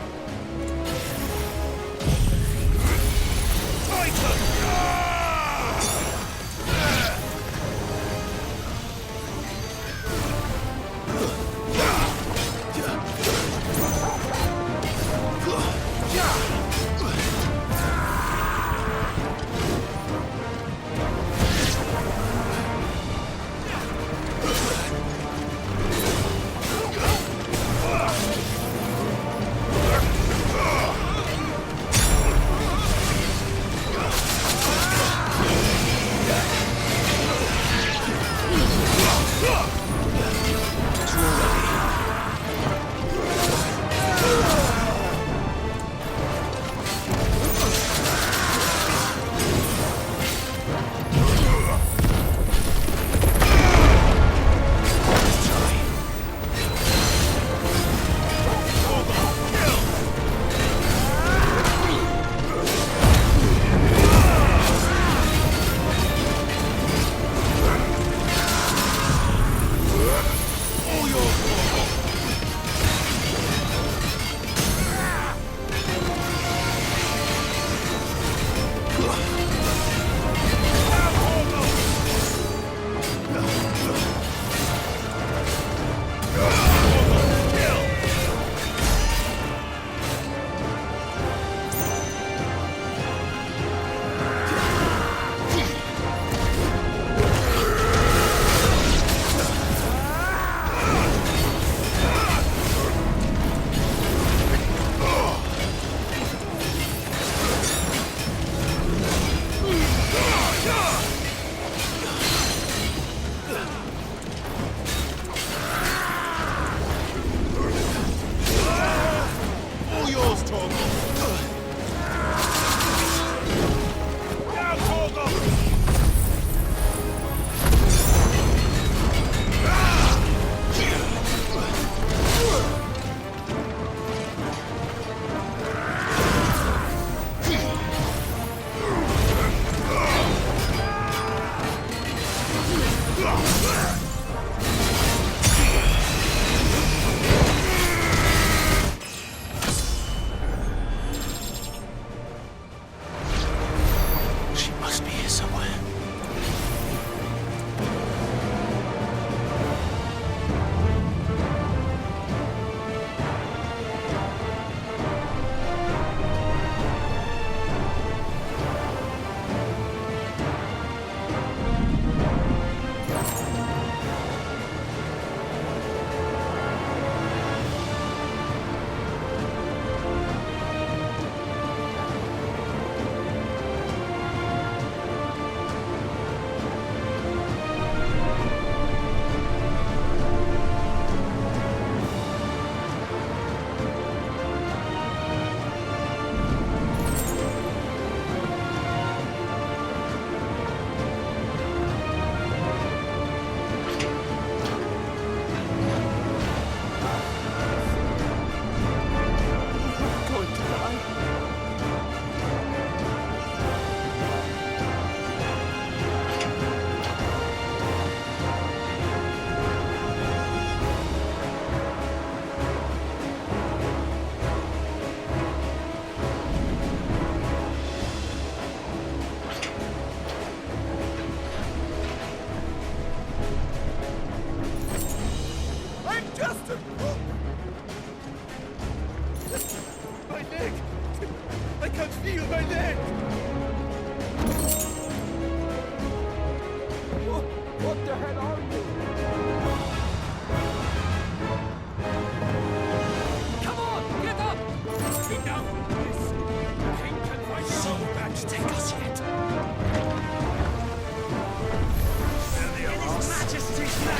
Majesty's name!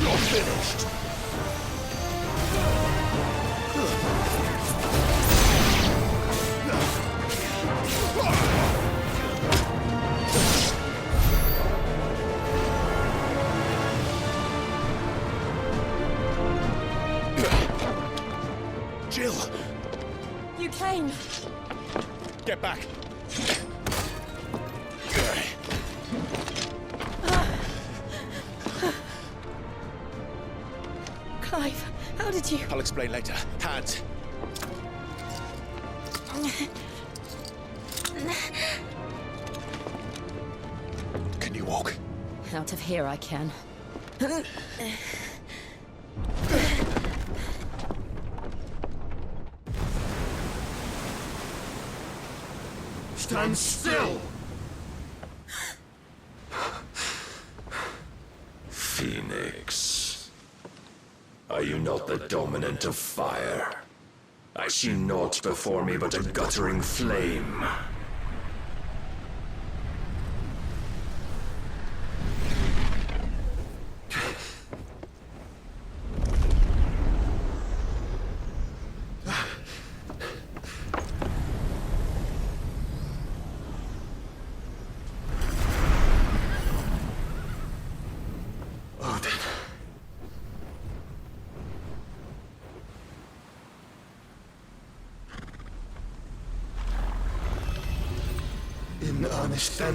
You're finished! Jill! You came. Get back! Clive, how did you... I'll explain later. Hands! Can you walk? Out of here I can. Stand still! Phoenix. Are you not the dominant of fire? I see naught before me but a guttering flame. In earnest, then.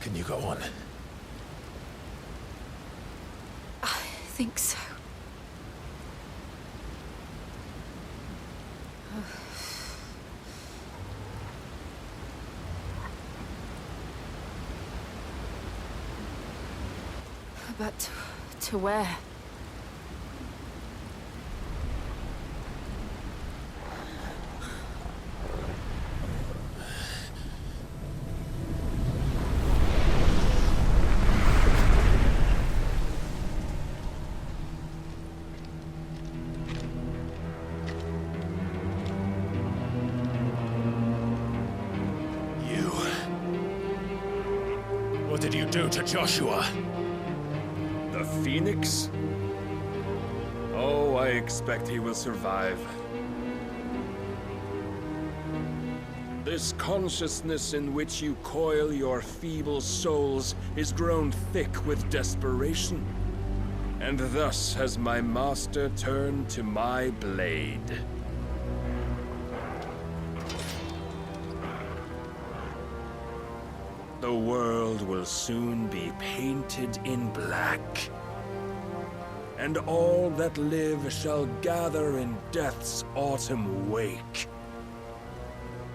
Can you go on? I think so. But to where? What did you do to Joshua? The Phoenix? Oh, I expect he will survive. This consciousness in which you coil your feeble souls is grown thick with desperation. And thus has my master turned to my blade. The world will soon be painted in black. and all that live shall gather in death's autumn wake.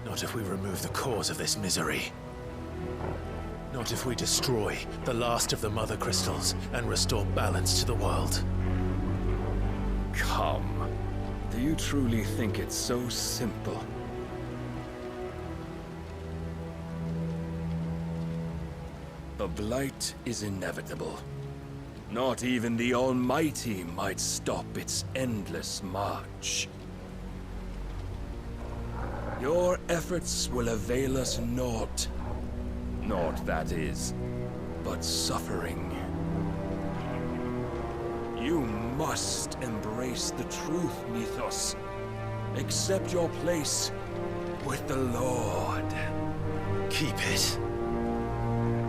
Not if we remove the cause of this misery. Not if we destroy the last of the Mother Crystals and restore balance to the world. Come. Do you truly think it's so simple? The Blight is inevitable. Not even the Almighty might stop its endless march. Your efforts will avail us naught. Naught, that is, but suffering. You must embrace the truth, Mythos. Accept your place with the Lord. Keep it.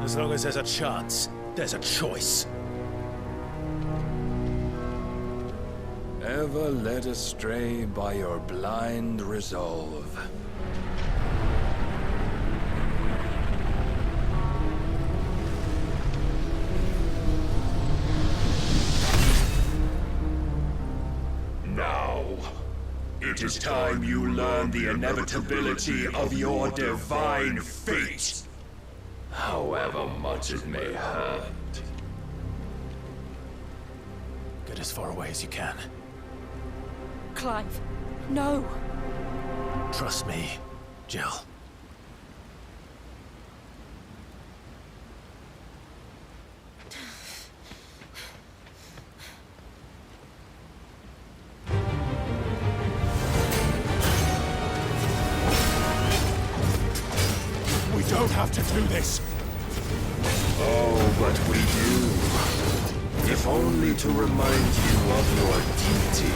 As long as there's a chance, there's a choice. Ever led astray by your blind resolve. Now, it is time you learn the inevitability of your divine fate. However much it may hurt. Get as far away as you can. Clive, no! Trust me, Jill. We don't have to do this. Oh, but we do. If only to remind you of your duty.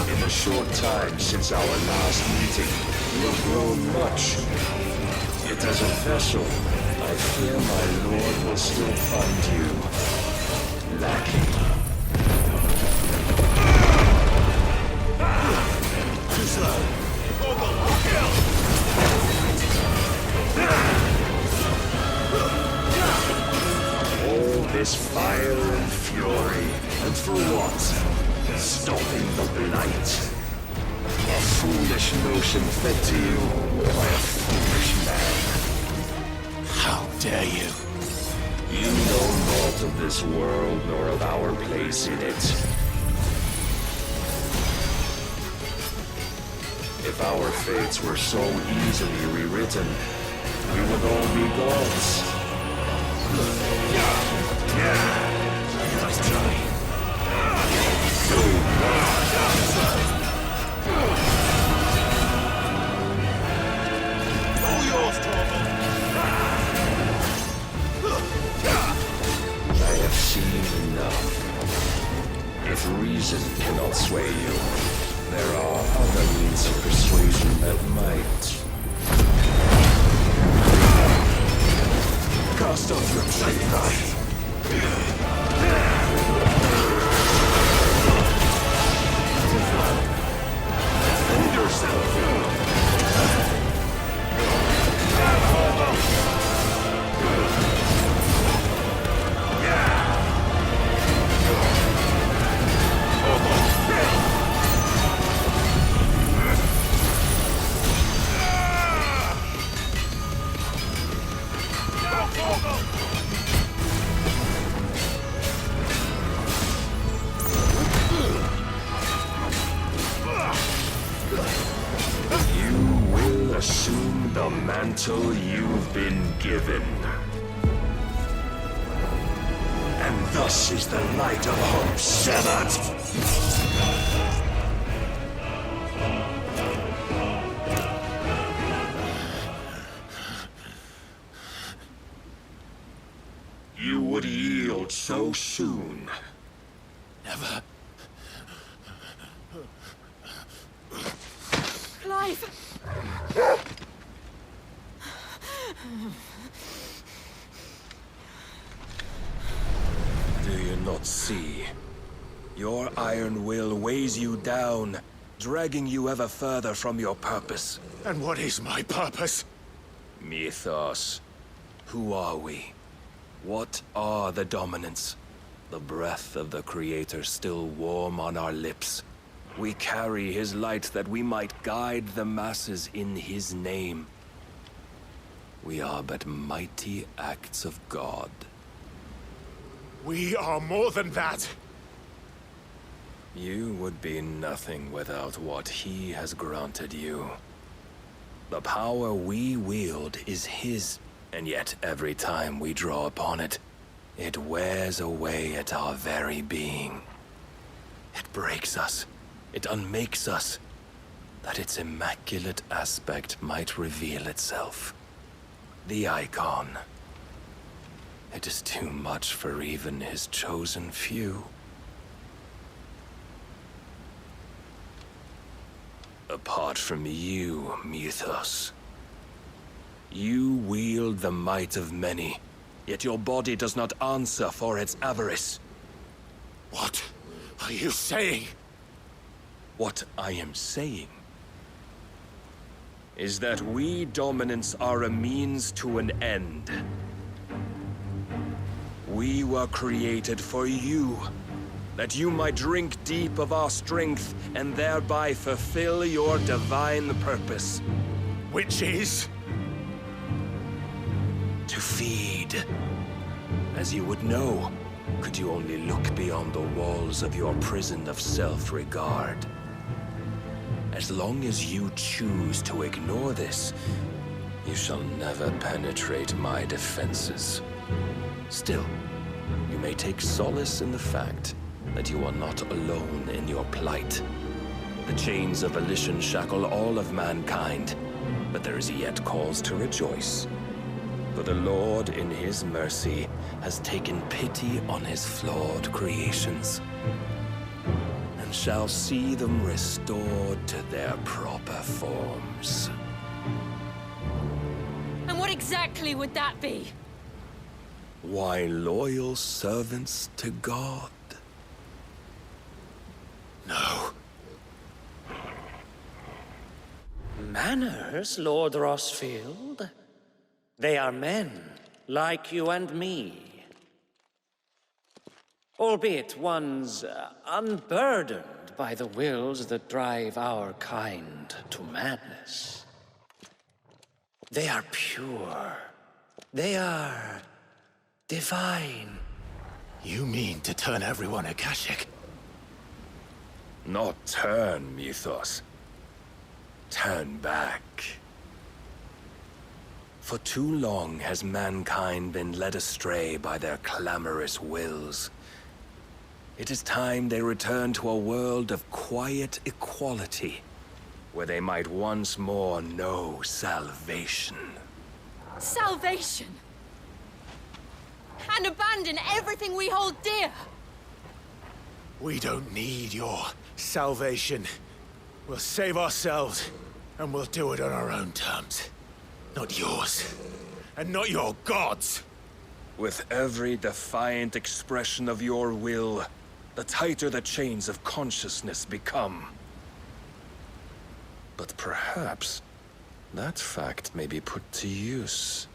In the short time since our last meeting, you have grown much. Yet as a vessel, I fear my lord will still find you lacking. Too slow. All this fire and fury, and for what? Stopping the Blight. A foolish notion fed to you by a foolish man. How dare you? You know naught of this world nor of our place in it. If our fates were so easily rewritten, we would all be gods. Nice try. All yours, Torvald. I have seen enough. If reason cannot sway you, there are other means of persuasion that might. Cast off your pride. Defend yourself. Assume the mantle you've been given. And thus is the light of hope severed. You would yield so soon. Never. Clive! Do you not see? Your iron will weighs you down, dragging you ever further from your purpose. And what is my purpose? Mythos. Who are we? What are the dominants? The breath of the Creator still warm on our lips. We carry his light that we might guide the masses in his name. We are but mighty acts of God. We are more than that. You would be nothing without what he has granted you. The power we wield is his, and yet every time we draw upon it, it wears away at our very being. It breaks us. It unmakes us, that its immaculate aspect might reveal itself. The Icon. It is too much for even his chosen few. Apart from you, Mythos, you wield the might of many, yet your body does not answer for its avarice. What are you saying? What I am saying is that we dominants are a means to an end. We were created for you, that you might drink deep of our strength and thereby fulfill your divine purpose. Which is? To feed. As you would know, could you only look beyond the walls of your prison of self-regard. As long as you choose to ignore this, you shall never penetrate my defenses. Still, you may take solace in the fact that you are not alone in your plight. The chains of volition shackle all of mankind, but there is yet cause to rejoice. For the Lord, in his mercy, has taken pity on his flawed creations, and shall see them restored to their proper forms. And what exactly would that be? Why, loyal servants to God. No. Manners, Lord Rosfield? They are men, like you and me. Albeit ones unburdened by the wills that drive our kind to madness. They are pure. They are divine. You mean to turn everyone Akashic? Not turn, Mythos. Turn back. For too long has mankind been led astray by their clamorous wills. It is time they return to a world of quiet equality, where they might once more know salvation. Salvation? And abandon everything we hold dear? We don't need your salvation. We'll save ourselves, and we'll do it on our own terms. Not yours, and not your gods. With every defiant expression of your will, the tighter the chains of consciousness become. But perhaps that fact may be put to use.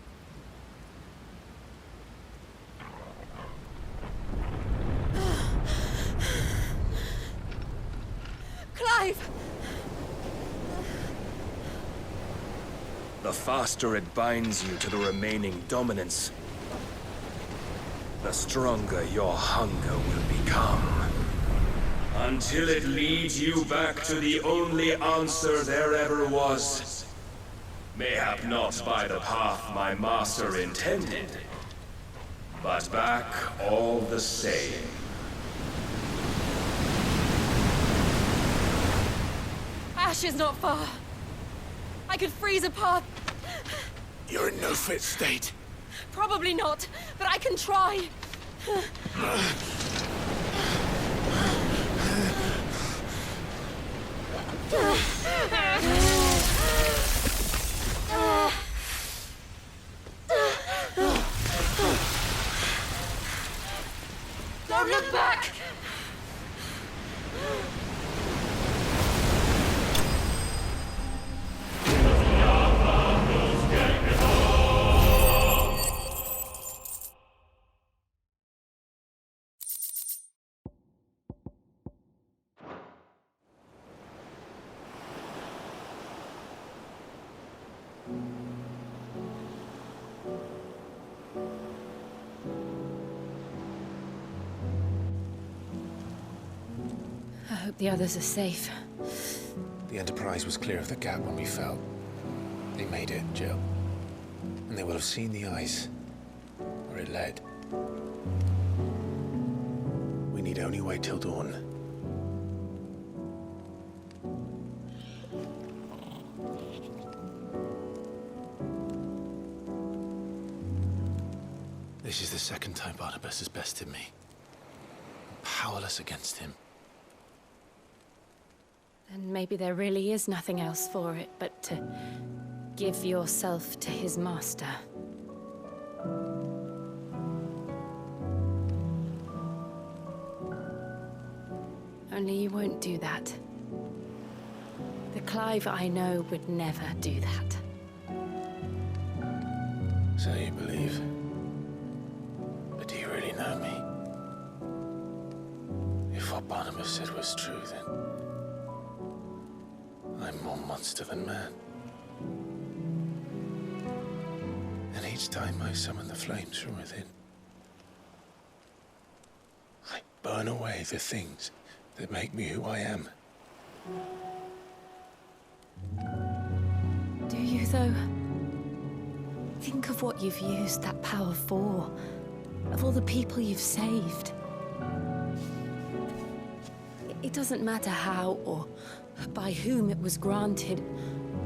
Clive! The faster it binds you to the remaining dominance, the stronger your hunger will become. Until it leads you back to the only answer there ever was. Mayhap not by the path my master intended, but back all the same. Ash is not far. I could freeze a path. You're in no fit state. Probably not, but I can try. Don't look back! hope the others are safe. The Enterprise was clear of the gap when we fell. They made it, Jill. And they will have seen the ice, where it led. We need only wait till dawn. This is the second time Barnabas has bested me. I'm powerless against him. Then maybe there really is nothing else for it but to give yourself to his master. Only you won't do that. The Clive I know would never do that. So you believe? But do you really know me? If what Barnabas said was true, then I'm more monster than man. And each time I summon the flames from within, I burn away the things that make me who I am. Do you, though? Think of what you've used that power for, of all the people you've saved. It doesn't matter how or by whom it was granted,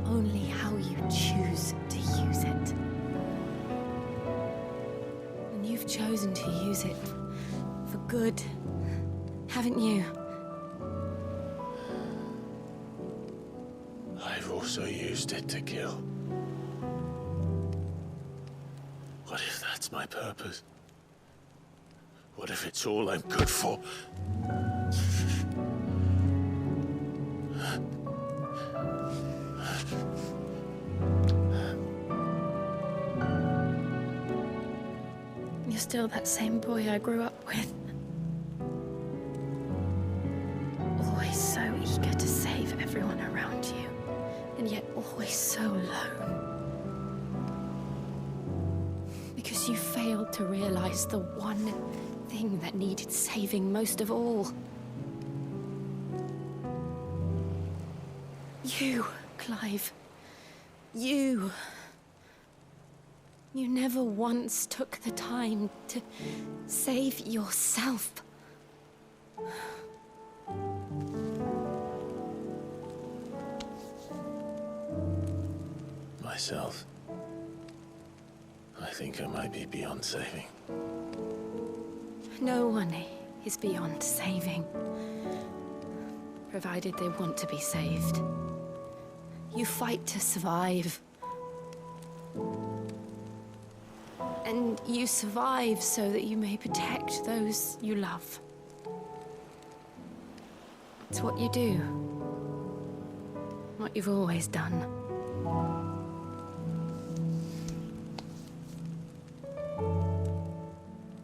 only how you choose to use it. And you've chosen to use it for good, haven't you? I've also used it to kill. What if that's my purpose? What if it's all I'm good for? You're still that same boy I grew up with. Always so eager to save everyone around you, and yet always so alone. Because you failed to realize the one thing that needed saving most of all. You, Clive. You. You never once took the time to save yourself. Myself? I think I might be beyond saving. No one is beyond saving, provided they want to be saved. You fight to survive. And you survive so that you may protect those you love. It's what you do. What you've always done.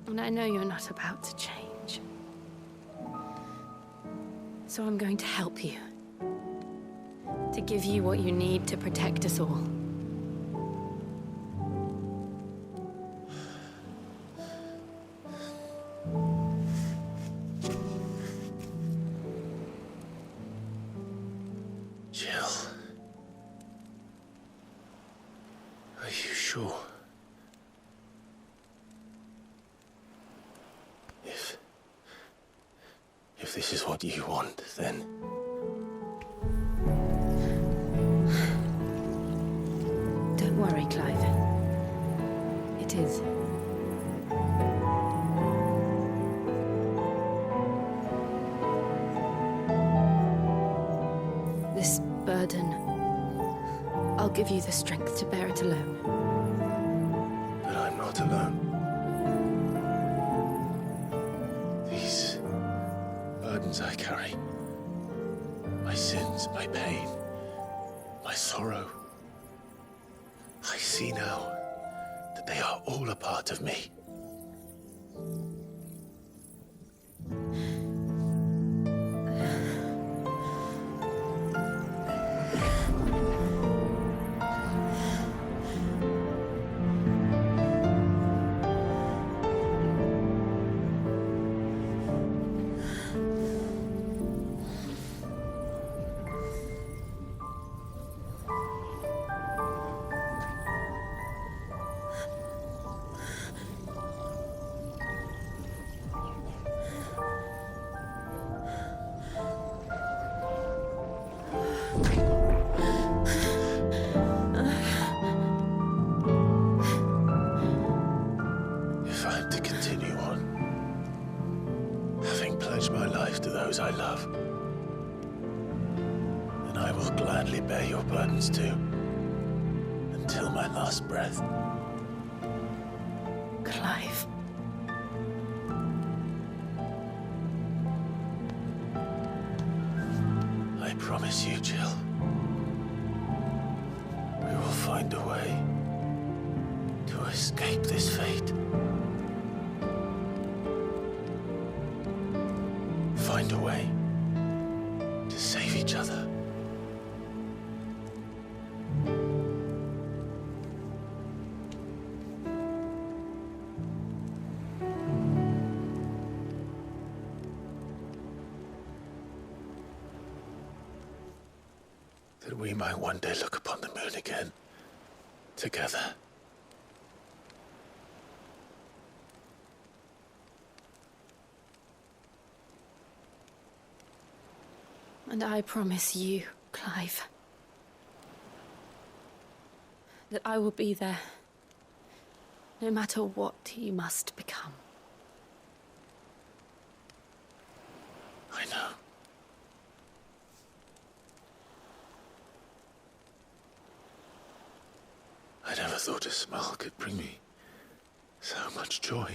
And I know you're not about to change. So I'm going to help you. To give you what you need to protect us all. Jill. Are you sure? If this is what you want, then... Don't worry, Clive. It is. This burden, I'll give you the strength to bear it alone. But I'm not alone. These burdens I carry, my sins, my pain, my sorrow, I see now that they are all a part of me. to continue on. Having pledged my life to those I love. And I will gladly bear your burdens too. Until my last breath. Clive. I promise you, Jill. We will find a way to escape this fate. Find a way to save each other. That we might one day look upon the moon again, together. And I promise you, Clive, that I will be there, no matter what you must become. I know. I never thought a smile could bring me so much joy.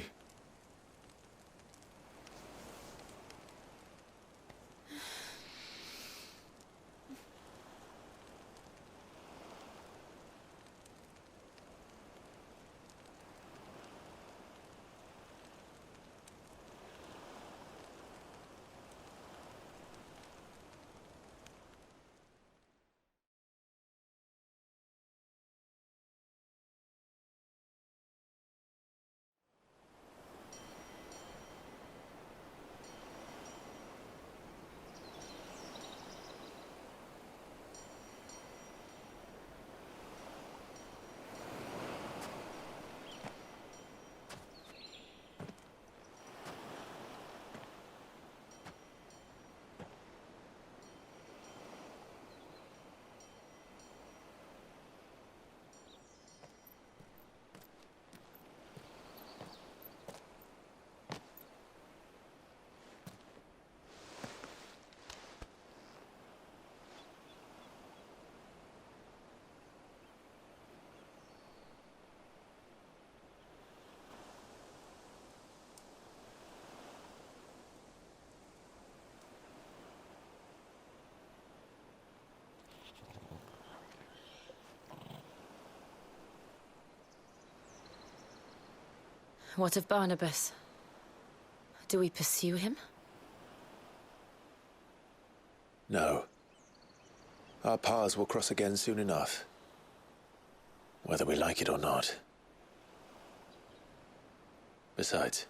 What of Barnabas? Do we pursue him? No. Our paths will cross again soon enough. Whether we like it or not. Besides,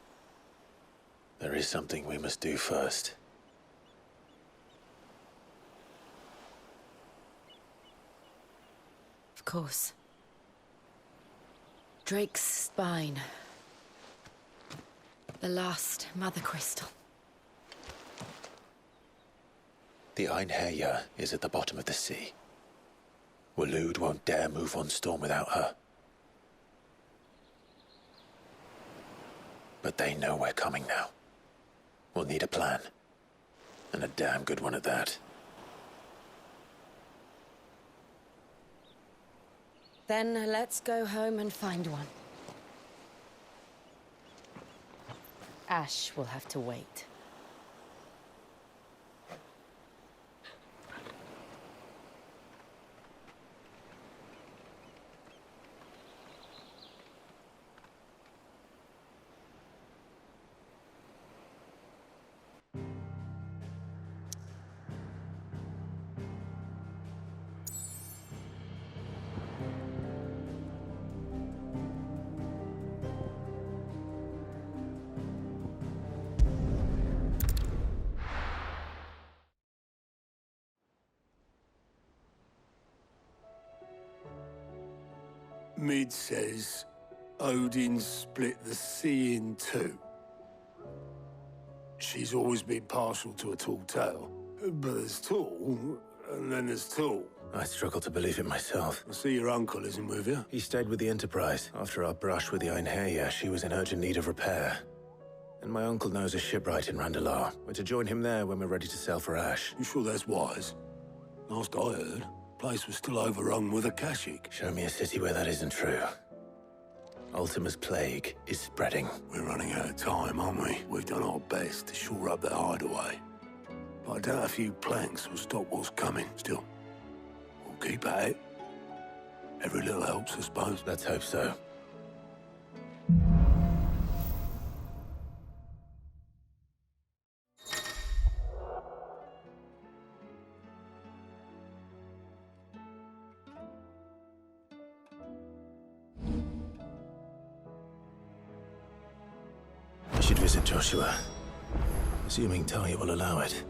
there is something we must do first. Of course. Drake's spine. The last Mother Crystal. The Einherjar is at the bottom of the sea. Waloed won't dare move on Storm without her. But they know we're coming now. We'll need a plan. And a damn good one at that. Then let's go home and find one. Ash will have to wait. Mid says Odin split the sea in two. She's always been partial to a tall tale. But there's tall, and then there's tall. I struggle to believe it myself. I see your uncle isn't with you. He stayed with the Enterprise. After our brush with the Einherja, she was in urgent need of repair. And my uncle knows a shipwright in Randalar. We're to join him there when we're ready to sail for Ash. You sure that's wise? Last I heard, the place was still overrun with Akashic. Show me a city where that isn't true. Ultima's plague is spreading. We're running out of time, aren't we? We've done our best to shore up that hideaway. But I doubt a few planks will stop what's coming. Still, we'll keep at it. Every little helps, I suppose. Let's hope so. I should visit Joshua, assuming Talia will allow it.